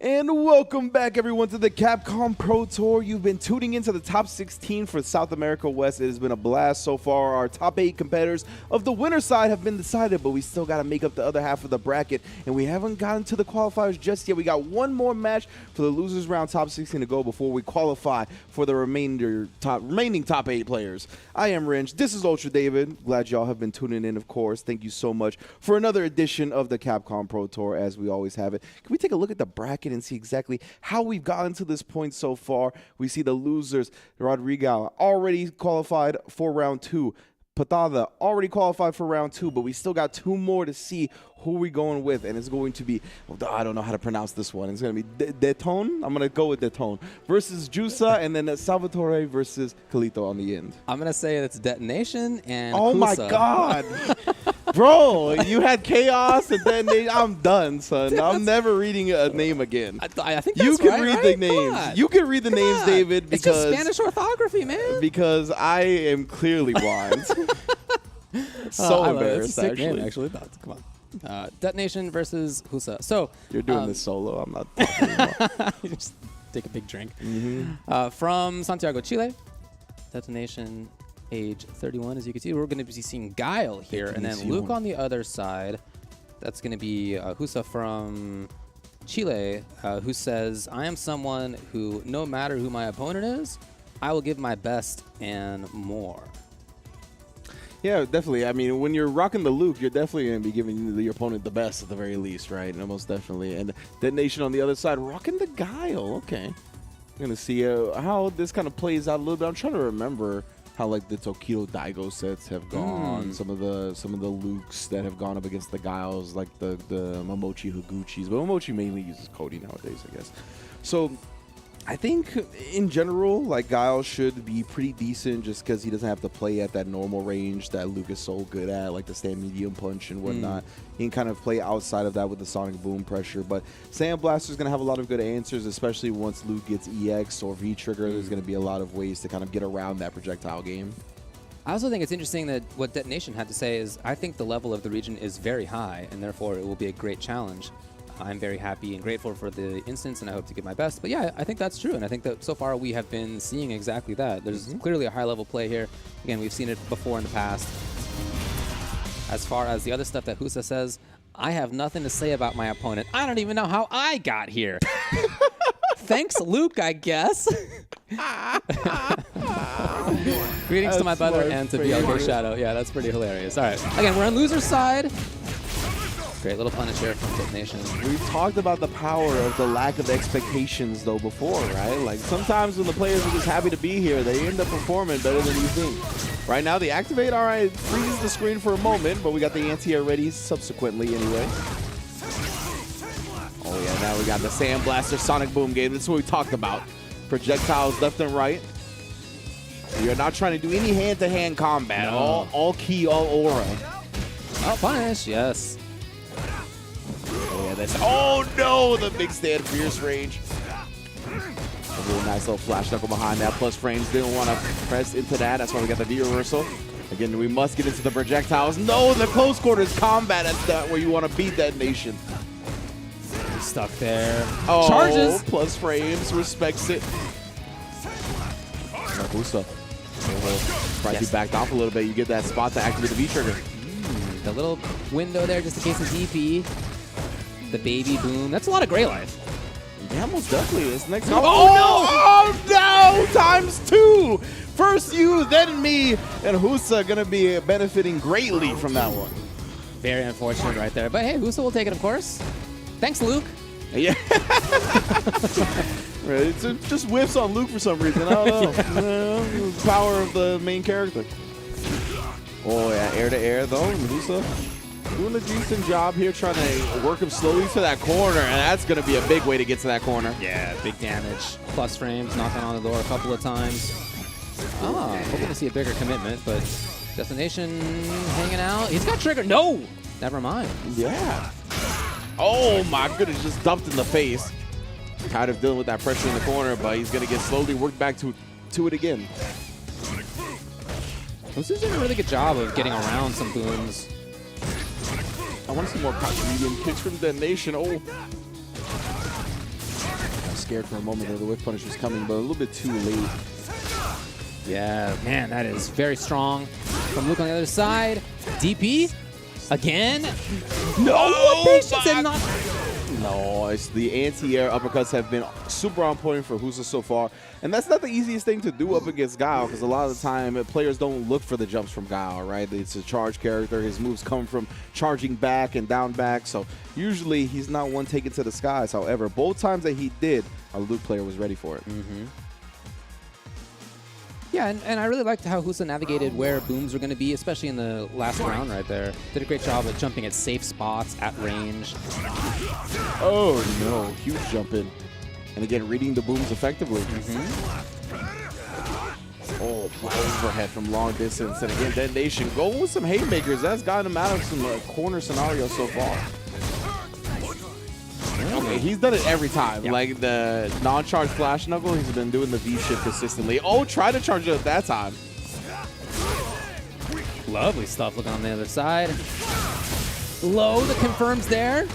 And welcome back, everyone, to the Capcom Pro Tour. You've been tuning into the top 16 for South America West. It has been a blast so far. Our top 8 competitors of the winner side have been decided, but we still got to make up the other half of the bracket, and we haven't gotten to the qualifiers just yet. We got one more match for the losers round top 16 to go before we qualify for the remaining top 8 players. I am Wrench. This is Ultra David. Glad y'all have been tuning in, of course. Thank you so much for another edition of the Capcom Pro Tour, as we always have it. Can we take a look at the bracket and see exactly how we've gotten to this point so far? We see the losers, Rodrigo, already qualified for round 2. Patada already qualified for round 2, but we still got 2 more to see who we going with, and it's going to be, I don't know how to pronounce this one. It's going to be Detone. I'm going to go with Detone versus Jusa, and then Salvatore versus Kalito on the end. I'm going to say it's Detonation and Oh, Husa. my God. Bro, you had Chaos and Detonation. I'm done, son. Dude, I'm never reading a name again. I think You that's can right, read right? the Come names. on. You can read the names, on. David, It's just because Spanish orthography, man. because I am clearly blind. So I love it. embarrassed, It's a sick actually. name, actually. But come on. Detonation versus Husa. So You're doing this solo. I'm not talking anymore. you just take a big drink. Mm-hmm. From Santiago, Chile. Detonation, age 31. As you can see, we're going to be seeing Guile here, and then Luke on the other side. That's going to be Husa from Chile, who says, "I am someone who, no matter who my opponent is, I will give my best and more." Yeah, definitely. I mean, when you're rocking the Luke, you're definitely going to be giving your opponent the best at the very least, right? And most definitely. And Detonation on the other side, rocking the Guile. Okay. I'm going to see how this kind of plays out a little bit. I'm trying to remember how, like, the Tokido Daigo sets have gone. Some of the Lukes that have gone up against the Guiles, like the Momochi Higuchis. But Momochi mainly uses Cody nowadays, I guess. So I think in general, like, Guile should be pretty decent just because he doesn't have to play at that normal range that Luke is so good at, like the stand medium punch and whatnot. He can kind of play outside of that with the sonic boom pressure. But Sand Blaster's going to have a lot of good answers, especially once Luke gets EX or V-Trigger. There's going to be a lot of ways to kind of get around that projectile game. I also think it's interesting that what Detonation had to say is, I think the level of the region is very high, and therefore it will be a great challenge. I'm very happy and grateful for the instance, and I hope to give my best. But yeah, I think that's true, and I think that so far we have been seeing exactly that. There's clearly a high-level play here. Again, we've seen it before in the past. As far as the other stuff that Husa says, I have nothing to say about my opponent. I don't even know how I got here. Thanks, Luke, I guess. Greetings to my brother and to BLK Shadow. Yeah, that's pretty hilarious. All right. Again, we're on loser's side. Great little punish here from Detonation. We've talked about the power of the lack of expectations, though, before, right? Like, sometimes when the players are just happy to be here, they end up performing better than you think. Right now, the activate, all right, freezes the screen for a moment, but we got the anti-air ready subsequently anyway. Oh, yeah, now we got the Sand Blaster Sonic Boom game. This is what we talked about. Projectiles left and right. We are not trying to do any hand-to-hand combat. No. All key, all aura. Oh, punish, yes. Oh, yeah, that's, oh no, the big stand fierce range. A really nice little flash knuckle behind that. Plus frames didn't want to press into that. That's why we got the V reversal. Again, we must get into the projectiles. No, the close quarters combat. That's not where you want to beat Detonation. Stuck there. Oh, Charges. plus frames respects it. Nakusa. Pricey backed off a little bit. You get that spot to activate the V trigger. The little window there just in case of DP. The baby boom. That's a lot of gray life. Yeah, most definitely. This next Oh, no! Oh no! Times 2! First you, then me, and Husa gonna be benefiting greatly from that one. Very unfortunate right there. But hey, Husa will take it, of course. Thanks, Luke. Yeah. Right, it just whiffs on Luke for some reason. I don't know. Power of the main character. Oh yeah, air to air though. Husa doing a decent job here, trying to work him slowly to that corner, and that's going to be a big way to get to that corner. Yeah, big damage. Plus frames, knocking on the door a couple of times. Ah, hoping to see a bigger commitment, but Destination hanging out. He's got trigger. No! Never mind. Yeah. Oh my goodness, just dumped in the face. Tired of dealing with that pressure in the corner, but he's going to get slowly worked back to it again. This is doing a really good job of getting around some booms. I want to see more crouch medium kicks from Detonation. Oh. scared for a moment that the whiff punish was coming, but a little bit too late. Yeah, man, that is very strong. From Luke on the other side. DP again. No, patience and not. No, it's the anti-air uppercuts have been super on point for Husa so far. And that's not the easiest thing to do up against Guile, because a lot of the time players don't look for the jumps from Guile, right? It's a charge character. His moves come from charging back and down back. So usually he's not one taken to the skies. However, both times that he did, our Luke player was ready for it. Yeah, and I really liked how Husa navigated where booms were going to be, especially in the last round right there. Did a great job of jumping at safe spots, at range. Oh, no. Huge jump in. And again, reading the booms effectively. Oh, overhead from long distance. And again, detonation. Going with some haymakers. That's gotten him out of some corner scenarios so far. Okay, he's done it every time. Yep. Like the non-charge flash knuckle, he's been doing the V-shift consistently. Oh, try to charge it at that time. Lovely stuff looking on the other side. Low that confirms there.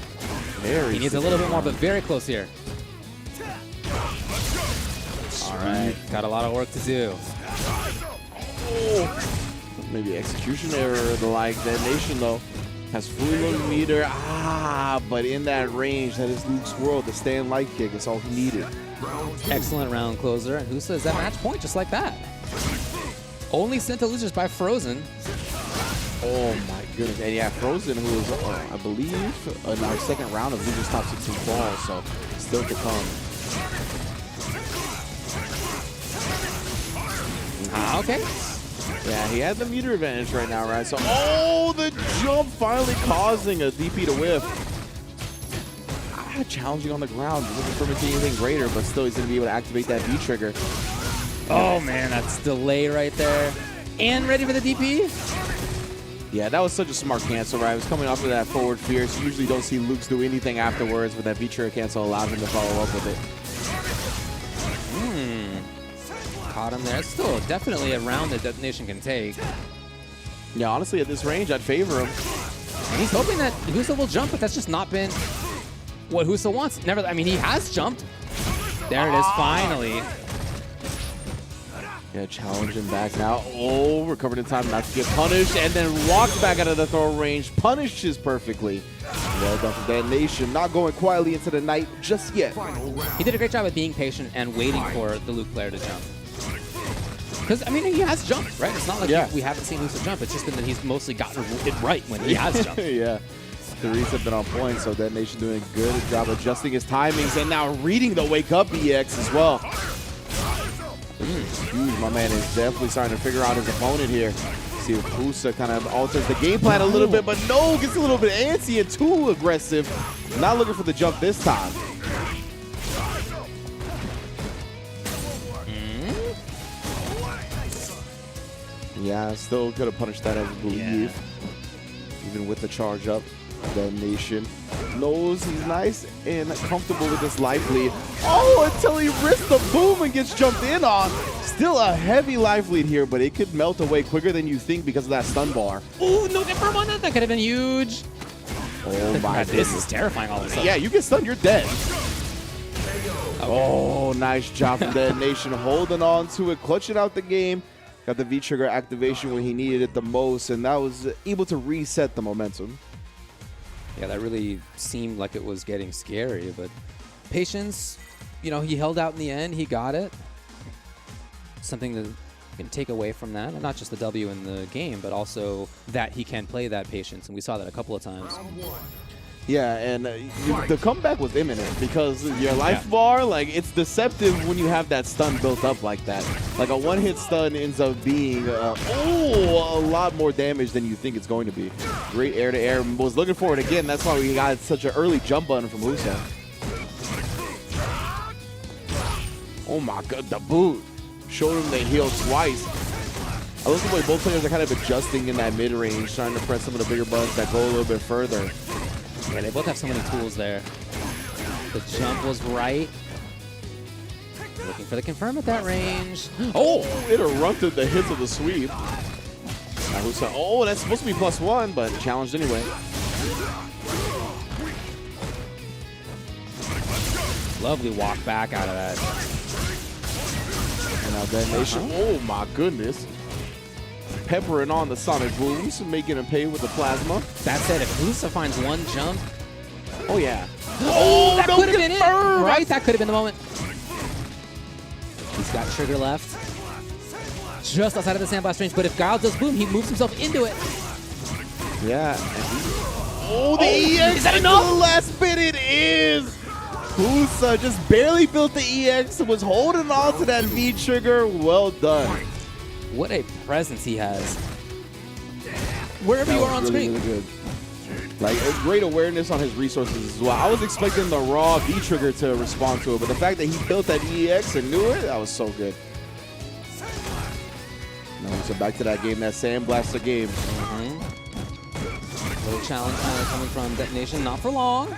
Very He needs a little bit more, but very close here. All right, got a lot of work to do. Maybe execution error or the like. Detonation, though, has fully loaded meter. But in that range, that is Luke's world. The stand light kick is all he needed. Excellent round closer, and Husa is at match point just like that. Only sent to losers by Frozen. Oh my goodness. And yeah, Frozen, who was, I believe, in our second round of losers top 16 falls, so still to come. Okay. Yeah, he had the meter advantage right now, right? So, oh, the jump finally causing a DP to whiff. Challenging on the ground, looking for him to do anything greater, but still he's going to be able to activate that V trigger. Oh man, that's delay right there. And ready for the DP? Yeah, that was such a smart cancel, right? It was coming off of that forward fierce. You usually don't see Luke's do anything afterwards, but that V trigger cancel allowed him to follow up with it. Caught him there. It's still definitely a round that Detonation can take. Yeah, honestly, at this range, I'd favor him. And he's hoping that Husa will jump, but that's just not been what Husa wants. Never. I mean, he has jumped. There it is, finally. Yeah, challenging back now. Oh, recovered in time not to get punished, and then walks back out of the throw range. Punishes perfectly. Well done for Detonation. Not going quietly into the night just yet. He did a great job of being patient and waiting for the Luke player to jump. Because, I mean, he has jumped, right? It's not like we haven't seen Husa jump. It's just been that he's mostly gotten it right when he has jumped. Yeah. The reads have been on point, so Detonation doing a good job adjusting his timings and now reading the Wake Up EX as well. Huge. My man is definitely starting to figure out his opponent here. See if Husa kind of alters the game plan a little bit, but no, gets a little bit antsy and too aggressive. Not looking for the jump this time. Yeah, still could have punished that, I believe. Even with the charge up. Detonation knows he's nice and comfortable with this life lead. Oh, until he risks the boom and gets jumped in on. Still a heavy life lead here, but it could melt away quicker than you think because of that stun bar. Ooh, no confirm on that. That could have been huge. Oh my This is terrifying all of a sudden. Yeah, you get stunned, you're dead. Oh, nice job from Detonation holding on to it, clutching out the game. Got the V-trigger activation when he needed it the most, and that was able to reset the momentum. Yeah, that really seemed like it was getting scary, but patience, you know, he held out in the end. He got it. Something that you can take away from that, and not just the W in the game, but also that he can play that patience, and we saw that a couple of times. Yeah, and the comeback was imminent because your life bar, like, it's deceptive when you have that stun built up like that. Like, a one-hit stun ends up being, a lot more damage than you think it's going to be. Great air-to-air. Was looking for it again. That's why we got such an early jump button from Husa. Oh, my God. The boot. Showed him the heel twice. I love the way both players are kind of adjusting in that mid-range, trying to press some of the bigger buttons that go a little bit further. Yeah, they both have so many tools there. The jump was right. Looking for the confirm at that range. Oh, interrupted the hits of the sweep. Oh, that's supposed to be +1, but challenged anyway. Lovely walk back out of that. And now detonation. Oh my goodness. Peppering on the sonic booms, making him pay with the plasma. That said, if Husa finds one jump, Oh yeah. oh, that no could have been it, confirm. right? That could have been the moment. He's got trigger left, just outside of the sandblast range. But if Guile does boom, he moves himself into it. Yeah. Oh, the EX! Is that enough? The last bit it is! Husa just barely built the EX, was holding on to that V trigger. Well done. What a presence he has. Wherever you are on screen. Really good. Like, great awareness on his resources as well. I was expecting the raw V trigger to respond to it, but the fact that he built that EX and knew it, that was so good. Now, so back to that game, that Sandblaster game. Little challenge coming from Detonation, not for long.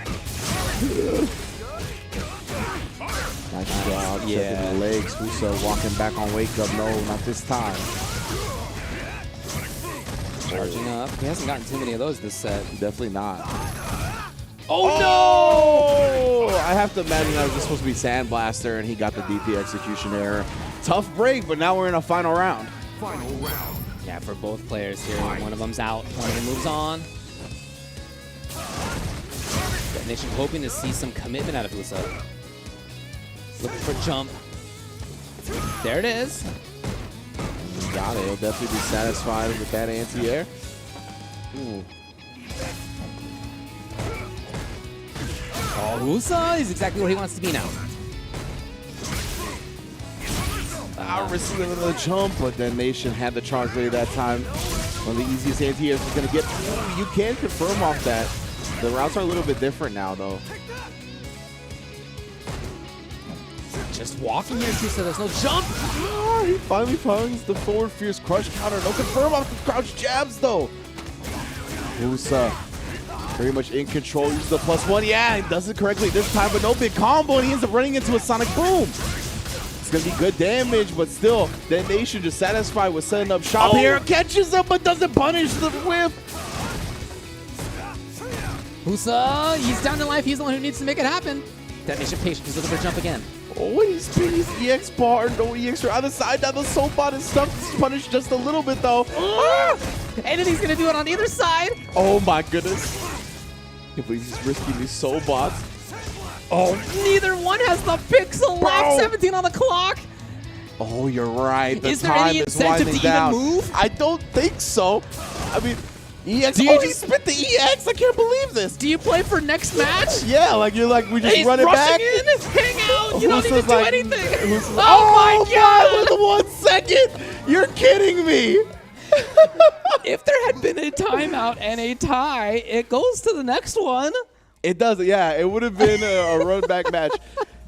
Nice job, Yeah. checking the legs. Husa walking back on wake up. No, not this time. Charging up. He hasn't gotten too many of those this set. Definitely not. Oh, no! I have to imagine that was just supposed to be Sandblaster, and he got the DP execution error. Tough break, but now we're in a final round. Final round. Yeah, for both players here. One of them's out, one of them moves on. Detonation hoping to see some commitment out of Husa. Looking for jump. There it is. Got it. He'll definitely be satisfied with that anti-air. Ooh. Oh, Husa is exactly where he wants to be now. Receiving the jump, but then Nation had the charge rate that time. One of the easiest anti-airs is going to get. Ooh, you can confirm off that. The routes are a little bit different now, though. Just walking here, so there's no jump. Oh, he finally finds the forward fierce crush counter. No confirm off the crouch jabs, though. Husa very much in control. Uses the +1. Yeah, he does it correctly this time, but no big combo, and he ends up running into a sonic boom. It's going to be good damage, but still, Detonation just satisfied with setting up shop here. Catches him, but doesn't punish the whip. Husa, he's down to life. He's the one who needs to make it happen. Detonation patient. He's looking for a jump again. Oh, he's spinning his EX bar. No EX for either side. Now the soap bot is stuck. It's punished just a little bit, though. Ah! And then he's going to do it on either side. Oh, my goodness. Can't believe he's risking these soul bots. Oh, neither one has the pixel left. 17 on the clock. Oh, you're right. The Is there time any is incentive winding to even down. move? I don't think so. I mean, EX. Do you Oh, he just- spit the EX. I can't believe this. Do you play for next match? Yeah, like you're like, we just He's run it rushing back. in. Hang out. You don't Husa's even do like- anything. Husa's like, Oh, my God. With 1 second. You're kidding me. If there had been a timeout and a tie, it goes to the next one. It does, yeah. It would have been a run back match.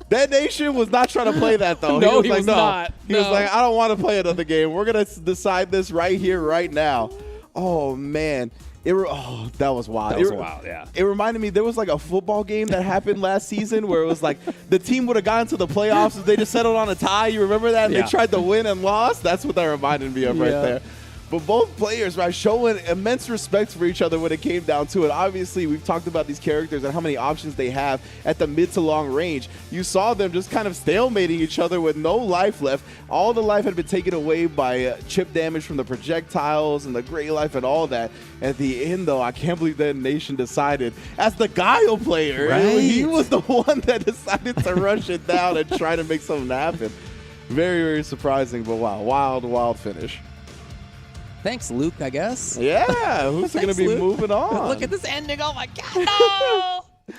Detonation was not trying to play that, though. No, he was not. He was No. like, I don't want to play another game. We're going to decide this right here, right now. Oh, man. That was wild. That was wild, yeah. It reminded me, there was like a football game that happened last season where it was like the team would have gotten to the playoffs if they just settled on a tie. You remember that? And Yeah. they tried to win and lost. That's what that reminded me of right Yeah. there. But both players, right, showing immense respect for each other when it came down to it. Obviously, we've talked about these characters and how many options they have at the mid to long range. You saw them just kind of stalemating each other with no life left. All the life had been taken away by chip damage from the projectiles and the gray life and all that. At the end, though, I can't believe that Nation decided, as the Guile player, Right. he was the one that decided to rush it down and try to make something happen. Very, very surprising, but wow, wild, wild finish. Thanks, Luke, I guess. Yeah, who's going to Thanks, be Luke. moving on? Look at this ending. Oh, my God. No.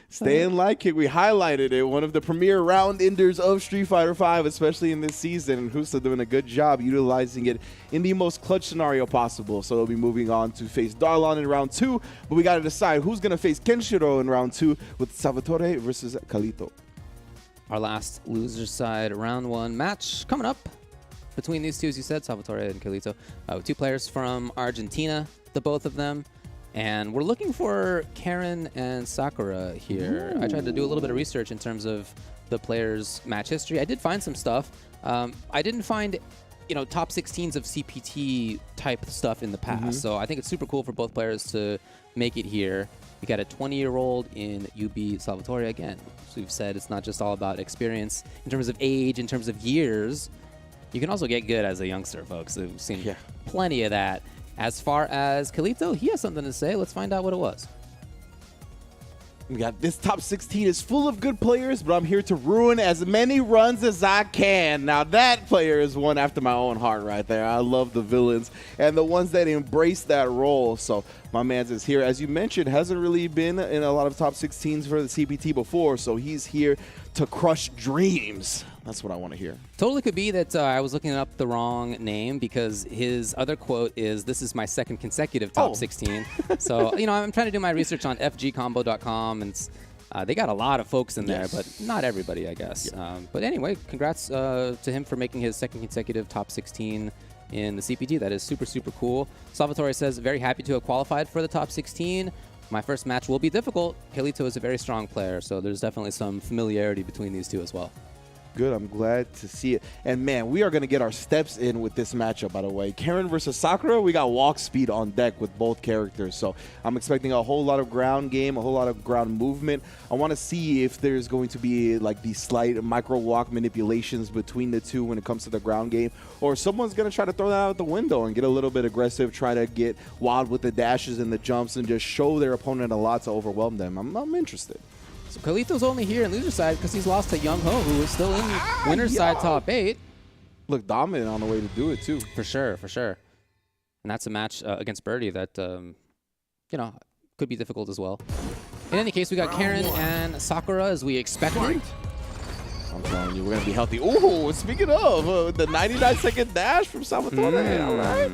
Staying light kick, we highlighted it. One of the premier round enders of Street Fighter V, especially in this season. And Husa doing a good job utilizing it in the most clutch scenario possible. So they'll be moving on to face Darlon in round 2. But we got to decide who's going to face Kenshiro in round 2 with Salvatore versus Kalito. Our last loser side round 1 match coming up between these two, as you said, Salvatore and Kalito. Two players from Argentina, the both of them. And we're looking for Karen and Sakura here. I tried to do a little bit of research in terms of the players' match history. I did find some stuff. I didn't find, top 16s of CPT type stuff in the past. So I think it's super cool for both players to make it here. You got a 20-year-old in UB Salvatore again. So we've said it's not just all about experience in terms of age, in terms of years. You can also get good as a youngster, folks. We've seen plenty of that. As far as Kalito, he has something to say. Let's find out what it was. We got this top 16 is full of good players, but I'm here to ruin as many runs as I can. Now that player is one after my own heart right there. I love the villains and the ones that embrace that role. So my man's is here. As you mentioned, hasn't really been in a lot of top 16s for the CPT before, so he's here to crush dreams. That's what I want to hear. Totally could be that I was looking up the wrong name because his other quote is, "This is my second consecutive top 16." So, you know, I'm trying to do my research on fgcombo.com, and they got a lot of folks in there, but not everybody, I guess. But anyway, congrats to him for making his second consecutive top 16 in the CPT. That is super, super cool. Salvatore says, very happy to have qualified for the top 16. My first match will be difficult. Kalito is a very strong player, so there's definitely some familiarity between these two as well. Good. I'm glad to see it. And, man, we are going to get our steps in with this matchup, by the way. Karen versus Sakura, we got walk speed on deck with both characters. So I'm expecting a whole lot of ground game, a whole lot of ground movement. I want to see if there's going to be, like, these slight micro walk manipulations between the two when it comes to the ground game. Or someone's going to try to throw that out the window and get a little bit aggressive, try to get wild with the dashes and the jumps and just show their opponent a lot to overwhelm them. I'm interested. So Kalito's only here in loser side because he's lost to Young Ho, who is still in winner's side top 8. Look dominant on the way to do it, too. For sure, for sure. And that's a match against Birdie that, you know, could be difficult as well. In any case, we got Karen and Sakura as we expected. I'm telling you, we're going to be healthy. Ooh, speaking of, the 99-second dash from Salvatore. All right.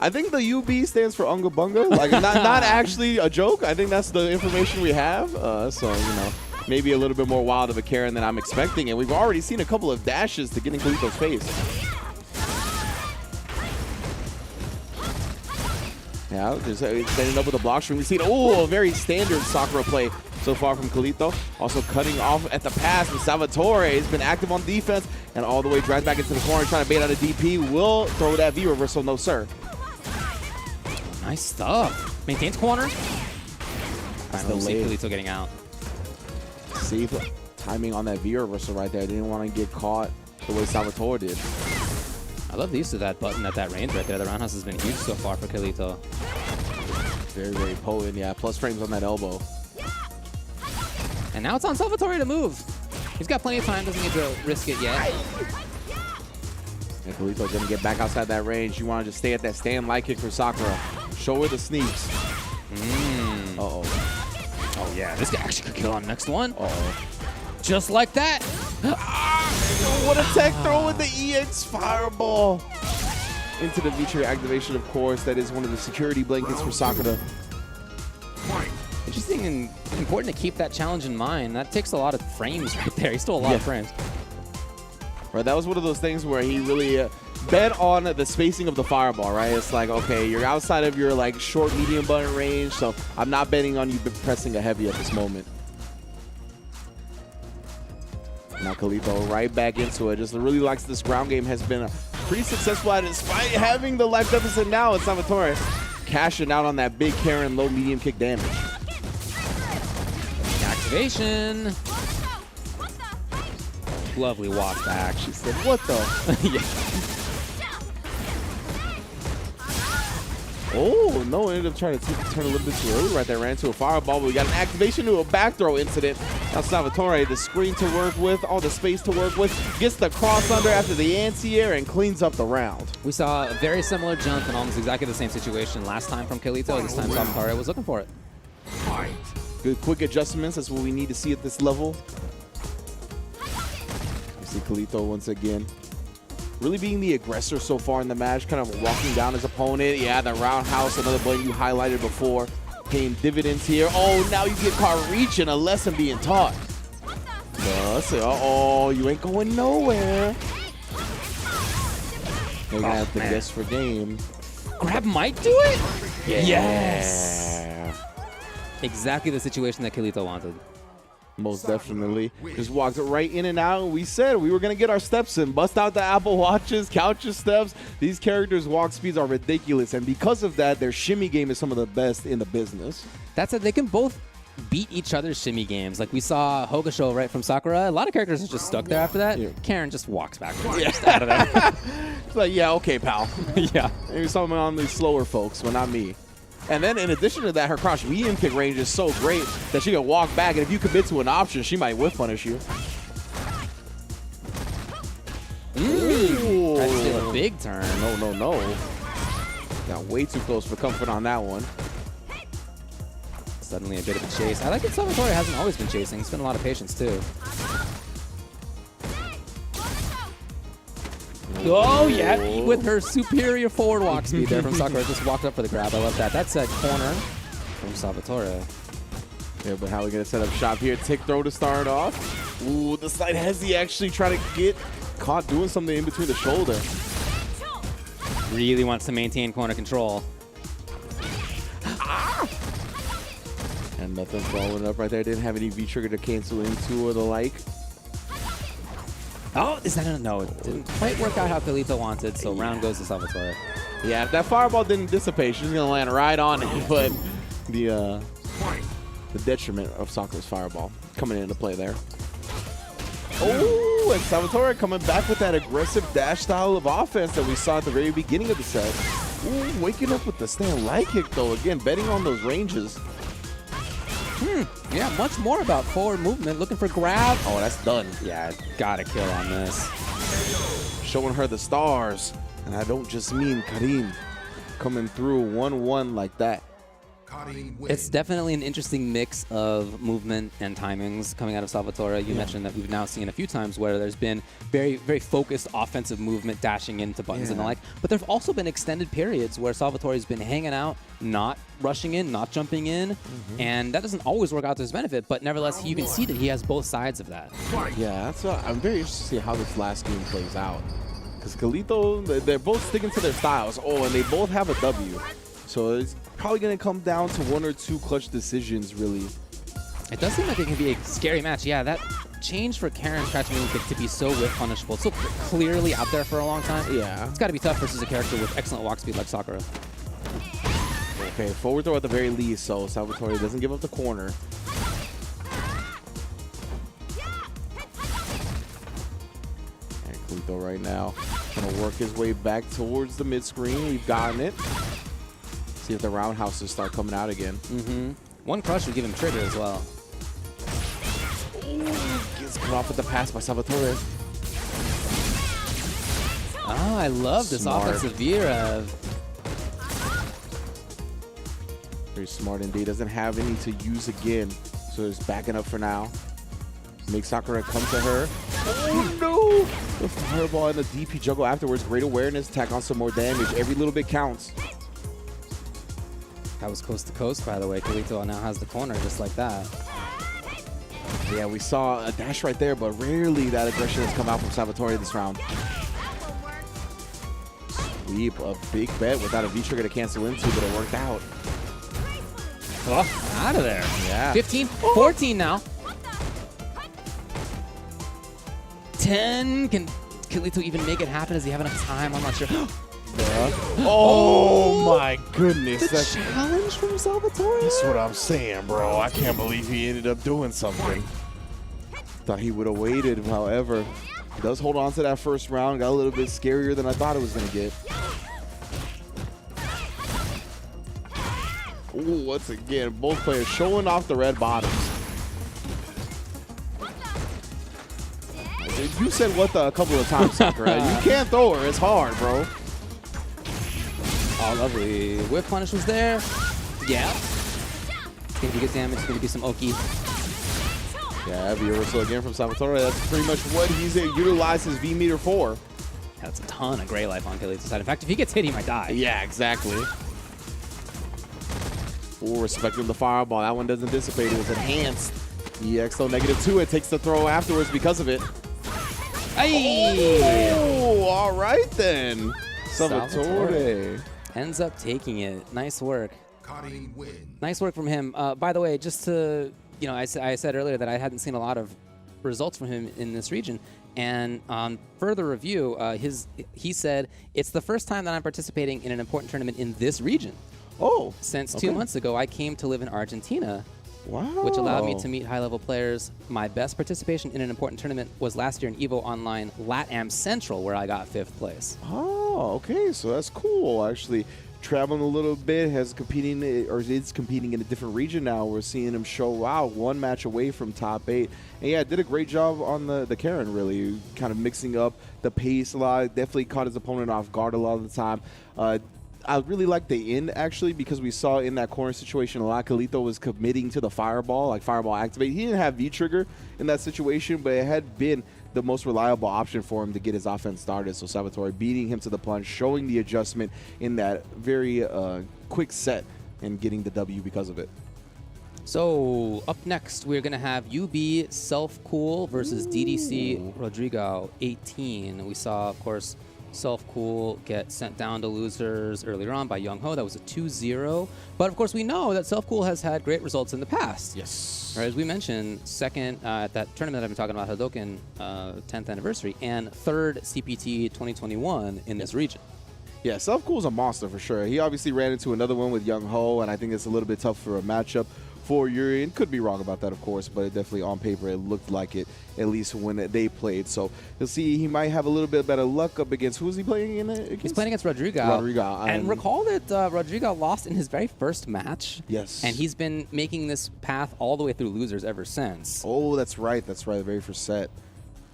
I think the UB stands for Unga Bunga. Like, not actually a joke. I think that's the information we have. So, you know, maybe a little bit more wild of a Karen than I'm expecting. And we've already seen a couple of dashes to get in Kalito's face. Yeah, just standing up with a block string. We've seen, a very standard Sakura play so far from Kalito. Also cutting off at the pass with Salvatore. He's been active on defense and all the way drives back into the corner trying to bait out a DP. Will throw that V reversal. No, sir. Nice stuff. Maintains corner. Finally, see Kalito getting out. Safe timing on that V reversal right there. Didn't want to get caught the way Salvatore did. I love the use of that button at that range right there. The roundhouse has been huge so far for Kalito. Very, very potent. Yeah, plus frames on that elbow. And now it's on Salvatore to move. He's got plenty of time. Doesn't need to risk it yet. And Kalito's going to get back outside that range. You want to just stay at that stand light kick for Sakura. Show her the sneaks. Uh-oh. Oh, yeah. This guy actually could kill on next one. Uh-oh. Just like that. What a tech throw with the EX Fireball. Into the V-trigger activation, of course. That is one of the security blankets for Sakura. Interesting and important to keep that challenge in mind. That takes a lot of frames right there. He stole a lot of frames. Right, that was one of those things where he really bet on the spacing of the fireball, right? It's like, okay, you're outside of your like short, medium button range, so I'm not betting on you pressing a heavy at this moment. Now Kalito right back into it. Just really likes this ground game. Has been pretty successful at it despite having the life deficit now. It's Salvatore cashing out on that big Karen low medium kick damage. Activation. Lovely walk back. She said, what the? Yeah. Oh, no, ended up trying to turn a little bit too early right there. Ran into a fireball, but we got an activation to a back throw incident. Now Salvatore, the screen to work with, all the space to work with, gets the cross under after the anti-air and cleans up the round. We saw a very similar jump in almost exactly the same situation last time from Kalito. This time Salvatore was looking for it. Good quick adjustments. That's what we need to see at this level. See Kalito once again. Really being the aggressor so far in the match, kind of walking down his opponent. Yeah, the roundhouse, another blade you highlighted before, paying dividends here. Oh, now you get caught reaching, a lesson being taught. Uh-oh, you ain't going nowhere. They're gonna have to guess for game. Grab might do it? Yeah. Yes. Exactly the situation that Kalito wanted. Most definitely. Just walked right in and out. We said we were going to get our steps in. Bust out the Apple Watches, count your steps. These characters' walk speeds are ridiculous. And because of that, their shimmy game is some of the best in the business. That's it. They can both beat each other's shimmy games. Like we saw Hogasho right from Sakura. A lot of characters are just stuck there after that. Yeah. Karen just walks backwards just out of there. It's like, yeah, okay, pal. Yeah. Maybe some on these slower folks, but not me. And then in addition to that, her crouch medium kick range is so great that she can walk back, and if you commit to an option, she might whiff punish you. Ooh. Tried to steal a big turn. No. Got way too close for comfort on that one. Suddenly a bit of a chase. I like that Salvatore hasn't always been chasing. It's been a lot of patience, too. Oh, yeah, with her superior forward walk speed there from Sakura. Just walked up for the grab. I love that. That's a corner from Salvatore. Yeah, but how are we going to set up shop here? Tick throw to start off. Ooh, the slight hezzy actually trying to get caught doing something in between the shoulder. Really wants to maintain corner control. And nothing following up right there. Didn't have any V-trigger to cancel into or the like. Oh, is that a no? It didn't quite work out how Kalito wanted, so round goes to Salvatore. Yeah, if that fireball didn't dissipate, she's going to land right on it. But the detriment of Sakura's fireball coming into play there. Oh, and Salvatore coming back with that aggressive dash style of offense that we saw at the very beginning of the set. Ooh, waking up with the stand light kick, though. Again, betting on those ranges. Yeah, much more about forward movement, looking for grab. Oh, that's done. Yeah, gotta kill on this. Showing her the stars. And I don't just mean Karim coming through 1-1 like that. It's definitely an interesting mix of movement and timings coming out of Salvatore. You mentioned that we've now seen a few times where there's been very, very focused offensive movement, dashing into buttons and the like. But there've also been extended periods where Salvatore's been hanging out, not rushing in, not jumping in. And that doesn't always work out to his benefit. But nevertheless, you can see that he has both sides of that. Yeah, that's what I'm very interested to see how this last game plays out. Because Kalito, they're both sticking to their styles. Oh, and they both have a W. So it's probably going to come down to one or two clutch decisions, really. It does seem like it can be a scary match. Yeah, that change for Karen's crouch medium kick to be so whiff punishable. It's so clearly out there for a long time. Yeah. It's got to be tough versus a character with excellent walk speed like Sakura. Okay, forward throw at the very least, so Salvatore doesn't give up the corner. And Kalito right now going to work his way back towards the mid-screen. We've gotten it. See if the roundhouses start coming out again. One crush would give him trigger as well. Ooh, gets cut off with the pass by Salvatore. Oh, I love this Smart. offensive Vera. Very smart indeed. Doesn't have any to use again. So he's backing up for now. Make Sakura come to her. Oh no! The fireball and the DP juggle afterwards. Great awareness. Tack on some more damage. Every little bit counts. That was coast to coast, by the way. Kalito now has the corner just like that. Yeah, we saw a dash right there, but rarely that aggression has come out from Salvatore this round. Sweep, a big bet without a V-trigger to cancel into, but it worked out. Oh, out of there. Yeah. 15, 14 now. 10. Can Kalito even make it happen? Does he have enough time? I'm not sure. Oh my goodness. The challenge from Salvatore? That's what I'm saying, bro. I can't believe he ended up doing something. Thought he would have waited. However, he does hold on to that first round. Got a little bit scarier than I thought it was going to get. Ooh, once again, both players showing off the red bottoms. You said what the a couple of times, Sakura. You can't throw her. It's hard, bro. Oh, lovely. Whip punish was there. Yeah. It's going to be good damage. It's going to be some Oki. Yeah, heavy reversal again from Salvatore. That's pretty much what he's utilized his V-meter for. That's a ton of gray life on Kalito's side. In fact, if he gets hit, he might die. Yeah, exactly. Ooh, respecting the fireball. That one doesn't dissipate. It was enhanced. EX though -2. It takes the throw afterwards because of it. Hey! Oh, all right then. Salvatore. Ends up taking it. Nice work. Nice work from him. By the way, just to you know, I said earlier that I hadn't seen a lot of results from him in this region. And on further review, he said, it's the first time that I'm participating in an important tournament in this region. Oh. Since 2 months ago, I came to live in Argentina. Wow. Which allowed me to meet high-level players. My best participation in an important tournament was last year in EVO Online LATAM Central, where I got 5th place. Oh, okay. So that's cool. Actually, traveling a little bit, is competing in a different region now. We're seeing him show, wow, 1 match away from top 8. And yeah, did a great job on the Karen, really. Kind of mixing up the pace a lot. Definitely caught his opponent off guard a lot of the time. I really like the end, actually, because we saw in that corner situation a lot. Kalito was committing to the fireball, like fireball activate. He didn't have V-trigger in that situation, but it had been the most reliable option for him to get his offense started. So Salvatore beating him to the punch, showing the adjustment in that very quick set and getting the W because of it. So up next, we're going to have UB Self-Cool versus DDC Rodrigo 18. We saw, of course, Self-Cool get sent down to losers earlier on by Young Ho. That was a 2-0. But of course, we know that Self-Cool has had great results in the past. Yes. Or as we mentioned, second at that tournament that I've been talking about, Hadoken 10th anniversary, and 3rd CPT 2021 in this region. Yeah, Self-Cool's a monster for sure. He obviously ran into another one with Young Ho, and I think it's a little bit tough for a matchup for Urian. Could be wrong about that, of course, but it definitely on paper it looked like it, at least when they played. So you'll see he might have a little bit better luck up against, who is he playing against? He's playing against Rodrigo. And recall that Rodrigo lost in his very first match. Yes. And he's been making this path all the way through losers ever since. Oh, that's right. That's right. The very first set.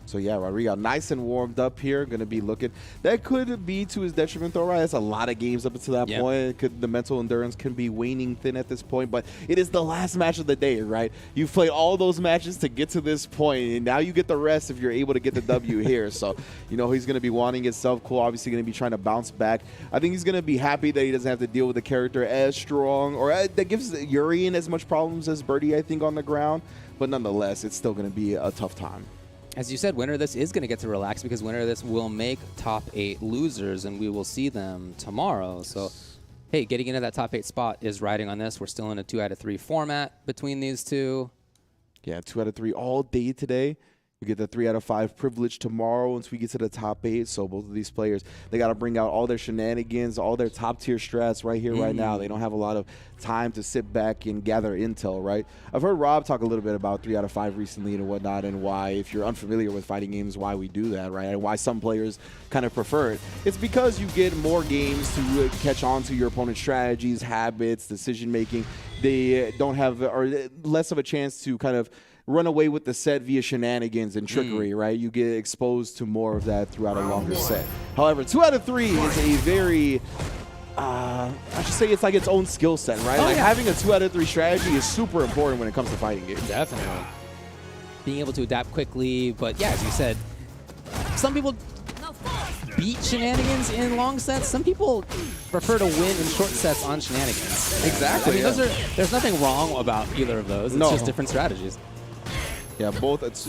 So yeah, Rodrigo nice and warmed up here. Going to be looking. That could be to his detriment, though, right? That's a lot of games up until that point. The mental endurance can be waning thin at this point, but it is the last match of the day, right? You've played all those matches to get to this point, and now you get the rest if you're able to get the W here. So, you know, he's going to be wanting his Self-Cool, obviously going to be trying to bounce back. I think he's going to be happy that he doesn't have to deal with a character as strong, or that gives Urian as much problems as Birdie, I think, on the ground. But nonetheless, it's still going to be a tough time. As you said, winner of this is going to get to relax because winner of this will make top 8 losers, and we will see them tomorrow. So, hey, getting into that top 8 spot is riding on this. We're still in a 2 out of 3 format between these two. Yeah, 2 out of 3 all day today. You get the 3 out of 5 privilege tomorrow once we get to the top 8. So both of these players, they got to bring out all their shenanigans, all their top-tier strats right here, right now. They don't have a lot of time to sit back and gather intel, right? I've heard Rob talk a little bit about 3 out of 5 recently and whatnot, and why, if you're unfamiliar with fighting games, why we do that, right? And why some players kind of prefer it. It's because you get more games to catch on to your opponent's strategies, habits, decision-making. They don't have, or less of a chance to kind of run away with the set via shenanigans and trickery, right? You get exposed to more of that throughout a longer set. However, 2 out of 3 is a very, I should say it's like its own skill set, right? Having a 2 out of 3 strategy is super important when it comes to fighting games. Definitely. Being able to adapt quickly, but yeah, as you said, some people beat shenanigans in long sets. Some people prefer to win in short sets on shenanigans. Exactly. I mean, there's nothing wrong about either of those. It's just different strategies. Yeah, both it's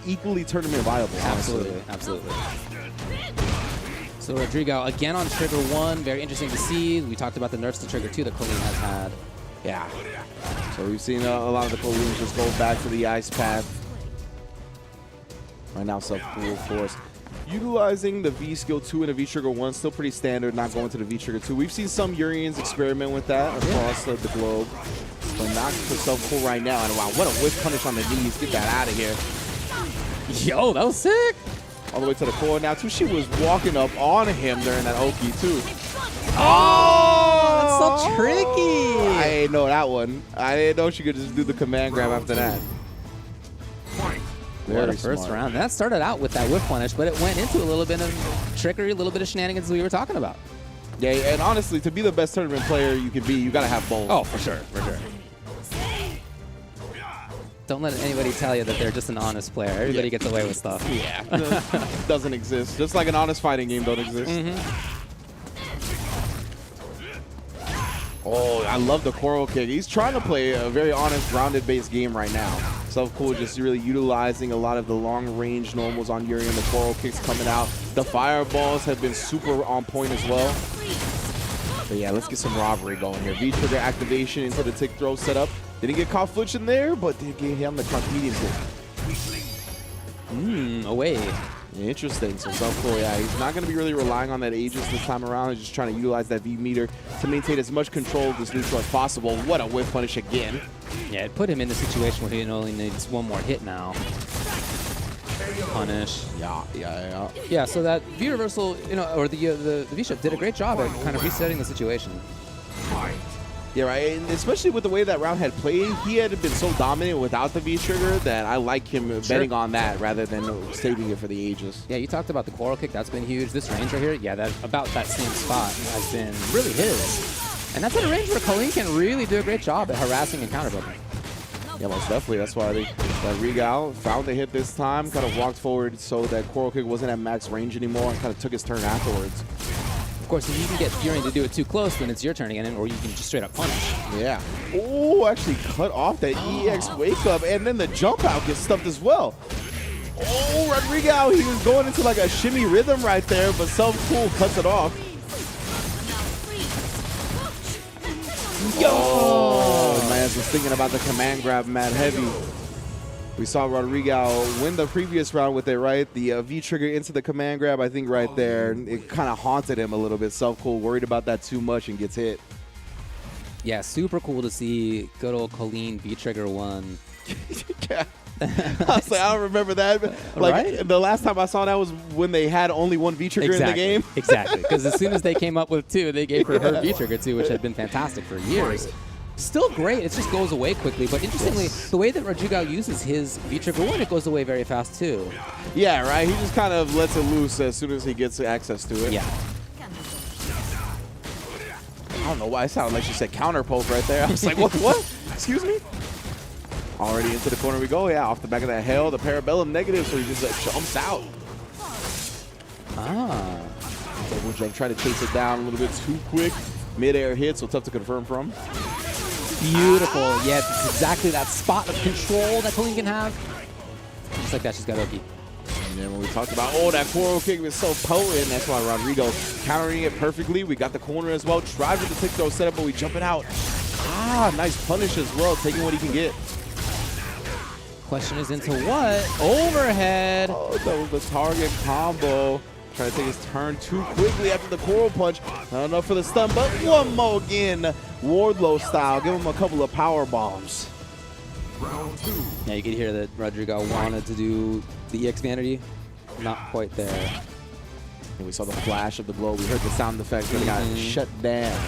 equally tournament viable. Absolutely, absolutely. So Rodrigo again on trigger 1, very interesting to see. We talked about the nerfs to trigger 2 that Colleen has had. Yeah. So we've seen a lot of the Colleens just go back to the ice path. Right now, Self-Cool, of course. Utilizing the V skill 2 and a V trigger 1, still pretty standard, not going to the V trigger 2. We've seen some Urians experiment with that across the globe. But not for Self-Cool right now. And wow, what a whiff punish on the knees. Get that out of here. Yo, that was sick. All the way to the core. Now, Tushi was walking up on him during that Oki, too. Oh, that's so tricky. I didn't know that one. I didn't know she could just do the command grab after that. What a first round. That started out with that whiff punish, but it went into a little bit of trickery, a little bit of shenanigans we were talking about. Yeah, and honestly, to be the best tournament player you can be, you got to have both. Oh, for sure, for sure. Don't let anybody tell you that they're just an honest player. Everybody gets away with stuff. Yeah. Doesn't exist. Just like an honest fighting game don't exist. Oh, I love the coral kick. He's trying to play a very honest, grounded-based game right now. Self-Cool just really utilizing a lot of the long-range normals on Urian. The coral kicks coming out. The fireballs have been super on point as well. But yeah, let's get some robbery going here. V-trigger activation into the tick throw setup. Didn't get caught flinching there, but did get him the crouch medium kick. Away. Yeah, interesting. So Self-Cool, yeah, he's not going to be really relying on that Aegis this time around. He's just trying to utilize that V-meter to maintain as much control of this neutral as possible. What a whiff punish again. Yeah, it put him in the situation where he only needs one more hit now. Punish. Yeah, so that V reversal, or the V shift did a great job at kind of resetting the situation. Yeah, right. And especially with the way that round had played, he had been so dominant without the V-trigger that I like him betting on that rather than saving it for the Aegis. Yeah, you talked about the coral kick. That's been huge. This range right here, yeah, that about that same spot has been really his. And that's at a range where Colleen can really do a great job at harassing and counterbooking. Yeah, most definitely. That's why Regal found the hit this time, kind of walked forward so that coral kick wasn't at max range anymore and kind of took his turn afterwards. Of course, if you can get Fury to do it too close, then it's your turn again, or you can just straight up punish. Yeah. Oh, actually cut off that EX wake up, and then the jump out gets stuffed as well. Oh, Rodrigo, he was going into like a shimmy rhythm right there, but Self-Cool cuts it off. Oh, man, I was thinking about the command grab mad heavy. We saw Rodrigo win the previous round with it, right? The V-trigger into the command grab, I think right there. It kind of haunted him a little bit. Self-Cool worried about that too much and gets hit. Yeah, super cool to see good old Colleen V-trigger one. Yeah. I was like, I don't remember that. Like, right? The last time I saw that was when they had only one V-trigger in the game. Exactly, because as soon as they came up with two, they gave her V-trigger too, which had been fantastic for years. Still great, it just goes away quickly, but interestingly, the way that Rodrigo uses his V-trigger one, it goes away very fast too. Yeah, right? He just kind of lets it loose as soon as he gets access to it. Yeah. I don't know why it sounded like she said counter poke right there. I was like, what? Excuse me? Already into the corner we go. Yeah, off the back of that hell, the Parabellum negative, so he just jumps out. Double jump, trying to chase it down a little bit too quick. Mid-air hit, so tough to confirm from. Beautiful. Yeah, it's exactly that spot of control that Colleen can have. Just like that, she's got Oki. And then when we talked about, that coral kick was so potent, that's why Rodrigo countering it perfectly. We got the corner as well. Tried with the tick throw setup, but we jump it out. Nice punish as well, taking what he can get. Question is into what? Overhead. Oh, that was the target combo. Trying to take his turn too quickly after the coral punch. Not enough for the stun, but one more again. Wardlow style. Give him a couple of power bombs. Yeah, you could hear that Rodrigo wanted to do the EX Vanity. Not quite there. And we saw the flash of the glow. We heard the sound effects, but it got shut down.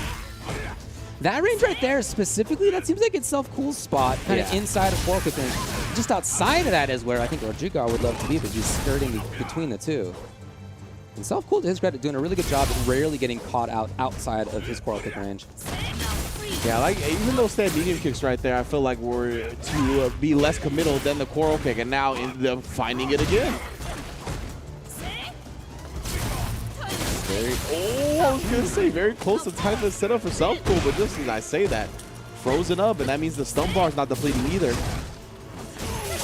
That range right there specifically, that seems like it's Self-Cool's spot, kind of inside of Coral Kick range. Just outside of that is where I think Rodrigo would love to be, but he's skirting between the two. And Self-Cool, to his credit, doing a really good job at rarely getting caught out outside of his Coral Kick range. Yeah, like even those stand medium kicks right there, I feel like we're to be less committal than the coral kick, and now ended up finding it again. I was gonna say very close to time to set up for Self-Cool, but just as I say that, frozen up, and that means the stun bar is not depleting either.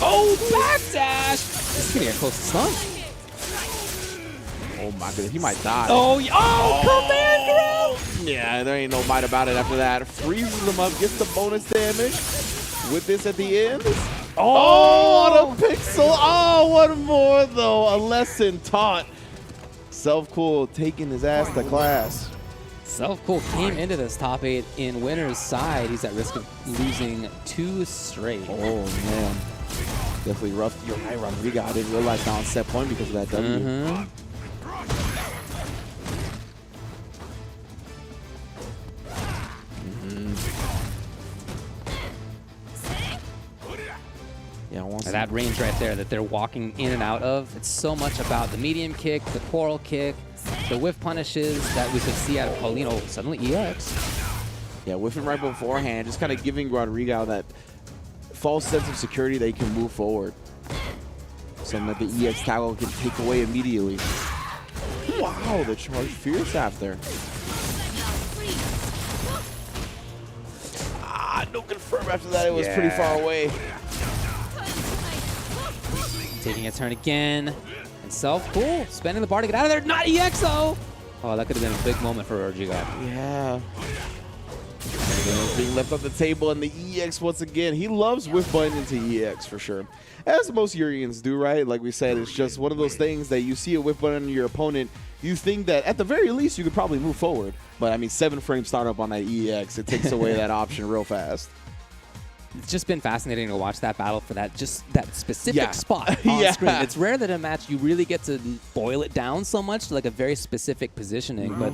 Oh, backdash! This is gonna get close to stun. Oh my goodness, he might die. Command grab! Yeah, there ain't no bite about it after that. Freezes him up, gets the bonus damage. With this at the end. Oh, the pixel. Oh, one more though. A lesson taught. Self-Cool taking his ass to class. Self-Cool came into this top 8 in winner's side. He's at risk of losing 2 straight. Oh man, definitely rough. You're right, Rodrigo. I didn't realize now on set point because of that W. Yeah, that range right there that they're walking in and out of, it's so much about the medium kick, the coral kick, the whiff punishes that we could see out of Paulino. Suddenly EX. Yeah, whiffing right beforehand, just kind of giving Rodrigo that false sense of security that he can move forward. Something that the EX tackle can take away immediately. Wow, the charge fierce after. No confirm after that. It was pretty far away. Taking a turn again. And Self-Cool spending the bar to get out of there. Not EX though. Oh, that could have been a big moment for Rodrigo. Yeah. Being left on the table, and the EX once again. He loves whiff button into EX for sure. As most Urians do, right? Like we said, it's just one of those things that you see a whiff button on your opponent, you think that at the very least you could probably move forward. But I mean, 7-frame startup on that EX, it takes away that option real fast. It's just been fascinating to watch that battle for that specific spot on Yeah. screen. It's rare that in a match you really get to boil it down so much to like a very specific positioning. But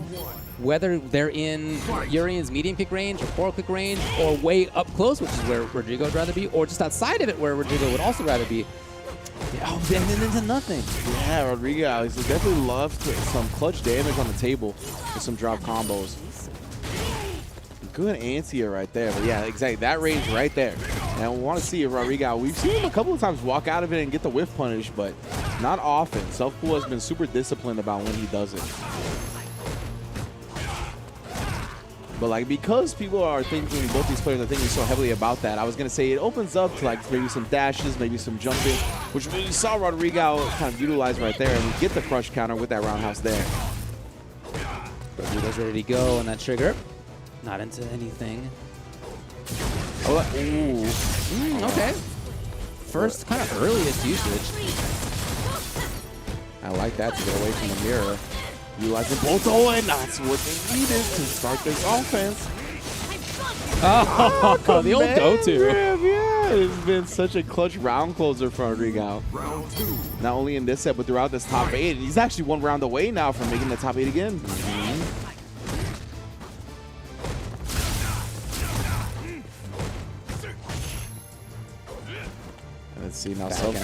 whether they're in Urian's medium kick range or coral kick range or way up close, which is where Rodrigo would rather be, or just outside of it where Rodrigo would also rather be, oh, and then into nothing. Yeah, Rodrigo, he's definitely loved some clutch damage on the table with some drop combos. Good anti right there. But yeah, exactly. That range right there. And I want to see if Rodrigo, we've seen him a couple of times walk out of it and get the whiff punish, but not often. Self-Cool has been super disciplined about when he does it. But like, because people are thinking, both these players are thinking so heavily about that, I was going to say it opens up to like maybe some dashes, maybe some jumping, which we saw Rodrigo kind of utilize right there, and we get the crush counter with that roundhouse there. Rodrigo's ready to go on that trigger. Not into anything. Oh, ooh. Okay. First kind of earliest usage. I like that to get away from the mirror. Utilizing Bolto, and that's what they needed to start this offense. Oh, the old go-to. Grab, yeah, it's been such a clutch round closer for Rodrigo. Not only in this set, but throughout this top 8. He's actually one round away now from making the top 8 again. Let's see now. Self-Cool.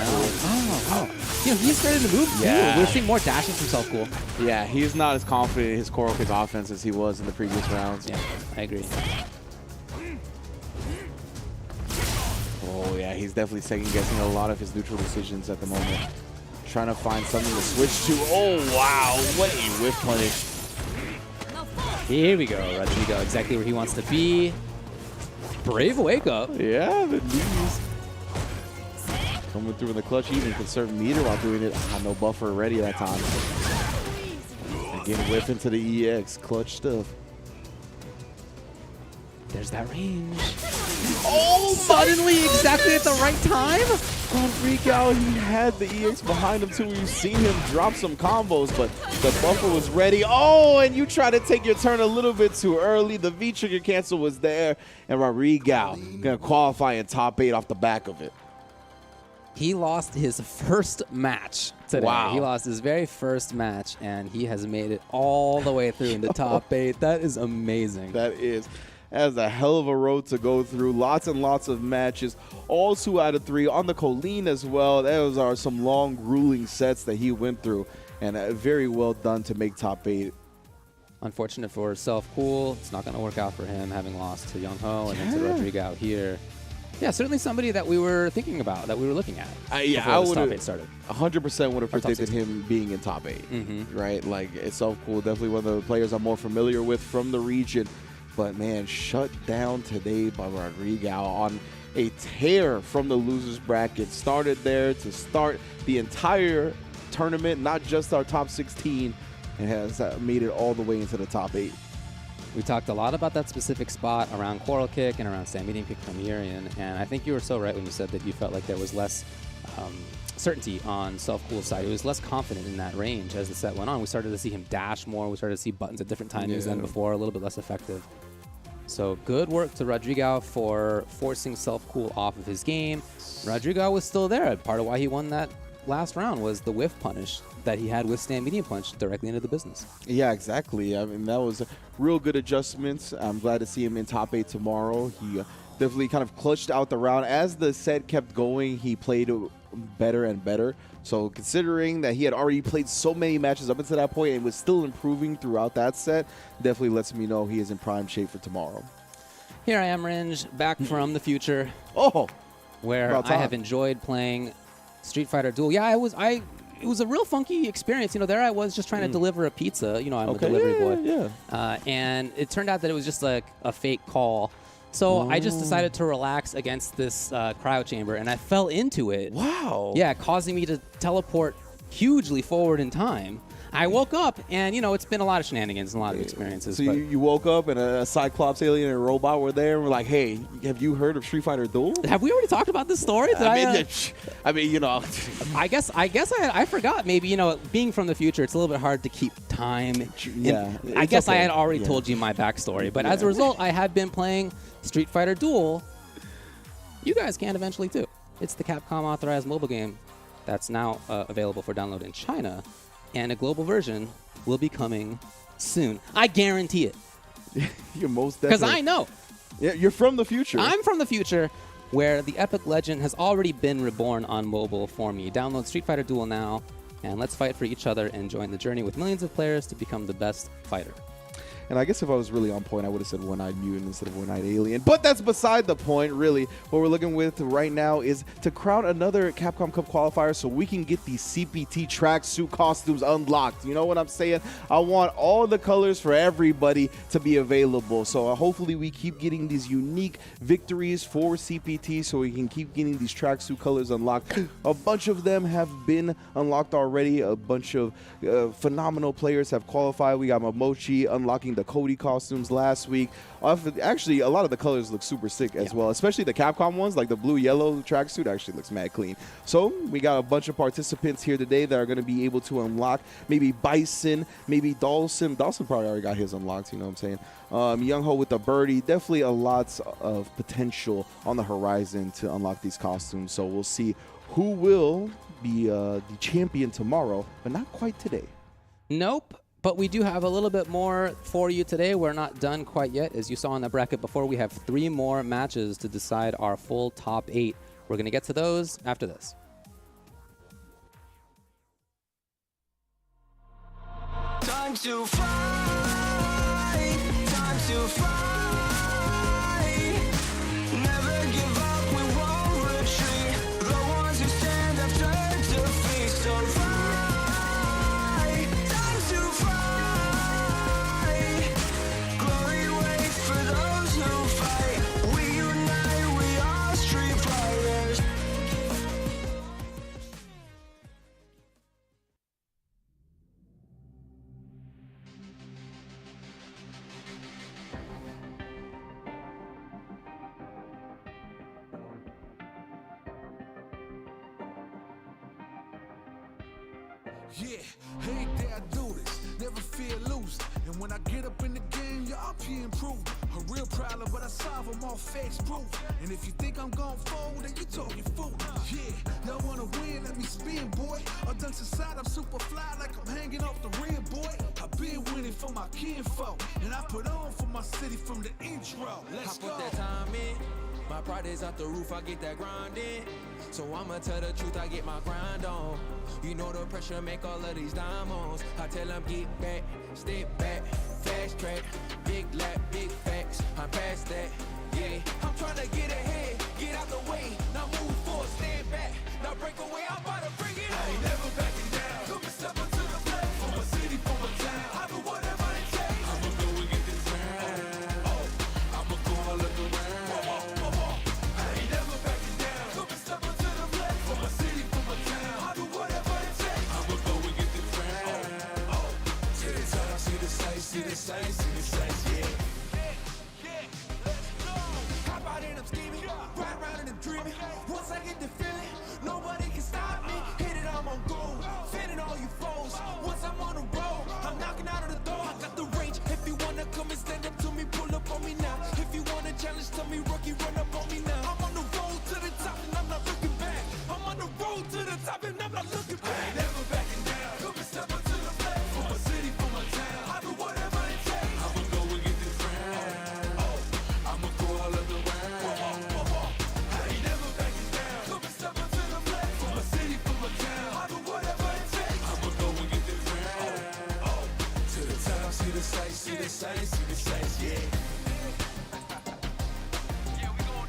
Oh. You know, he's started to move. Yeah. We're seeing more dashes from Self-Cool. Yeah, he's not as confident in his coral kick offense as he was in the previous rounds. Yeah, I agree. Oh yeah, he's definitely second guessing a lot of his neutral decisions at the moment. Trying to find something to switch to. Oh wow, what a whiff punish. Here we go, Rodrigo, exactly where he wants to be. Brave wake up. Yeah, the knees. Coming through in the clutch, even conserve meter while doing it. No buffer ready that time. Again, whiff into the EX, clutch stuff. There's that range. Oh, suddenly exactly at the right time. Rodrigo, he had the EX behind him too. We've seen him drop some combos, but the buffer was ready. Oh, and you try to take your turn a little bit too early. The V-trigger cancel was there, and Rodrigo gonna qualify in top 8 off the back of it. He lost his first match today. Wow. He lost his very first match, and he has made it all the way through in the top 8. That is amazing. That is a hell of a road to go through. Lots and lots of matches, all 2 out of 3 on the Colleen as well. Those are some long, grueling sets that he went through, and very well done to make top 8. Unfortunate for Self-Cool. It's not going to work out for him, having lost to Young Ho and then to Rodrigo here. Yeah, certainly somebody that we were thinking about, that we were looking at. Yeah, I would top 8 started. 100% would have Or top predicted 16. him being in top 8, right? Like, it's so cool. Definitely one of the players I'm more familiar with from the region. But, man, shut down today by Rodrigo on a tear from the loser's bracket. Started there to start the entire tournament, not just our top 16, and has made it all the way into the top 8. We talked a lot about that specific spot around Coral Kick and around Stand Medium Kick from Urian, and I think you were so right when you said that you felt like there was less certainty on Self-Cool's side. He was less confident in that range as the set went on. We started to see him dash more. We started to see buttons at different timings than before, a little bit less effective. So good work to Rodrigo for forcing Self-Cool off of his game. Rodrigo was still there. Part of why he won that last round was the whiff punish that he had with Stand Medium Punch directly into the business. Yeah, exactly. I mean, that was a real good adjustments. I'm glad to see him in top 8 tomorrow. He definitely kind of clutched out the round. As the set kept going, he played better and better. So considering that he had already played so many matches up until that point and was still improving throughout that set, definitely lets me know he is in prime shape for tomorrow. Here I am, Ringe, back from the future. Oh, where I have enjoyed playing Street Fighter Duel. Yeah, it was a real funky experience. You know, there I was just trying to deliver a pizza. You know, I'm a delivery boy. And it turned out that it was just like a fake call. So I just decided to relax against this cryo chamber, and I fell into it. Wow. Yeah, causing me to teleport hugely forward in time. I woke up and, you know, it's been a lot of shenanigans and a lot of experiences. So but you woke up and a Cyclops alien and a robot were there and were like, hey, have you heard of Street Fighter Duel? have we already talked about this story? I mean, you know. I guess I forgot. Maybe, you know, being from the future, it's a little bit hard to keep time. Yeah, I it's guess I okay. had already Yeah. told you my backstory, but as a result, I have been playing Street Fighter Duel. You guys can eventually too. It's the Capcom authorized mobile game that's now available for download in China, and a global version will be coming soon. I guarantee it. You're most Because definitely. I know. Yeah, you're from the future. I'm from the future, where the epic legend has already been reborn on mobile for me. Download Street Fighter Duel now, and let's fight for each other and join the journey with millions of players to become the best fighter. And I guess if I was really on point, I would have said one-eyed mutant instead of one-eyed alien. But that's beside the point, really. What we're looking with right now is to crown another Capcom Cup qualifier so we can get these CPT tracksuit costumes unlocked. You know what I'm saying? I want all the colors for everybody to be available. So hopefully we keep getting these unique victories for CPT so we can keep getting these tracksuit colors unlocked. A bunch of them have been unlocked already. A bunch of phenomenal players have qualified. We got Momochi unlocking the Cody costumes last week. Actually, a lot of the colors look super sick as well, especially the Capcom ones, like the blue-yellow tracksuit actually looks mad clean. So we got a bunch of participants here today that are going to be able to unlock maybe Bison, maybe Dawson. Dawson probably already got his unlocked, you know what I'm saying? Young Ho with the birdie. Definitely a lot of potential on the horizon to unlock these costumes. So we'll see who will be the champion tomorrow, but not quite today. Nope. But we do have a little bit more for you today. We're not done quite yet. As you saw in the bracket before, we have 3 more matches to decide our full top 8. We're going to get to those after this. Time to fight, time to fight. Never give up, we won't retreat. The ones who stand have turned to feast. So fight, time to fight. Glory waits for those who fight. We unite, we are street fighters. Yeah, hey, dare I do this, never feel loose. And when I get up in the game, y'all be improved. A real problem, but I solve them all facts proof. And if you think I'm gon' fold, then you talking fool. Yeah, y'all wanna win, let me spin, boy. All dunks aside, I'm super fly like I'm hanging off the rim, boy. I've been winning for my kinfolk, and I put on for my city from the intro. Let's go. I put that time in. My pride is out the roof, I get that grind in. So I'ma tell the truth, I get my grind on. You know the pressure make all of these diamonds. I tell them get back, step back, fast track, big lap, big facts. I'm past that, yeah. I'm trying to get ahead, get out the way. Now move forward, stand back. Now break away, I'm about to bring it on. I ain't never backing down. Come and step up to the plate. For my city, for my town. I do whatever it takes. I'ma go and get this round. Oh, I'ma go all of the round. See the sights, yeah. Let's go. Hop out and I'm scheming, ride around and I'm dreaming. Once I get the feeling, nobody can stop me. Hit it, I'm on gold, fending all you foes. Once I'm on the road, I'm knocking out of the door. I got the range. If you wanna come and stand up to me, pull up on me now. If you wanna challenge, tell me, rookie, run up on me now. I'm on the road to the top and I'm not looking back. I'm on the road to the top and I'm not looking back. I ain't never backing down. Come and step up to the plate. For my city, for my town. I do whatever it takes. I'ma go and get this round. Oh, I'ma go all of the round. I ain't never backing down. Come and step up to the plate. For my city, for my town. I do whatever it takes. I'ma go and get this round. Oh, to the top, see the sights, see the sights, see the sights, yeah. Yeah, we going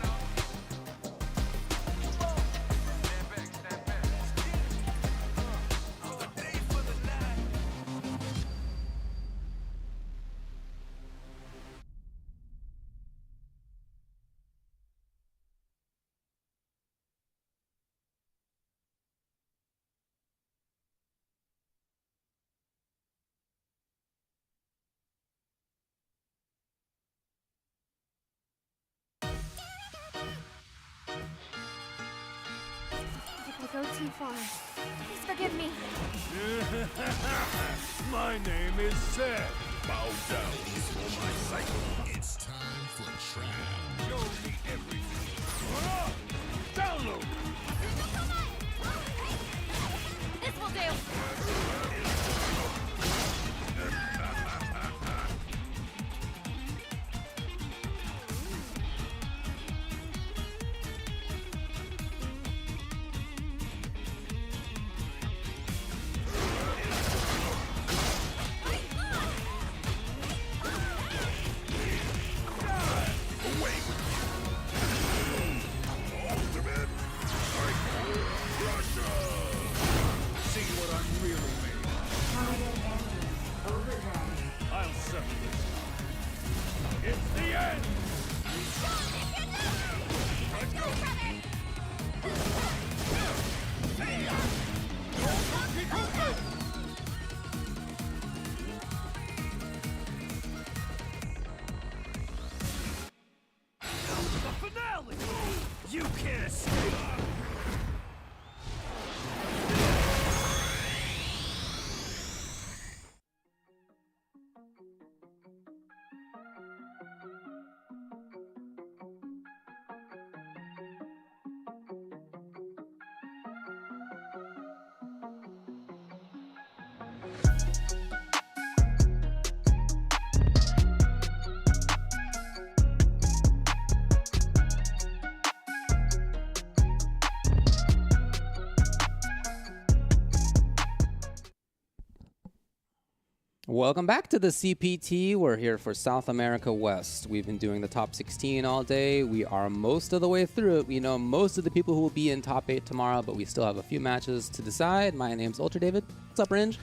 too far. Please forgive me. My name is Seth. Bow down for my cycle. It's time for trial. Show me everything. Download. This will do. See what I'm really made of. I'll settle this. It's the end. Let's go. The finale. You can't escape. Welcome back to the CPT. We're here for South America West. We've been doing the top 16 all day. We are most of the way through it. We know most of the people who will be in top 8 tomorrow, but we still have a few matches to decide. My name's Ultra David. What's up, Ringe?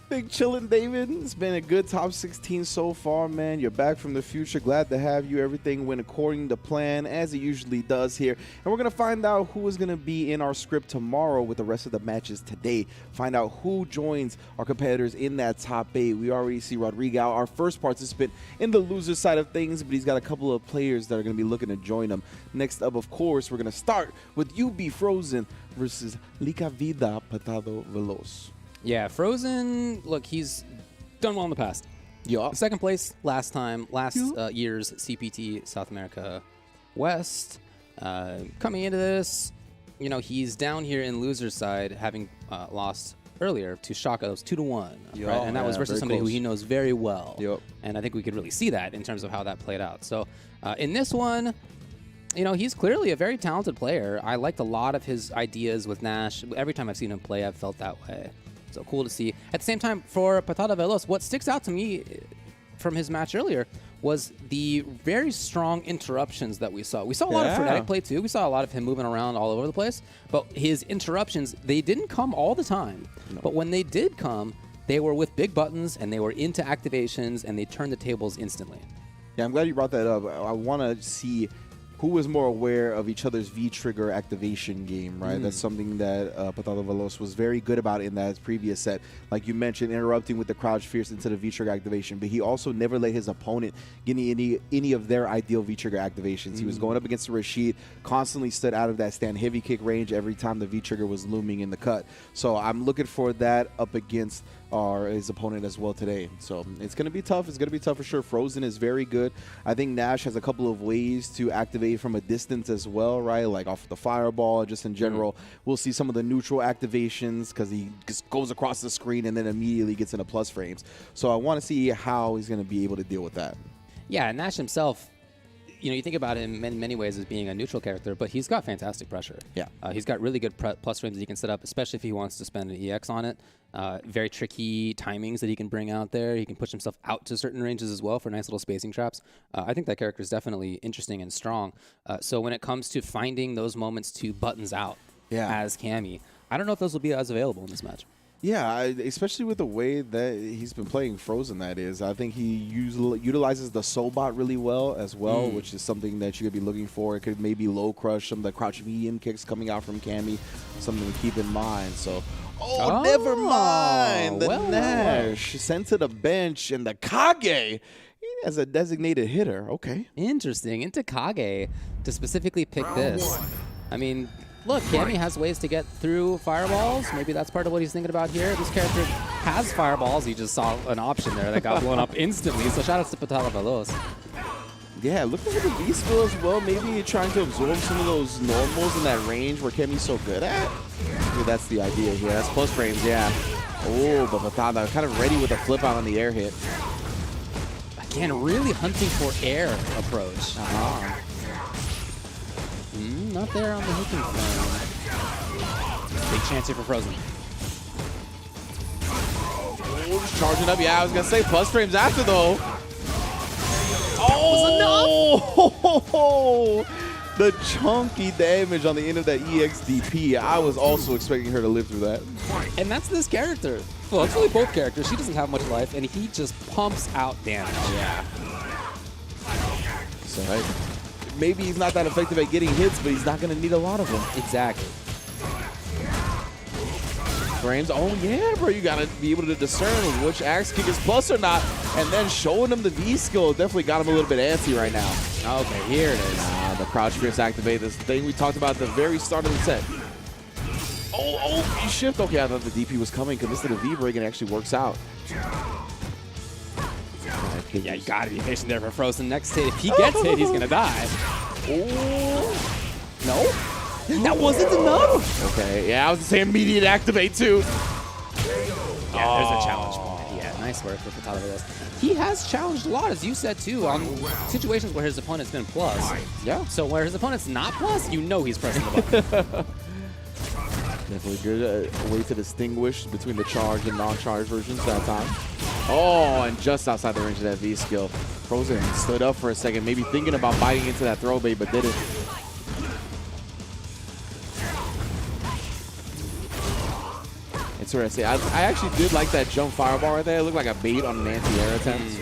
Big chillin', David. It's been a good top 16 so far, man. You're back from the future. Glad to have you. Everything went according to plan, as it usually does here. And we're going to find out who is going to be in our script tomorrow with the rest of the matches today. Find out who joins our competitors in that top 8. We already see Rodrigo, our first participant, in the loser side of things, but he's got a couple of players that are going to be looking to join him. Next up, of course, we're going to start with UB Frozen versus Lica Vida Patado Veloz. Yeah, Frozen, look, he's done well in the past. Yeah. Second place last year's CPT South America West. Coming into this, you know, he's down here in loser's side, having lost earlier to Shaka. It was 2-1, Yeah, right? And that was versus somebody who he knows very well. Yep. And I think we could really see that in terms of how that played out. So in this one, you know, he's clearly a very talented player. I liked a lot of his ideas with Nash. Every time I've seen him play, I've felt that way. So cool to see. At the same time, for Patada Veloz, what sticks out to me from his match earlier was the very strong interruptions that we saw. We saw a lot of frenetic play too. We saw a lot of him moving around all over the place. But his interruptions, they didn't come all the time. No. But when they did come, they were with big buttons and they were into activations and they turned the tables instantly. Yeah, I'm glad you brought that up. I want to see who was more aware of each other's V-trigger activation game, right? That's something that Patado Veloz was very good about in that previous set. Like you mentioned, interrupting with the crouch fierce into the V-trigger activation, but he also never let his opponent get any of their ideal V-trigger activations. He was going up against Rashid, constantly stood out of that stand heavy kick range every time the V-trigger was looming in the cut. So I'm looking for that up against his opponent as well today. So it's going to be tough. It's going to be tough for sure. Frozen is very good. I think Nash has a couple of ways to activate from a distance as well, right? Like off the fireball, just in general. We'll see some of the neutral activations because he just goes across the screen and then immediately gets into plus frames. So I want to see how he's going to be able to deal with that. Yeah, Nash himself, you know, you think about him in many ways as being a neutral character, but he's got fantastic pressure. Yeah. He's got really good plus frames that he can set up, especially if he wants to spend an EX on it. Very tricky timings that he can bring out there. He can push himself out to certain ranges as well for nice little spacing traps. I think that character is definitely interesting and strong. So when it comes to finding those moments to buttons out as Cammy, I don't know if those will be as available in this match. Yeah, especially with the way that he's been playing Frozen, that is. I think he utilizes the Soulbot really well as well, which is something that you could be looking for. It could maybe low crush some of the crouch medium kicks coming out from Cammy, something to keep in mind. So, never mind. The Nash sent to the bench, and the Kage as a designated hitter. Okay. Interesting. Into Kage to specifically pick this. I mean, look, Cammy has ways to get through fireballs. Maybe that's part of what he's thinking about here. This character has fireballs. You just saw an option there that got blown up instantly. So shout outs to Patala Veloz. Yeah, looking for the V-skill as well. Maybe trying to absorb some of those normals in that range where Kemi's so good at. Maybe that's the idea here. That's plus frames, yeah. Oh, but Patala kind of ready with a flip out on the air hit. Again, really hunting for air approach. Not there on the hooking frame. Big chance here for Frozen. Oh, just charging up. Yeah, I was going to say plus frames after, though. Oh, the chunky damage on the end of that EXDP. I was also expecting her to live through that. And that's this character. Well, it's really both characters. She doesn't have much life, and he just pumps out damage. Yeah. So, hey, maybe he's not that effective at getting hits, but he's not going to need a lot of them. Exactly. Frames. Oh, yeah, bro. You got to be able to discern which axe kick is plus or not. And then showing him the V-skill definitely got him a little bit antsy right now. Okay, here it is. The crouch fierce activate, this thing we talked about at the very start of the set. Oh, V-shift. Okay, I thought the DP was coming. Commits to the V-break and it actually works out. Yeah, you got to be patient there for Frozen. Next hit, if he gets hit, he's going to die. Oh. No? That wasn't enough? Okay, yeah, I was going to say immediate activate too. Yeah, there's a challenge point. Yeah, nice work for Patala Veloz. He has challenged a lot, as you said too, on situations where his opponent's been plus. Yeah. So where his opponent's not plus, you know he's pressing the button. Definitely good way to distinguish between the charge and non-charge versions that time. Oh, and just outside the range of that V-skill. Frozen stood up for a second, maybe thinking about biting into that throw bait, but didn't. It's what I say. I actually did like that jump fireball right there. It looked like a bait on an anti-air attempt.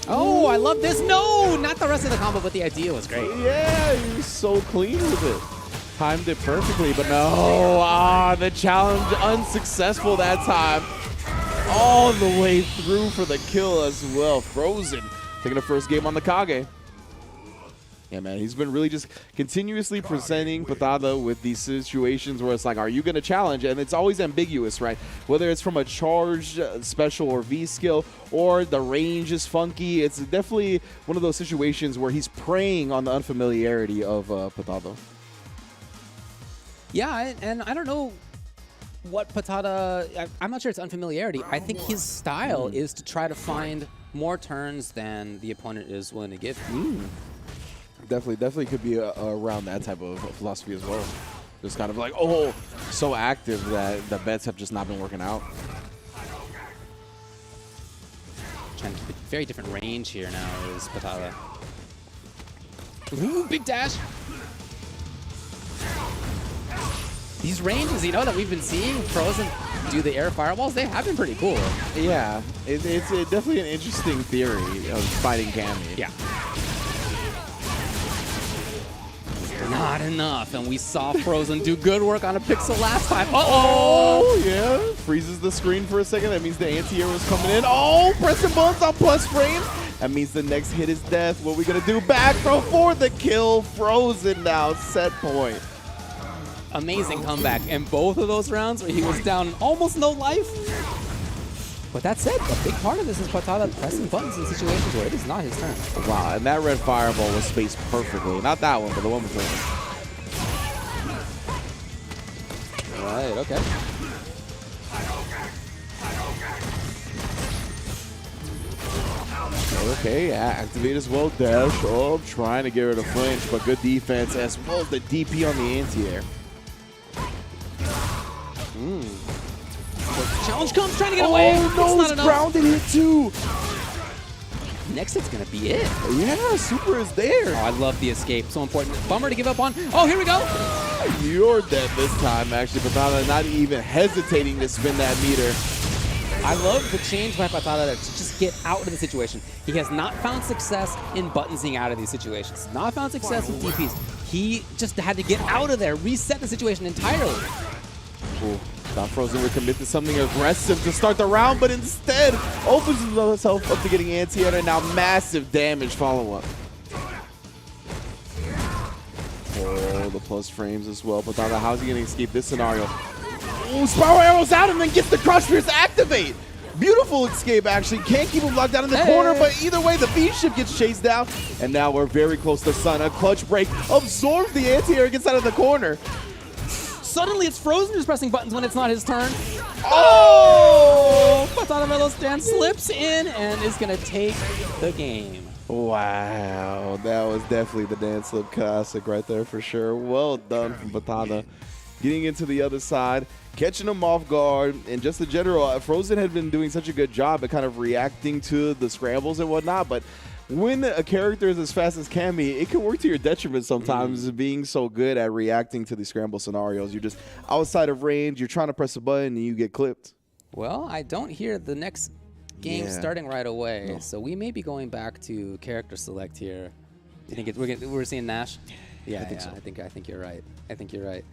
Oh, I love this. No, not the rest of the combo, but the idea was great. Yeah, he was so clean with it. Timed it perfectly, but no. The challenge unsuccessful that time. All the way through for the kill as well. Frozen taking the first game on the Kage. Yeah, man, he's been really just continuously presenting Patala with these situations where it's like, are you going to challenge? And it's always ambiguous, right? Whether it's from a charge special or V skill or the range is funky. It's definitely one of those situations where he's preying on the unfamiliarity of Patala. Yeah, and I don't know what Patala, I'm not sure it's unfamiliarity. I think his style is to try to find more turns than the opponent is willing to give. Definitely could be around that type of philosophy as well. Just kind of like, oh, so active that the bets have just not been working out. Trying to keep a very different range here now is Patala. Ooh, big dash. These ranges, you know, that we've been seeing Frozen do the air fireballs, they have been pretty cool. Yeah, it's definitely an interesting theory of fighting Cammy. Yeah. Not enough, and we saw Frozen do good work on a pixel last time. Oh, yeah. Freezes the screen for a second. That means the anti-air was coming in. Oh, pressing buttons on plus frames. That means the next hit is death. What are we going to do? Back throw for the kill. Frozen now, set point. Amazing comeback. And both of those rounds where he was down almost no life. But that said, a big part of this is Patala pressing buttons in situations where it is not his turn. Wow, and that red fireball was spaced perfectly. Not that one, but the one before. Right, okay. Okay, yeah, activate as well, dash. Oh, trying to get rid of flinch, but good defense as well as the DP on the anti-air. Challenge comes, trying to get away. Oh, no, it's grounded hit too. Next hit's gonna be it. Yeah, super is there. Oh, I love the escape. So important. Bummer to give up on. Oh, here we go. You're dead this time, actually. Patala not even hesitating to spin that meter. I love the change by Patala to just get out of the situation. He has not found success in buttonsing out of these situations. Not found success with DPs. He just had to get out of there, reset the situation entirely. Cool. Thought Frozen would commit to something aggressive to start the round, but instead opens himself up to getting anti-air and now massive damage follow-up. Oh, the plus frames as well. Patada, how's he going to escape this scenario? Oh, spiral arrows out and then gets the crouch spears to activate. Beautiful escape, actually. Can't keep him locked down in the corner, but either way, the V-ship gets chased down. And now we're very close to Sun. A clutch break absorbs the anti-air, gets out of the corner. Suddenly, it's Frozen just pressing buttons when it's not his turn. Oh! Patada Velos Dan slips in and is going to take the game. Wow, that was definitely the dance slip classic right there for sure. Well done from Patada. Getting into the other side, catching him off guard, and just in general, Frozen had been doing such a good job at kind of reacting to the scrambles and whatnot, but when a character is as fast as Cammy, it can work to your detriment sometimes, being so good at reacting to these scramble scenarios. You're just outside of range, you're trying to press a button, and you get clipped. Well, I don't hear the next game starting right away, so we may be going back to character select here. Do you think we're seeing Nash? Yeah, I think so. I think you're right. I think you're right.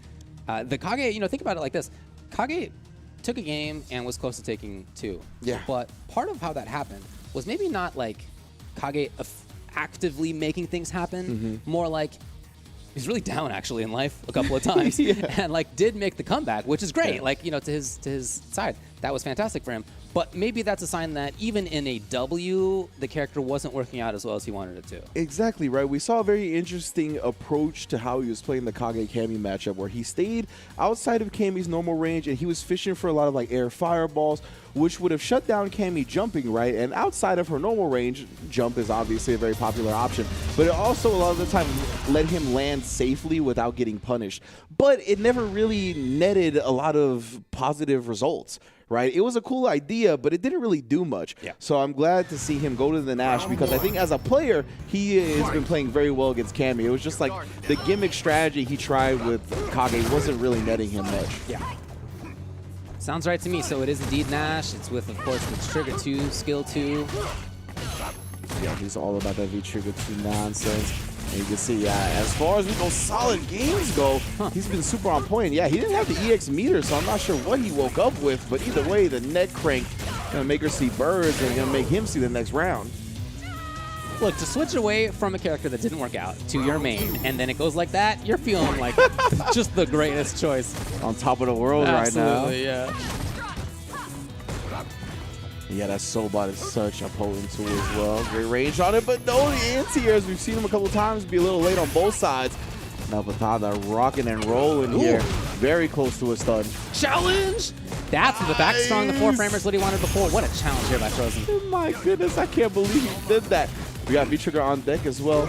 The Kage, think about it like this. Kage took a game and was close to taking 2. Yeah. But part of how that happened was maybe not like Kage actively making things happen, more like he's really down actually in life a couple of times and like did make the comeback, which is great. To his side. That was fantastic for him. But maybe that's a sign that even in a W, the character wasn't working out as well as he wanted it to. Exactly, right? We saw a very interesting approach to how he was playing the Kage-Cammy matchup, where he stayed outside of Cammy's normal range, and he was fishing for a lot of like air fireballs, which would have shut down Cammy jumping, right? And outside of her normal range, jump is obviously a very popular option, but it also a lot of the time let him land safely without getting punished. But it never really netted a lot of positive results. Right? It was a cool idea, but it didn't really do much. Yeah. So I'm glad to see him go to the Nash, because I think as a player, he has been playing very well against Cammy. It was just like the gimmick strategy he tried with Kage wasn't really netting him much. Yeah. Sounds right to me. So it is indeed Nash. It's with, of course, the Trigger 2, Skill 2. Yeah, he's all about that V-Trigger 2 nonsense. And you can see, as far as those solid games go, he's been super on point. Yeah, he didn't have the EX meter, so I'm not sure what he woke up with. But either way, the neck crank gonna make her see birds and gonna make him see the next round. Look, to switch away from a character that didn't work out to your main, and then it goes like that, you're feeling like just the greatest choice. On top of the world right now. Absolutely, yeah. Yeah, that Sobot is such a potent tool as well. Great range on it, but no, the anti-airs, we've seen him a couple times be a little late on both sides. Now Patada rocking and rolling here. Very close to a stun. Challenge! That's the back strong, the 4-framers, what he wanted before. What a challenge here by Frozen. Oh my goodness, I can't believe he did that. We got V-Trigger on deck as well.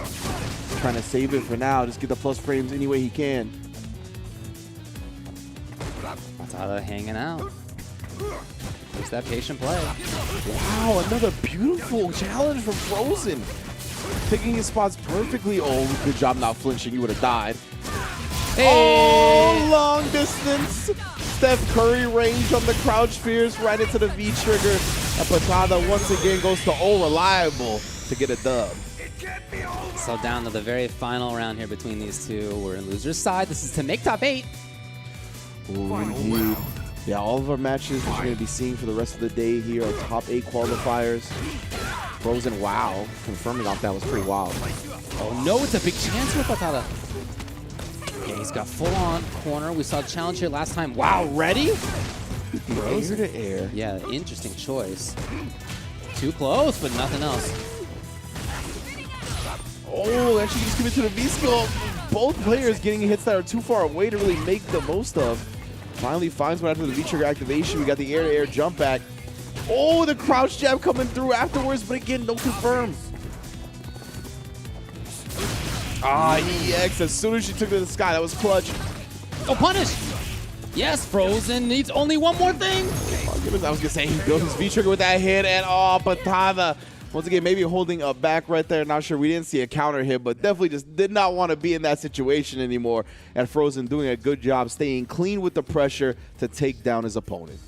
Trying to save it for now, just get the plus frames any way he can. Patada hanging out. There's that patient play. Wow, another beautiful challenge from Frozen. Picking his spots perfectly. Oh, good job not flinching. You would have died. Hey. Oh, long distance. Steph Curry range on the crouch spears right into the V-trigger. And Patada once again goes to reliable to get a dub. So down to the very final round here between these two. We're in loser's side. This is to make top 8. Ooh, indeed. Yeah, all of our matches that you're going to be seeing for the rest of the day here are top 8 qualifiers. Frozen, wow. Confirming off that was pretty wild. Oh no, it's a big chance for Patada. Yeah, he's got full-on corner. We saw the challenge here last time. Wow, ready? Air to air. Yeah, interesting choice. Too close, but nothing else. Oh, actually just give it to the V-skill. Both players getting hits that are too far away to really make the most of. Finally finds one after the V-trigger activation. We got the air-to-air jump back. Oh, the crouch jab coming through afterwards, but again, no confirm. Ah, EX, as soon as she took it to the sky, that was clutch. Oh, punish! Yes, Frozen needs only one more thing. Oh, goodness, I was going to say, he built his V-trigger with that hit, and oh, Patada. Once again, maybe holding a back right there. Not sure. We didn't see a counter hit, but definitely just did not want to be in that situation anymore. And Frozen doing a good job staying clean with the pressure to take down his opponent.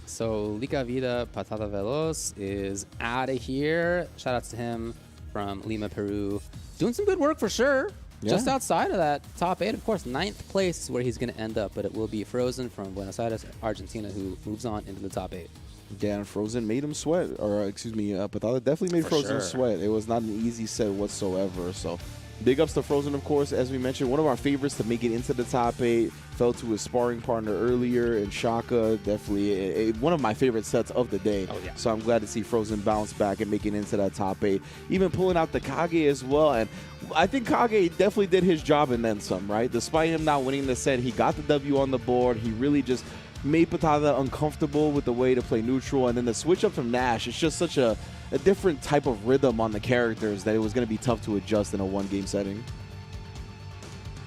So Lica Vida Patada Veloz is out of here. Shout outs to him from Lima, Peru. Doing some good work for sure. Yeah. Just outside of that top 8, of course, 9th place is where he's going to end up, but it will be Frozen from Buenos Aires, Argentina, who moves on into the top 8. Yeah, and Frozen made him sweat, or excuse me, Patada definitely made Frozen sweat. It was not an easy set whatsoever, so Big ups to Frozen, of course. As we mentioned, one of our favorites to make it into the top 8. Fell to his sparring partner earlier, and Shaka, definitely one of my favorite sets of the day. Oh, yeah. So I'm glad to see Frozen bounce back and make it into that top 8. Even pulling out the Kage as well. And I think Kage definitely did his job and then some, right? Despite him not winning the set, he got the W on the board. He really just made Patada uncomfortable with the way to play neutral. And then the switch up from Nash, it's just such a different type of rhythm on the characters that it was going to be tough to adjust in a one-game setting.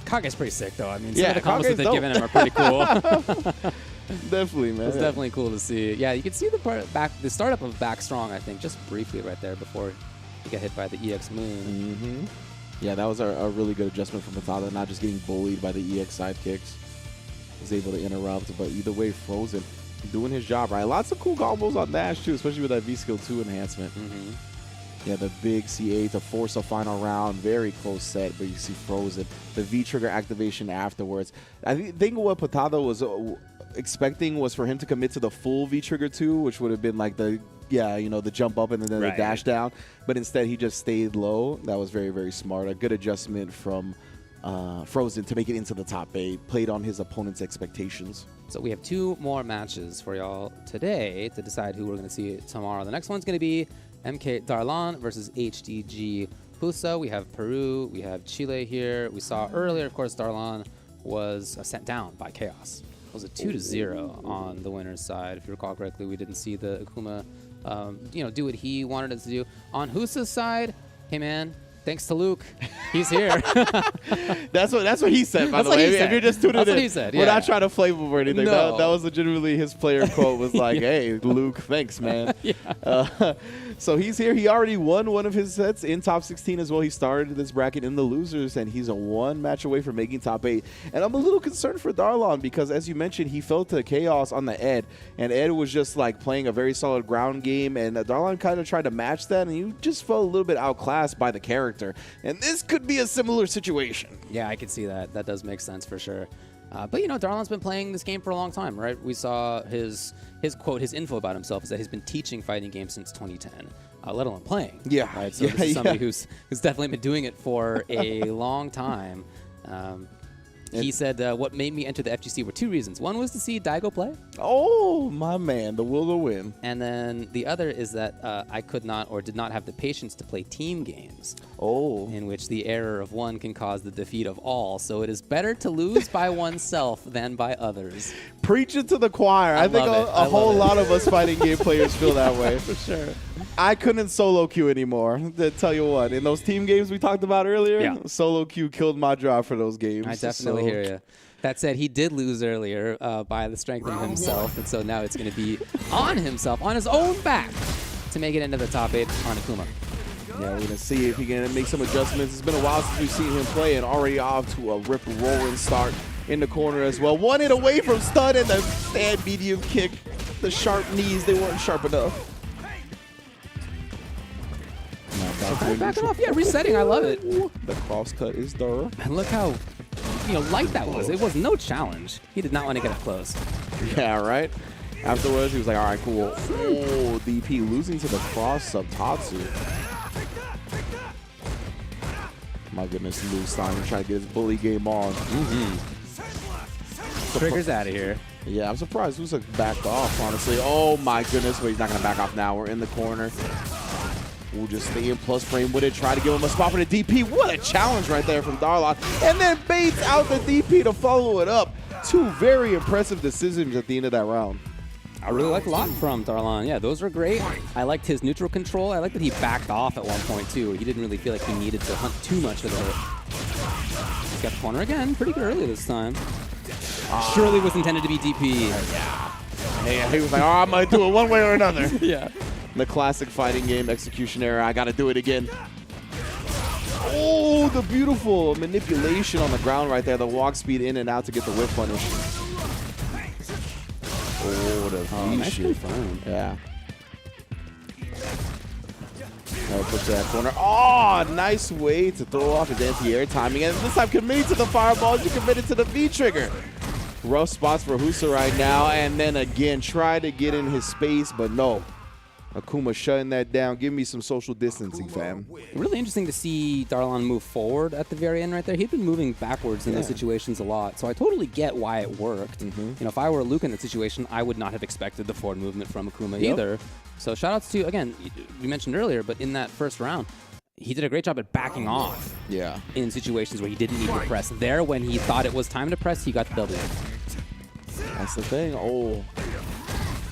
Kage's pretty sick, though. I mean, Yeah, some of the combos that Kage's they've dope. given him are pretty cool. Definitely, man. It's definitely cool to see. Yeah, you can see the startup of back strong, I think, just briefly right there before he got hit by the EX moon. Mm-hmm. Yeah, that was a really good adjustment from Patada, not just getting bullied by the EX sidekicks. Was able to interrupt, but either way, Frozen doing his job, right? Lots of cool combos on Nash, too, especially with that V-Skill 2 enhancement. Mm-hmm. Yeah, the big C8 to force a final round. Very close set, but you see Frozen. The V-trigger activation afterwards. I think what Patada was expecting was for him to commit to the full V-trigger 2, which would have been like the jump up and then the dash down. But instead, he just stayed low. That was very, very smart. A good adjustment from Frozen to make it into the top 8. Played on his opponent's expectations. So we have 2 more matches for y'all today to decide who we're going to see tomorrow. The next one's going to be MK Darlan versus HDG Husa. We have Peru, we have Chile here. We saw earlier, of course, Darlan was sent down by Chaos. It was a 2-0 on the winner's side. If you recall correctly, we didn't see the Akuma do what he wanted it to do. On Husa's side, hey man, thanks to Luke, he's here. That's what he said, by the way. If you're just tuning in, that's what he said. We're Yeah. not trying to flame him or anything. No. That was legitimately his player quote was like, hey, Luke, thanks, man. So he's here. He already won one of his sets in top 16 as well. He started this bracket in the losers, and he's a 1 match away from making top 8. And I'm a little concerned for Darlan because, as you mentioned, he fell to Chaos on the Ed, and Ed was just like playing a very solid ground game, and Darlan kind of tried to match that, and you just felt a little bit outclassed by the character. And this could be a similar situation. Yeah, I can see that. That does make sense for sure. But Darlan's been playing this game for a long time, right? We saw his quote, his info about himself is that he's been teaching fighting games since 2010, let alone playing. Yeah. Right. So this is somebody who's definitely been doing it for a long time. He said, what made me enter the FGC were 2 reasons. One was to see Daigo play. Oh, my man, the will to win. And then the other is that I could not or did not have the patience to play team games. Oh. In which the error of one can cause the defeat of all. So it is better to lose by oneself than by others. Preach it to the choir. I think a whole lot of us fighting game players feel that way. For sure. I couldn't solo queue anymore. To tell you what, in those team games we talked about earlier, solo queue killed my job for those games. I definitely hear you. That said, he did lose earlier by the strength of himself, and so now it's going to be on himself, on his own back, to make it into the top 8 on Akuma. Yeah, we're going to see if he can make some adjustments. It's been a while since we've seen him play, and already off to a rip-roaring start in the corner as well. 1 hit away from stun and the stand medium kick. The sharp knees, they weren't sharp enough. Backing off, yeah, resetting, I love it. The cross cut is there. And look how light that was. It was no challenge. He did not want to get up close. Yeah, right? Afterwards, he was like, all right, cool. Oh, DP losing to the cross sub Tatsu. My goodness, Lou Steiner trying to get his bully game on. Trigger's out of here. Yeah, I'm surprised Usa backed off, honestly. Oh my goodness, but he's not going to back off now. We're in the corner. We'll just stay in plus frame with it, try to give him a spot for the DP. What a challenge right there from Darlan. And then baits out the DP to follow it up. 2 very impressive decisions at the end of that round. I really like a lot from Darlan. Yeah, those were great. I liked his neutral control. I like that he backed off at one point, too. He didn't really feel like he needed to hunt too much for the hit. He's got the corner again. Pretty good early this time. Surely was intended to be DP. Yeah, he was like, oh, I'm going to do it one way or another. Yeah. The classic fighting game execution error. I got to do it again. Oh, the beautiful manipulation on the ground right there. The walk speed in and out to get the whip punish. Oh, the nice V-shit. Yeah. Now puts that corner. Oh, nice way to throw off his anti-air timing. And this time committed to the fireballs. You committed to the V-trigger. Rough spots for Husa right now. And then again, try to get in his space, but no. Akuma shutting that down. Give me some social distancing, fam. Really interesting to see Darlon move forward at the very end right there. He'd been moving backwards in those situations a lot, so I totally get why it worked. You know, if I were Luke in that situation, I would not have expected the forward movement from Akuma either. So shout-outs to, again, we mentioned earlier, but in that first round, he did a great job at backing off in situations where he didn't need to press. There, when he thought it was time to press, he got the W. That's the thing. Oh.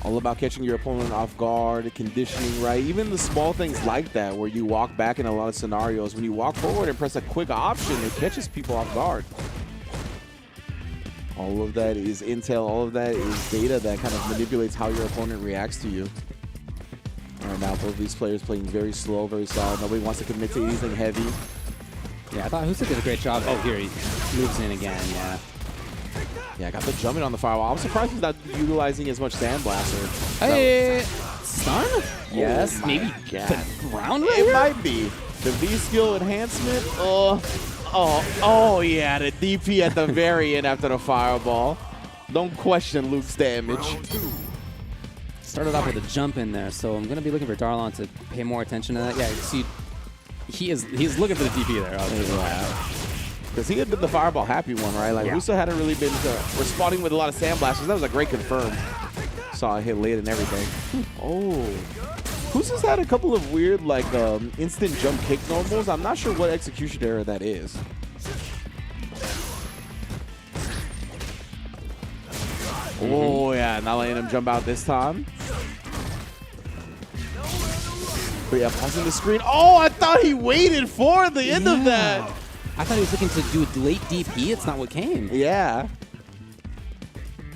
All about catching your opponent off guard, conditioning right. Even the small things like that where you walk back in a lot of scenarios. When you walk forward and press a quick option, it catches people off guard. All of that is intel. All of that is data that kind of manipulates how your opponent reacts to you. All right, now both of these players playing very slow, very solid. Nobody wants to commit to anything heavy. Yeah, I thought Husa did a great job. Oh, here he moves in again, Yeah, got the jumping on the firewall. I'm surprised he's not utilizing as much Sandblaster. Hey, stun? Yes, maybe God. round right It here? might be. The V-skill enhancement. Yeah, the DP at the very end after the fireball. Don't question Luke's damage. Started off with a jump in there, so I'm going to be looking for Darlon to pay more attention to that. Yeah, see, he's looking for the DP there. Because he had been the fireball happy one, right? Like, Russo hadn't really been responding with a lot of Sandblasters. That was a great confirm. Saw a hit late and everything. Husa's had a couple of weird, like, instant jump kick normals. I'm not sure what execution error that is. Oh, yeah, not letting him jump out this time. But yeah, pausing the screen. Oh, I thought he waited for the end of that. I thought he was looking to do late DP. It's not what came. Yeah.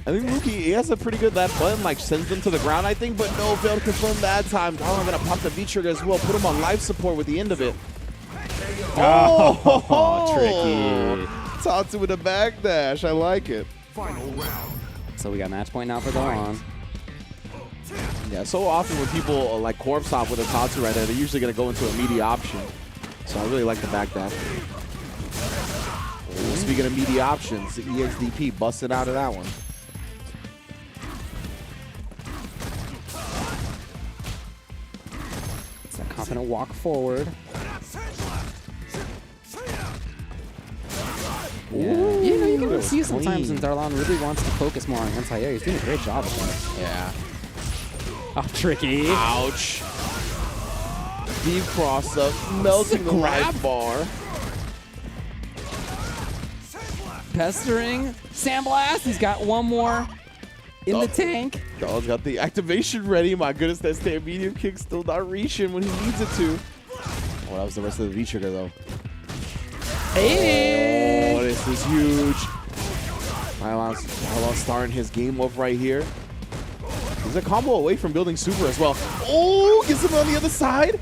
I think Luke, he has a pretty good left button, like sends them to the ground, I think, but no, failed to confirm that time. Oh, I'm going to pop the V-trigger as well, put him on life support with the end of it. Oh, tricky. Tatsu with a backdash. I like it. Final round. So we got match point now for Darlon. Yeah, so often when people like corpse hop with a Tatsu right there, they're usually going to go into a meaty option. So I really like the backdash. Oh, speaking of meaty options, the EXDP busted out of that one. It's a confident walk forward. Yeah. You know, you can see sometimes when Darlon really wants to focus more on anti-air. He's doing a great job of that. Yeah. Oh, tricky. Ouch. Deep cross up, melting the life bar. Pestering. Sandblast. He's got one more in the tank. Darlon's got the activation ready. My goodness, that stand medium kick still not reaching when he needs it to. Oh, that was the rest of the V-trigger, though. Hey! Oh, this is huge. Darlon starting his game up right here. He's a combo away from building super as well. Oh, gets him on the other side.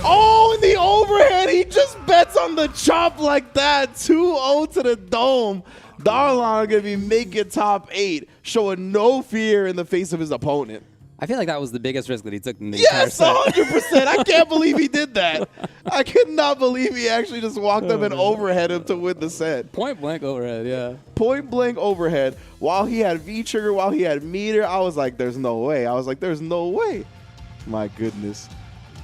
Oh, in the overhead, he just bets on the chop like that. 2-0 to the dome. Darlon going to be making top 8, showing no fear in the face of his opponent. I feel like that was the biggest risk that he took in the entire set. 100%. I can't believe he did that. I could not believe he actually just walked up and overhead him to win the set. Point blank overhead, yeah. Point blank overhead. While he had V-trigger, while he had meter, I was like, there's no way. I was like, there's no way. My goodness.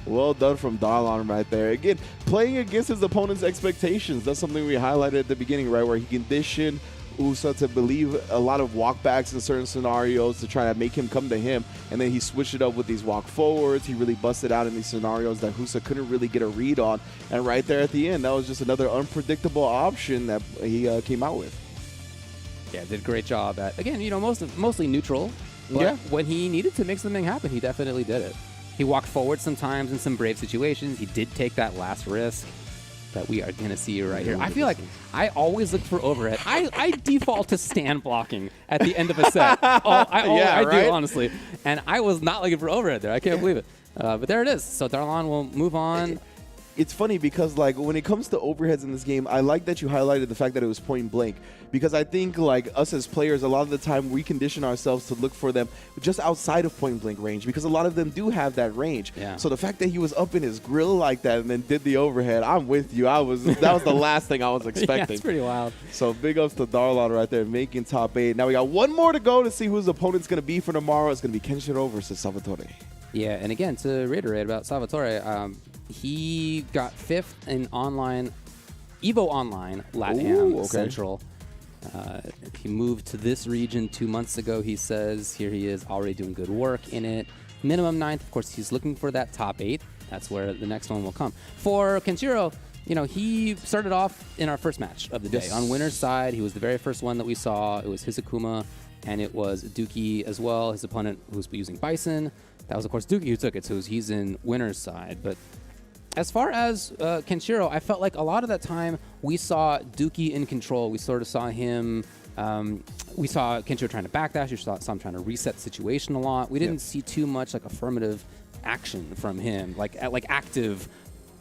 Well done from Darlon right there. Again, playing against his opponent's expectations. That's something we highlighted at the beginning, right, where he conditioned Usa to believe a lot of walkbacks in certain scenarios to try to make him come to him, and then he switched it up with these walk forwards. He really busted out in these scenarios that Husa couldn't really get a read on, and right there at the end, that was just another unpredictable option that he came out with. Yeah, did a great job at, again, you know, mostly neutral, but when he needed to make something happen, he definitely did it. He walked forward sometimes in some brave situations. He did take that last risk that we are going to see right here. I feel like I always look for overhead. I default to stand blocking at the end of a set. I do, honestly. And I was not looking for overhead there. I can't believe it. But there it is. So Darlon will move on. It's funny because, like, when it comes to overheads in this game, I like that you highlighted the fact that it was point blank, because I think, like, us as players, a lot of the time we condition ourselves to look for them just outside of point blank range, because a lot of them do have that range. Yeah. So the fact that he was up in his grill like that and then did the overhead, I'm with you. That was the last thing I was expecting. Yeah, it's pretty wild. So big ups to Darlon right there, making top 8. Now we got one more to go to see who his opponent's going to be for tomorrow. It's going to be Kenshiro versus Salvatore. Yeah, and again, to reiterate about Salvatore, he got 5th in online, EVO Online, LATAM Central. He moved to this region 2 months ago, he says. Here he is already doing good work in it. Minimum 9th, of course, he's looking for that top 8. That's where the next one will come. For Kenshiro, he started off in our first match of the day. On winner's side, he was the very first one that we saw. It was Hisakuma, and it was Dookie as well. His opponent was using Bison. That was, of course, Dookie who took it, so he's in winner's side. But as far as Kenshiro, I felt like a lot of that time we saw Dookie in control. We sort of saw him. We saw Kenshiro trying to backdash. We saw him trying to reset the situation a lot. We didn't see too much like affirmative action from him, like active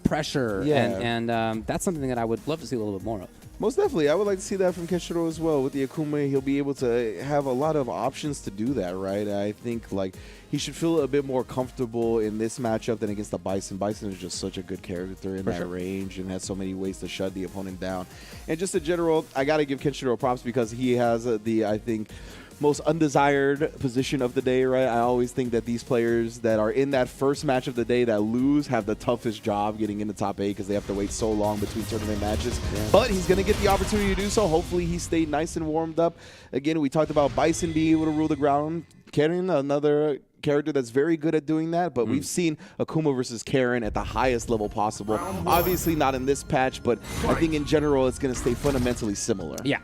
pressure. And that's something that I would love to see a little bit more of. Most definitely. I would like to see that from Kenshiro as well. With the Akuma, he'll be able to have a lot of options to do that, right? I think like he should feel a bit more comfortable in this matchup than against the Bison. Bison is just such a good character in that range and has so many ways to shut the opponent down. And just in general, I got to give Kenshiro props because he has I think, most undesired position of the day, right? I always think that these players that are in that first match of the day that lose have the toughest job getting in the top 8 because they have to wait so long between tournament matches. But he's going to get the opportunity to do so. Hopefully he stayed nice and warmed up. Again, we talked about Bison being able to rule the ground. Karen, another character that's very good at doing that, but we've seen Akuma versus Karen at the highest level possible. Obviously not in this patch, but I think in general it's going to stay fundamentally similar. Yeah.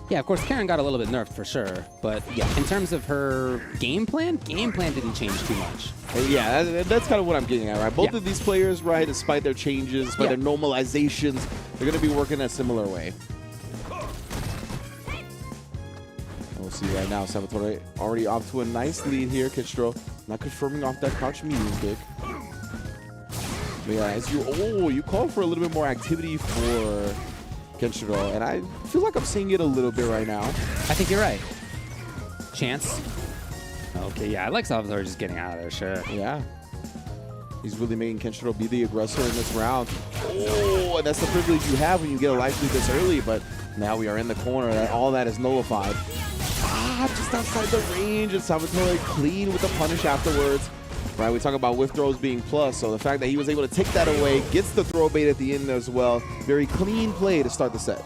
Yeah, of course, Karen got a little bit nerfed for sure, but yeah, in terms of her game plan didn't change too much. Yeah, that's kind of what I'm getting at, right? Both of these players, right, despite their changes, despite their normalizations, they're going to be working a similar way. We'll see right now, Salvatore already off to a nice lead here. Kenshiro not confirming off that crouch medium kick. But yeah, as you called for a little bit more activity for Kenshiro, and I feel like I'm seeing it a little bit right now. I think you're right. Chance. Okay, yeah, I like Salvatore just getting out of there, sure. Yeah. He's really making Kenshiro be the aggressor in this round. Oh, and that's the privilege you have when you get a life lead this early, but now we are in the corner. All that is nullified. Just outside the range, and Salvatore clean with the punish afterwards. Right, we talk about whiff throws being plus, so the fact that he was able to take that away, gets the throw bait at the end as well. Very clean play to start the set.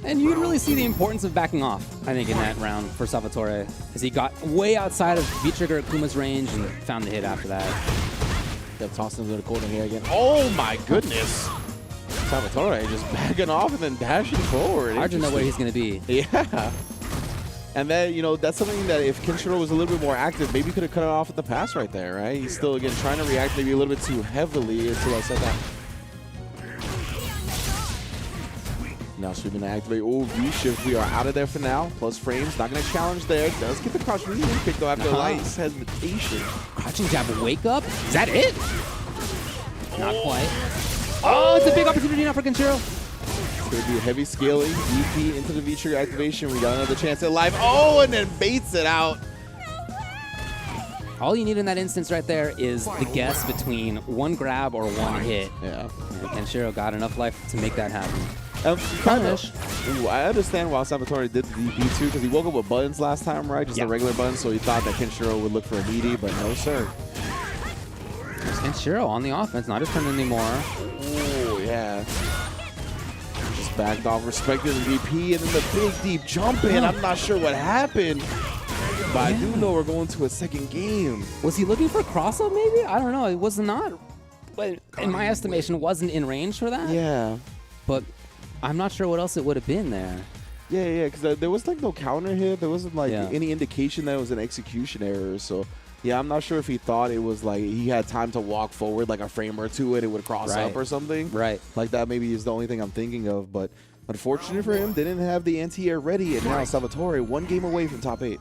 And you really see the importance of backing off, I think, in that round for Salvatore, as he got way outside of V-Trigger Akuma's range and found the hit after that. They'll toss him to the corner here again. Oh my goodness! Salvatore just backing off and then dashing forward. Hard to know where he's going to be. Yeah. And then, that's something that if Kenshiro was a little bit more active, maybe could have cut it off at the pass right there, right? He's still, again, trying to react maybe a little bit too heavily until I said that. Now sweeping to activate. Oh, V-shift. We are out of there for now. Plus frames. Not going to challenge there. Does get the crouch medium kick, though, after a light hesitation. Crouching jab, wake up? Is that it? Not quite. Oh, it's a big opportunity now for Kenshiro. It's going to be a heavy scaling. DP into the V-trigger activation. We got another chance at live. Oh, and then baits it out. All you need in that instance right there is the guess between one grab or one hit. Yeah. And Kenshiro got enough life to make that happen. I understand why Salvatore did the DP too, because he woke up with buttons last time, right? Just a regular button, so he thought that Kenshiro would look for a meaty, but no, sir. There's Kenshiro on the offense, not his turn anymore. Oh, yeah. Just backed off, respected the DP, and then the big deep jump in. I'm not sure what happened, but I do know we're going to a second game. Was he looking for a cross-up maybe? I don't know. It was not, but in my estimation, wasn't in range for that. Yeah. But I'm not sure what else it would have been there. Yeah, because there was like no counter hit. There wasn't like any indication that it was an execution error. So, yeah, I'm not sure if he thought it was like he had time to walk forward like a frame or two and it would cross up or something. Right. Like that maybe is the only thing I'm thinking of. But unfortunate for him, didn't have the anti-air ready. And now Salvatore, one game away from top 8.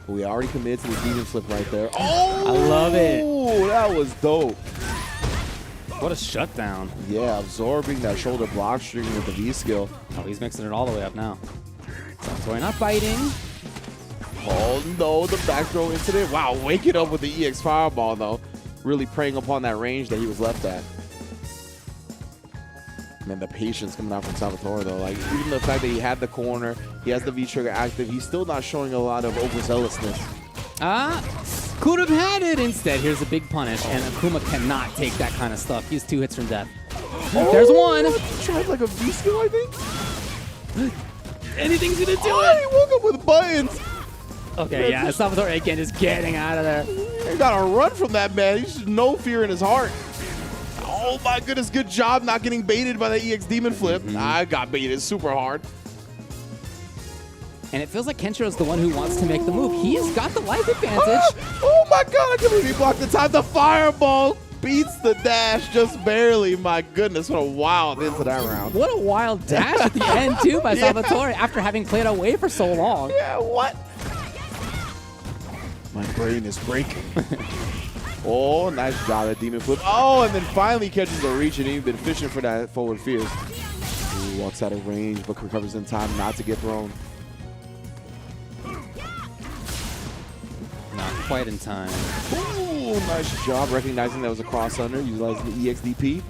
We already committed to the demon flip right there. Oh! I love it. Oh, that was dope. What a shutdown. Yeah, absorbing that shoulder block string with the V skill. Oh, he's mixing it all the way up now. Salvatore not biting. Oh no, the back throw incident. Wow, waking up with the EX fireball though. Really preying upon that range that he was left at. Man, the patience coming out from Salvatore, though. Like, even the fact that he had the corner, he has the V-trigger active, he's still not showing a lot of overzealousness. Could have had it. Instead, here's a big punish, and Akuma cannot take that kind of stuff. He's 2 hits from death. There's one. Tried like a V-skill, I think. Anything's gonna do He woke up with buttons. Okay, yeah, Salvatore again is getting out of there. He got to run from that man. He's just no fear in his heart. Oh my goodness, good job not getting baited by the EX Demon Flip. I got baited super hard. And it feels like Kenshiro's the one who wants to make the move. He's got the life advantage. Oh my god, I can't believe he blocked the time. The fireball beats the dash just barely. My goodness, what a wild end to that round. What a wild dash at the end, too, by Salvatore after having played away for so long. Yeah, what? My brain is breaking. Oh, nice job, that Demon Flip. Oh, and then finally catches a reach, and he's been fishing for that forward fierce. He walks out of range, but recovers in time not to get thrown. Not quite in time. Ooh, nice job recognizing that was a cross under, utilizing the EXDP.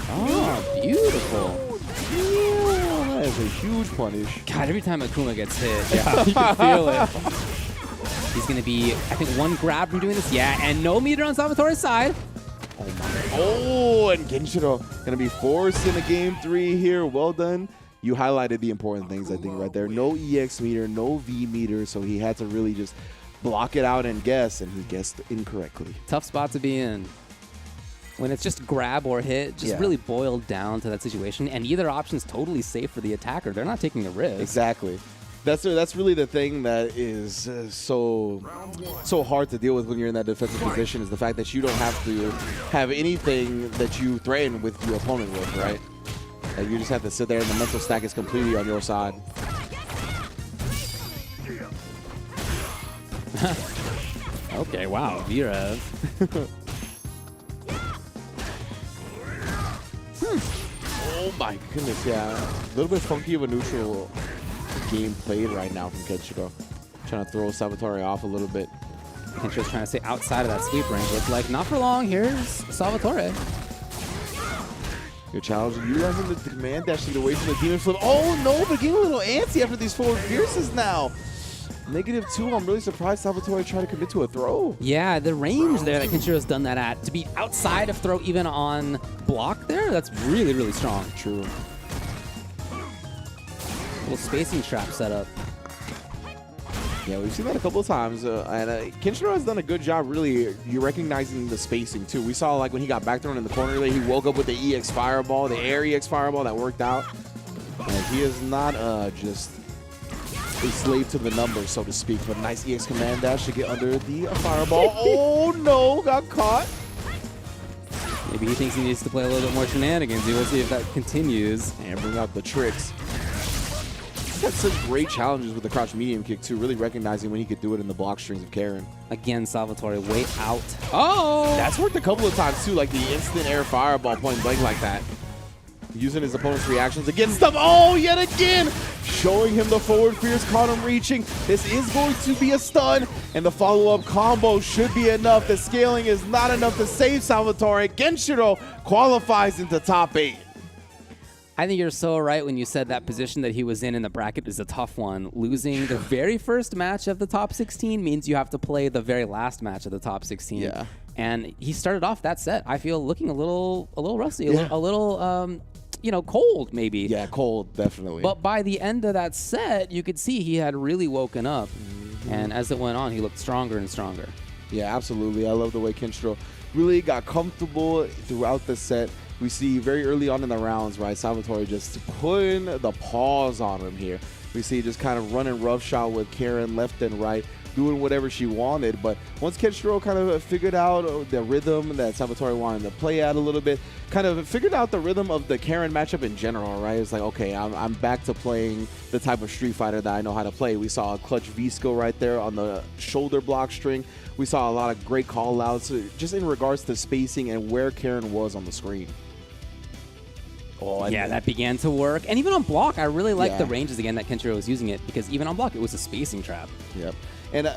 Oh, beautiful. Yeah, that is a huge punish. God, every time Akuma gets hit, yeah, you can feel it. He's going to be, I think, 1 grab from doing this. Yeah, and no meter on Salvatore's side. Oh, my. Oh, and Genshiro going to be forced in a game 3 here. Well done. You highlighted the important things, I think, right there. No EX meter, no V meter, so he had to really just block it out and guess, and he guessed incorrectly. Tough spot to be in. When it's just grab or hit, just really boiled down to that situation, and either option's totally safe for the attacker. They're not taking a risk. Exactly. That's really the thing that is so hard to deal with when you're in that defensive position, is the fact that you don't have to have anything that you threaten with your opponent with, right? Like, you just have to sit there and the mental stack is completely on your side. Okay, wow, Virev. Oh my goodness, yeah. A little bit funky of a neutral game played right now from Kenshiro. Trying to throw Salvatore off a little bit. Kenshiro's trying to stay outside of that sweep range. Looks like not for long. Here's Salvatore. Good challenge. Utilizing the command dash to get away from the Demon Flip. Oh no, but getting a little antsy after these forward fierces now. -2. I'm really surprised Salvatore tried to commit to a throw. Yeah, the range there that Kenshiro's done that at, to be outside of throw even on block there, that's really, really strong. True. Little spacing trap setup. Yeah, we've seen that a couple of times, and Kenshiro has done a good job really recognizing the spacing too. We saw like when he got back thrown in the corner, he woke up with the EX Fireball, the air EX Fireball that worked out. And he is not just a slave to the numbers, so to speak, but a nice EX Command Dash to get under the Fireball. Oh no, got caught. Maybe he thinks he needs to play a little bit more shenanigans. We'll see if that continues. And bring out the tricks. He's had such great challenges with the crouch medium kick too, really recognizing when he could do it in the block strings of Karen. Again, Salvatore way out. Oh! That's worked a couple of times too, like the instant air fireball point blank like that. Using his opponent's reactions against them. Oh, yet again! Showing him the forward fierce, caught him reaching. This is going to be a stun, and the follow-up combo should be enough. The scaling is not enough to save Salvatore. Genshiro qualifies into top 8. I think you're so right when you said that position that he was in the bracket is a tough one. Losing the very first match of the top 16 means you have to play the very last match of the top 16. Yeah. And he started off that set, I feel, looking a little rusty, a little cold maybe. Yeah, cold, definitely. But by the end of that set, you could see he had really woken up. And as it went on, he looked stronger and stronger. Yeah, absolutely. I love the way Kenshiro really got comfortable throughout the set. We see very early on in the rounds, right, Salvatore just putting the pause on him here. We see just kind of running roughshod with Karen left and right, doing whatever she wanted. But once Kenshiro kind of figured out the rhythm that Salvatore wanted to play at a little bit, kind of figured out the rhythm of the Karen matchup in general, right? It's like, okay, I'm back to playing the type of Street Fighter that I know how to play. We saw a clutch V-skill right there on the shoulder block string. We saw a lot of great call-outs just in regards to spacing and where Karen was on the screen. Oh, yeah, that began to work. And even on block, I really like the ranges again that Kenshiro was using it, because even on block, it was a spacing trap. Yep. And,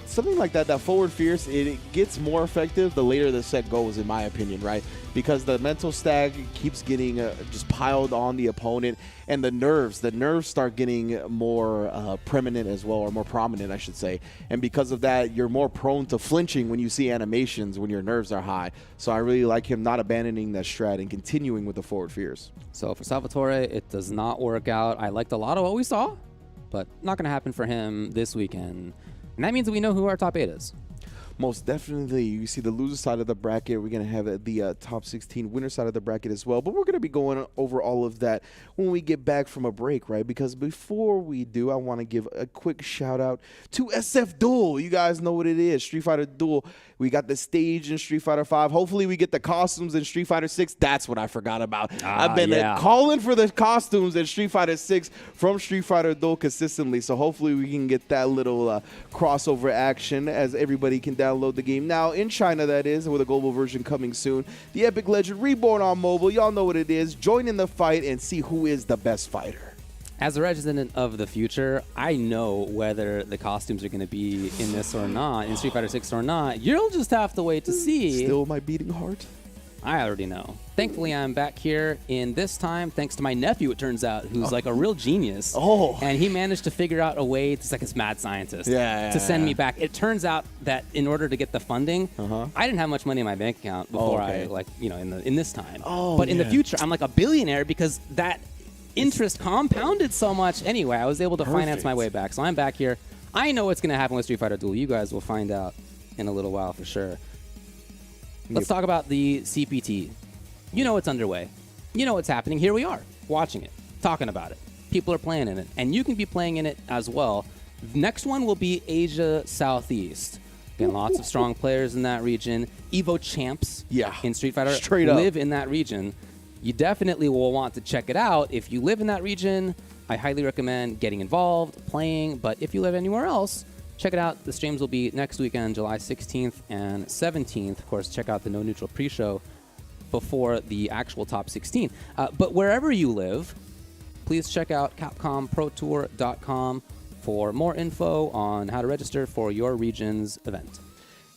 something like that forward fierce, it gets more effective the later the set goes, in my opinion, right? Because the mental stack keeps getting just piled on the opponent, and the nerves start getting more prominent as well, or more prominent, I should say. And because of that, you're more prone to flinching when you see animations when your nerves are high. So I really like him not abandoning that strat and continuing with the forward fierce. So for Salvatore, it does not work out. I liked a lot of what we saw, but not going to happen for him this weekend. And that means that we know who our top 8 is. Most definitely. You see the loser side of the bracket. We're going to have the top 16 winner side of the bracket as well. But we're going to be going over all of that when we get back from a break, right? Because before we do, I want to give a quick shout out to SF Duel. You guys know what it is. Street Fighter Duel. We got the stage in Street Fighter V. Hopefully we get the costumes in Street Fighter VI. That's what I forgot about. I've been calling for the costumes in Street Fighter VI from Street Fighter Duel consistently. So hopefully we can get that little crossover action as everybody can download the game now in China, that is, with a global version coming soon. The Epic Legend Reborn on mobile. Y'all know what it is. Join in the fight and see who is the best fighter. As a resident of the future, I know whether the costumes are going to be in this or not, in Street Fighter 6 or not. You'll just have to wait to see. Still my beating heart. I already know. Thankfully, I'm back here in this time, thanks to my nephew, it turns out, who's like a real genius. Oh. And he managed to figure out a way, it's like his mad scientist, to send me back. It turns out that in order to get the funding, I didn't have much money in my bank account before in this time. But in the future, I'm like a billionaire because that interest compounded so much. Anyway, I was able to finance my way back. So I'm back here. I know what's going to happen with Street Fighter Duel. You guys will find out in a little while for sure. Let's talk about the CPT. You know it's underway. You know what's happening. Here we are, watching it, talking about it. People are playing in it, and you can be playing in it as well. Next one will be Asia Southeast. Again, lots of strong players in that region. Evo champs in Street Fighter live in that region. You definitely will want to check it out. If you live in that region, I highly recommend getting involved, playing. But if you live anywhere else, check it out. The streams will be next weekend, July 16th and 17th. Of course, check out the No Neutral pre-show before the actual top 16. But wherever you live, please check out CapcomProTour.com for more info on how to register for your region's event.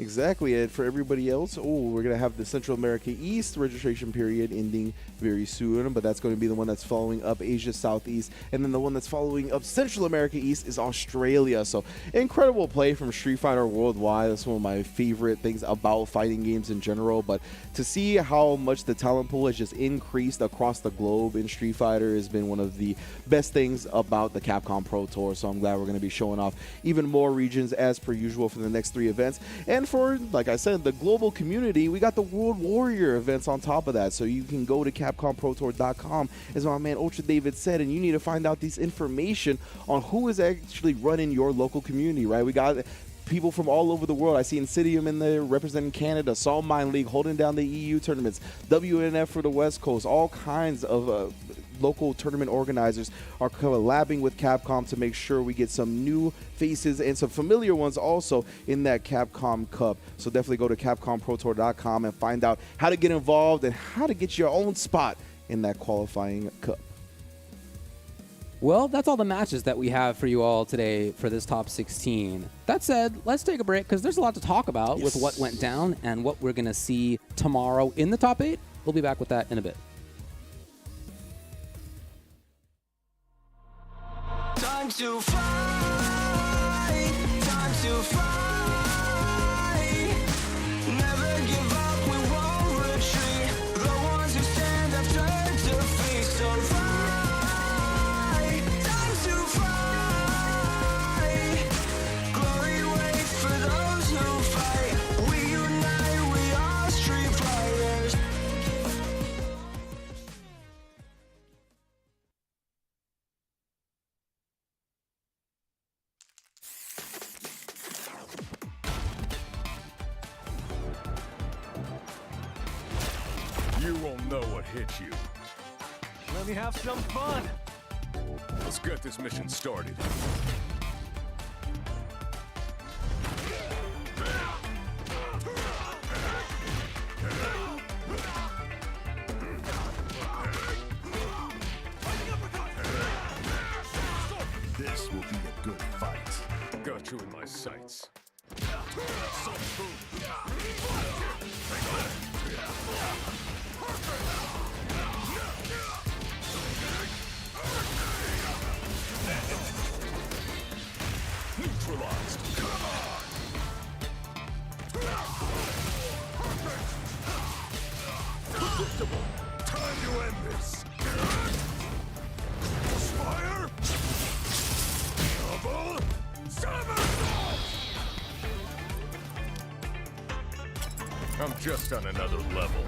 Exactly, and for everybody else, we're going to have the Central America East registration period ending very soon, but that's going to be the one that's following up Asia Southeast, and then the one that's following up Central America East is Australia. So incredible play from Street Fighter Worldwide. That's one of my favorite things about fighting games in general, but to see how much the talent pool has just increased across the globe in Street Fighter has been one of the best things about the Capcom Pro Tour, so I'm glad we're going to be showing off even more regions as per usual for the next 3 events. And for, like I said, the global community, we got the World Warrior events on top of that. So you can go to CapcomProTour.com, as my man Ultra David said, and you need to find out this information on who is actually running your local community, right? We got people from all over the world. I see Insidium in there representing Canada, Soul Mine League holding down the EU tournaments, WNF for the West Coast, all kinds of local tournament organizers are collabing with Capcom to make sure we get some new faces and some familiar ones also in that Capcom Cup. So definitely go to CapcomProTour.com and find out how to get involved and how to get your own spot in that qualifying cup. Well, that's all the matches that we have for you all today for this top 16. That said, let's take a break because there's a lot to talk about with what went down and what we're going to see tomorrow in the top 8. We'll be back with that in a bit. Time to fight, time to fight. Never give up, we won't retreat. The ones who stand have turned to defeat. So fight, time to fight. Glory waits for those who fight. We unite, we are street fighters. You won't know what hit you. Let me have some fun. Let's get this mission started. This will be a good fight. Got you in my sights. unacceptable. Time to end this. Fire. Double. Somersault. I'm just on another level.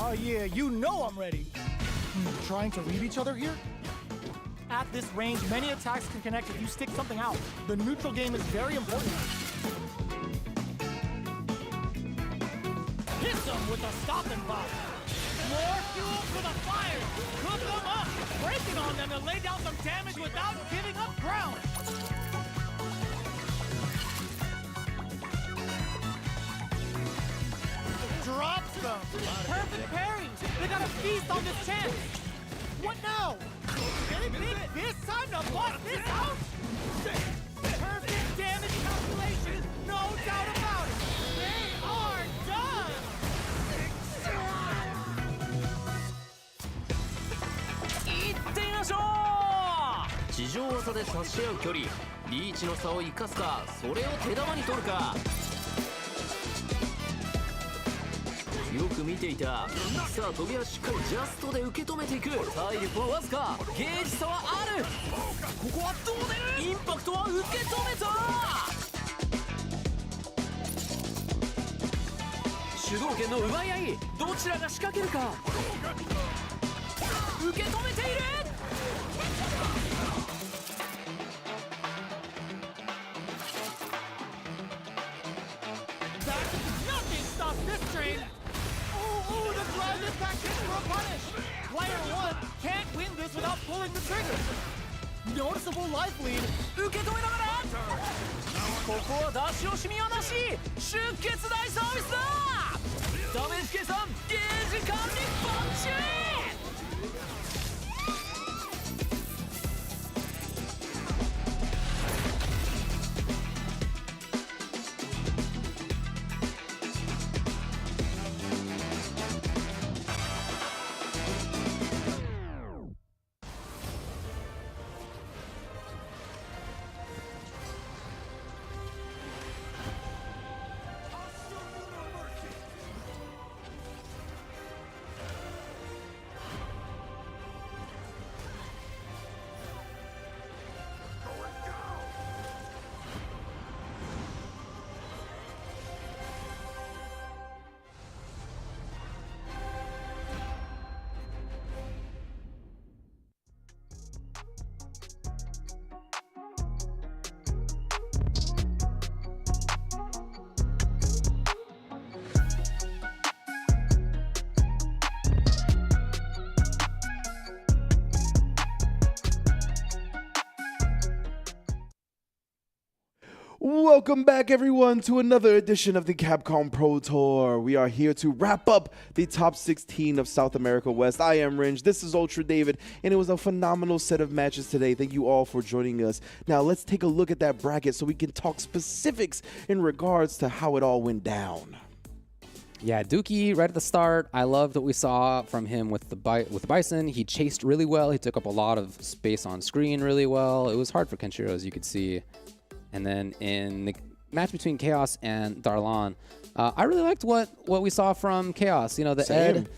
Oh yeah, you know I'm ready. Trying to read each other here? At this range, many attacks can connect if you stick something out. The neutral game is very important. Hit them with a stopping bomb. More fuel for the fire. Cook them up. Breaking on them to lay down some damage without giving up ground. Drops them. Perfect parries. They got a feast on this chance. What now? They think this time to bust this out? Perfect damage calculation. No doubt about it. They are done. いってみましょう。地上技で差し合う距離、リーチの差を生かすか、それを手玉に取るか。よく見ていた。さあ飛びはしっかりジャストで受け止めていく。体力はわずか、ゲージ差はある。ここはどう出る。インパクトは受け止めた。主導権の奪い合い、どちらが仕掛けるか。受け止めている。Nothing stops this train. Ooh, the drive impact hits for a punish. Player 1 can't win this without pulling the trigger. Noticeable life lead. 受け止めながら。ここは出し惜しみはなし。出血大サービスだ。ダメージ計算、ゲージ管理バッチリ。Welcome back, everyone, to another edition of the Capcom Pro Tour. We are here to wrap up the top 16 of South America West. I am Ringe, this is Ultra David, and it was a phenomenal set of matches today. Thank you all for joining us. Now, let's take a look at that bracket so we can talk specifics in regards to how it all went down. Yeah, Dookie right at the start. I loved what we saw from him with the Bison. He chased really well. He took up a lot of space on screen really well. It was hard for Kenshiro, as you could see. And then in the match between Chaos and Darlan, I really liked what we saw from Chaos. You know, the Same. Ed.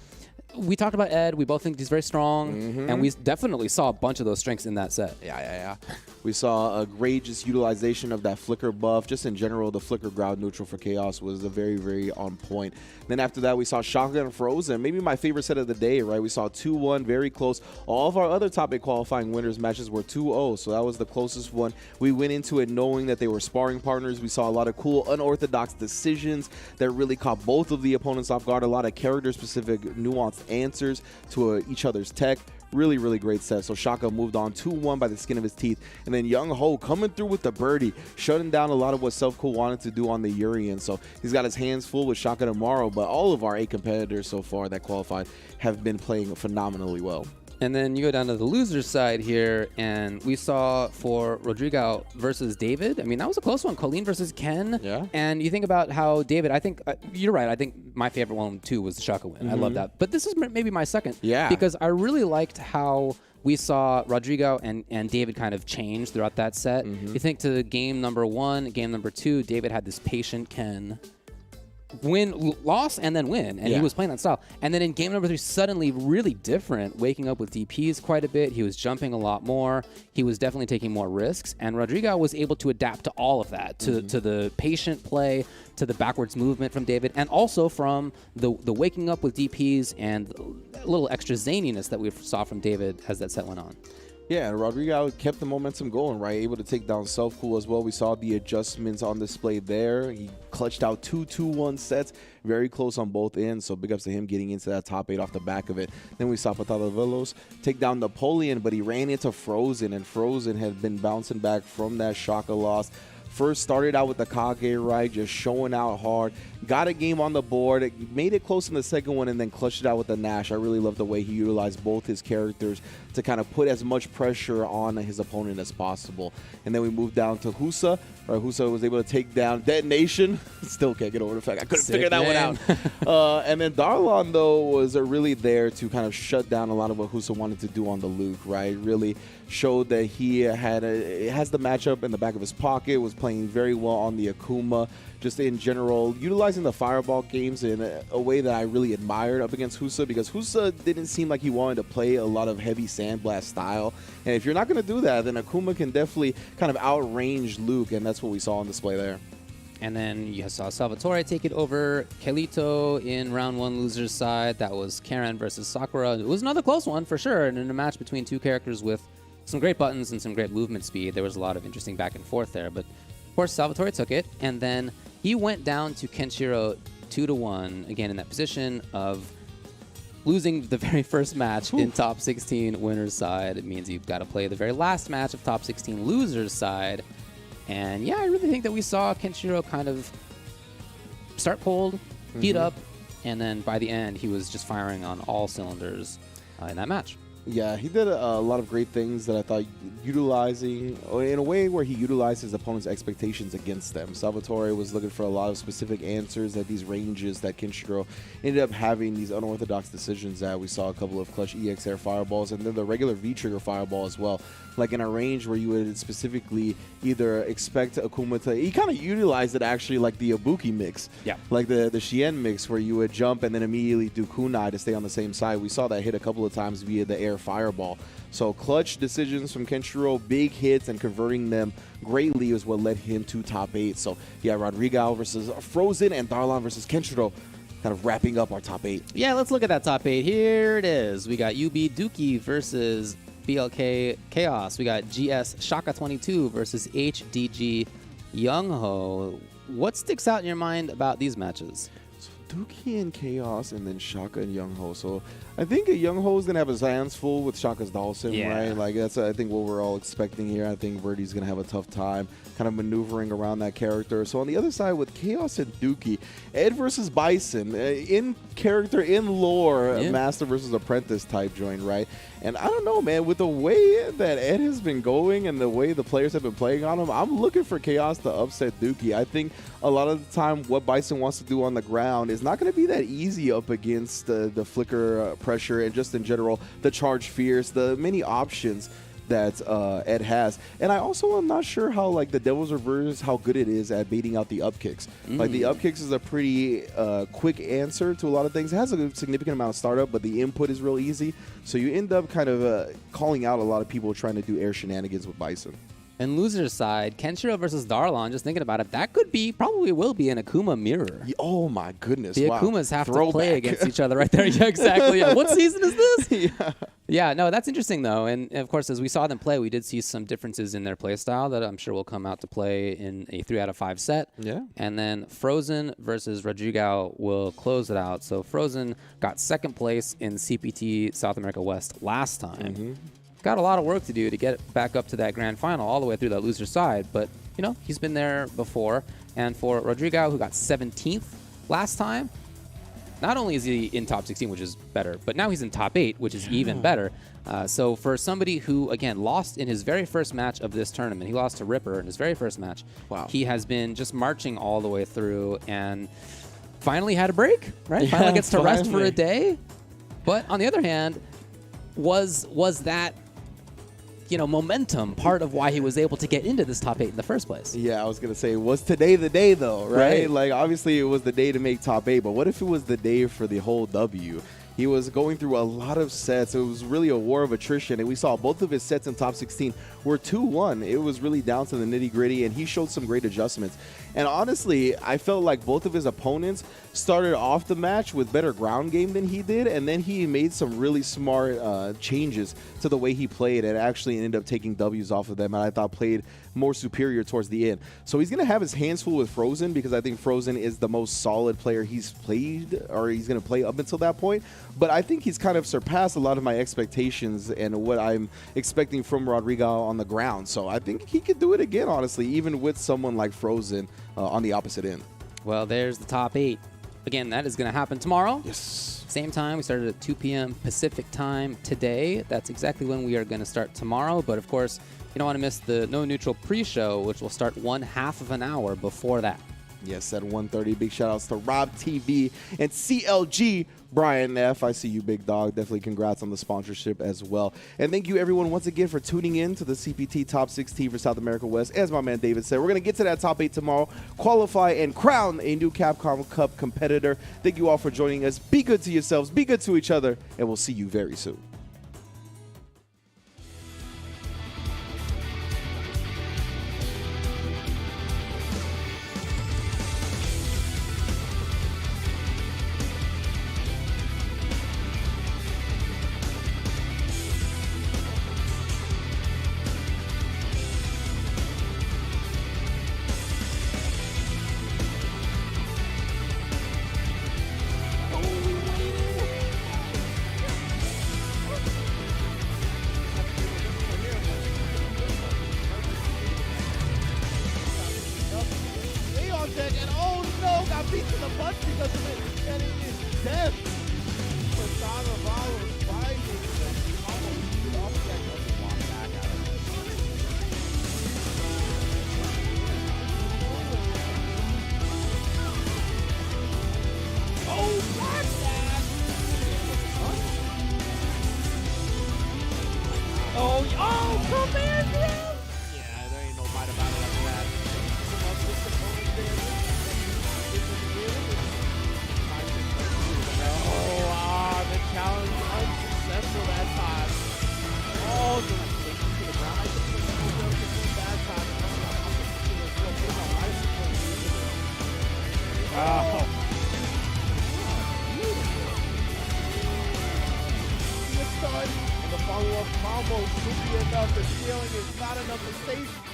We talked about Ed. We both think he's very strong, and we definitely saw a bunch of those strengths in that set. Yeah. We saw a great just utilization of that flicker buff. Just in general, the flicker ground neutral for Chaos was a very, very on point. Then after that, we saw Shotgun and Frozen. Maybe my favorite set of the day, right? We saw 2-1, very close. All of our other top 8 qualifying winners matches were 2-0, so that was the closest one. We went into it knowing that they were sparring partners. We saw a lot of cool, unorthodox decisions that really caught both of the opponents off guard. A lot of character-specific, nuanced answers to each other's tech. Really, really great set. So Shaka moved on 2-1 by the skin of his teeth. And then Young Ho coming through with the birdie, shutting down a lot of what Self Cool wanted to do on the Urian. So he's got his hands full with Shaka tomorrow. But all of our 8 competitors so far that qualified have been playing phenomenally well. And then you go down to the loser's side here, and we saw for Rodrigo versus David. I mean, that was a close one. Colleen versus Ken. Yeah. And you think about how David, I think, you're right. I think my favorite one, too, was the Shaka win. I love that. But this is maybe my second. Yeah. Because I really liked how we saw Rodrigo and David kind of change throughout that set. You think to game number 1, game number 2, David had this patient Ken loss and then win, and he was playing that style. And then in game number 3, suddenly really different, waking up with DPs quite a bit. He was jumping a lot more. He was definitely taking more risks, and Rodrigo was able to adapt to all of that, to the patient play, to the backwards movement from David, and also from the waking up with DPs and a little extra zaniness that we saw from David as that set went on. Yeah, and Rodrigo kept the momentum going, right? Able to take down Self-Cool as well. We saw the adjustments on display there. He clutched out 2-2-1 sets, very close on both ends. So big ups to him getting into that top 8 off the back of it. Then we saw Patada Velos take down Napoleon, but he ran into Frozen, and Frozen had been bouncing back from that Shaka loss. First started out with the Kage right, just showing out hard. Got a game on the board, made it close in the second one, and then clutched it out with the Nash. I really love the way he utilized both his characters to kind of put as much pressure on his opponent as possible. And then we moved down to Husa. Husa was able to take down Detonation. Still can't get over the fact I couldn't figure that one out. And then Darlon, though, was really there to kind of shut down a lot of what Husa wanted to do on the Luke, right? Really showed that he has the matchup in the back of his pocket, was playing very well on the Akuma. Just in general, utilizing the fireball games in a way that I really admired up against Husa, because Husa didn't seem like he wanted to play a lot of heavy sandblast style. And if you're not going to do that, then Akuma can definitely kind of outrange Luke, and that's what we saw on display there. And then you saw Salvatore take it over Kelito in round 1 loser's side. That was Karen versus Sakura. It was another close one for sure, and in a match between two characters with some great buttons and some great movement speed. There was a lot of interesting back and forth there, but of course Salvatore took it, and then he went down to Kenshiro 2-1, again in that position of losing the very first match in top 16 winner's side. It means you've got to play the very last match of top 16 loser's side. And yeah, I really think that we saw Kenshiro kind of start cold, heat up, and then by the end he was just firing on all cylinders in that match. Yeah, he did a lot of great things that I thought utilizing, in a way where he utilized his opponent's expectations against them. Salvatore was looking for a lot of specific answers at these ranges that Kenshiro ended up having these unorthodox decisions that we saw a couple of clutch EX air fireballs and then the regular V-trigger fireball as well. Like in a range where you would specifically either expect Akuma to, he kind of utilized it actually like the Ibuki mix. Yeah. Like the Shien mix where you would jump and then immediately do kunai to stay on the same side. We saw that hit a couple of times via the air fireball. So clutch decisions from Kenshiro, big hits and converting them greatly is what led him to top 8. So yeah, Rodrigo versus Frozen and Darlon versus Kenshiro kind of wrapping up our top 8. Yeah, let's look at that top 8. Here it is. We got UB Dookie versus BLK Chaos. We got GS Shaka 22 versus HDG Youngho. What sticks out in your mind about these matches? Dookie and Chaos, and then Shaka and Youngho. So I think Youngho's gonna have his hands full with Shaka's Dawson, right? Like that's I think what we're all expecting here. I think Verdi's gonna have a tough time kind of maneuvering around that character. So on the other side with Chaos and Dookie, Ed versus Bison, in character, in lore, master versus apprentice type joint, right? And I don't know, man, with the way that Ed has been going and the way the players have been playing on him, I'm looking for Chaos to upset Dookie. I think a lot of the time what Bison wants to do on the ground is not going to be that easy up against the flicker pressure and just in general the charge fierce, the many options that Ed has. And I also am not sure how like the Devil's Reverse, how good it is at baiting out the up kicks. Like the up kicks is a pretty quick answer to a lot of things. It has a significant amount of startup, but the input is real easy. So you end up kind of calling out a lot of people trying to do air shenanigans with Bison. And loser's side, Kenshiro versus Darlon, just thinking about it, that could be, probably will be an Akuma mirror. Oh my goodness. The Akumas have to play against each other right there. Yeah, exactly. Yeah. What season is this? Yeah, no, that's interesting though. And of course, as we saw them play, we did see some differences in their play style that I'm sure will come out to play in a 3 out of 5 set. Yeah. And then Frozen versus Rodrigo will close it out. So Frozen got second place in CPT South America West last time. Got a lot of work to do to get back up to that grand final all the way through that loser side, but you know, he's been there before. And for Rodrigo, who got 17th last time, not only is he in top 16, which is better, but now he's in top 8, which is even better. So for somebody who, again, lost in his very first match of this tournament, he lost to Ripper in his very first match. Wow. He has been just marching all the way through and finally had a break, right? Finally gets to rest for a day. But on the other hand, was that momentum part of why he was able to get into this top 8 in the first place? Yeah, I was going to say, was today the day, though, right? Right. Like, obviously, it was the day to make top 8, but what if it was the day for the whole W? He was going through a lot of sets. It was really a war of attrition, and we saw both of his sets in top 16 were 2-1. It was really down to the nitty-gritty, and he showed some great adjustments. And honestly, I felt like both of his opponents started off the match with better ground game than he did, and then he made some really smart changes to the way he played and actually ended up taking W's off of them, and I thought played more superior towards the end. So he's going to have his hands full with Frozen, because I think Frozen is the most solid player he's played, or he's going to play up until that point. But I think he's kind of surpassed a lot of my expectations and what I'm expecting from Rodrigo on the ground. So I think he could do it again, honestly, even with someone like Frozen on the opposite end. Well, there's the top 8. Again, that is going to happen tomorrow. Yes. Same time. We started at 2 p.m. Pacific time today. That's exactly when we are going to start tomorrow. But of course, you don't want to miss the No Neutral pre-show, which will start 1/2 of an hour before that. Yes, at 1:30. Big shout outs to Rob TV and CLG. Brian F., I see you, big dog. Definitely congrats on the sponsorship as well. And thank you, everyone, once again for tuning in to the CPT Top 16 for South America West. As my man David said, we're going to get to that top 8 tomorrow, qualify, and crown a new Capcom Cup competitor. Thank you all for joining us. Be good to yourselves, be good to each other, and we'll see you very soon. The follow-up combo should be enough. The scaling is not enough to save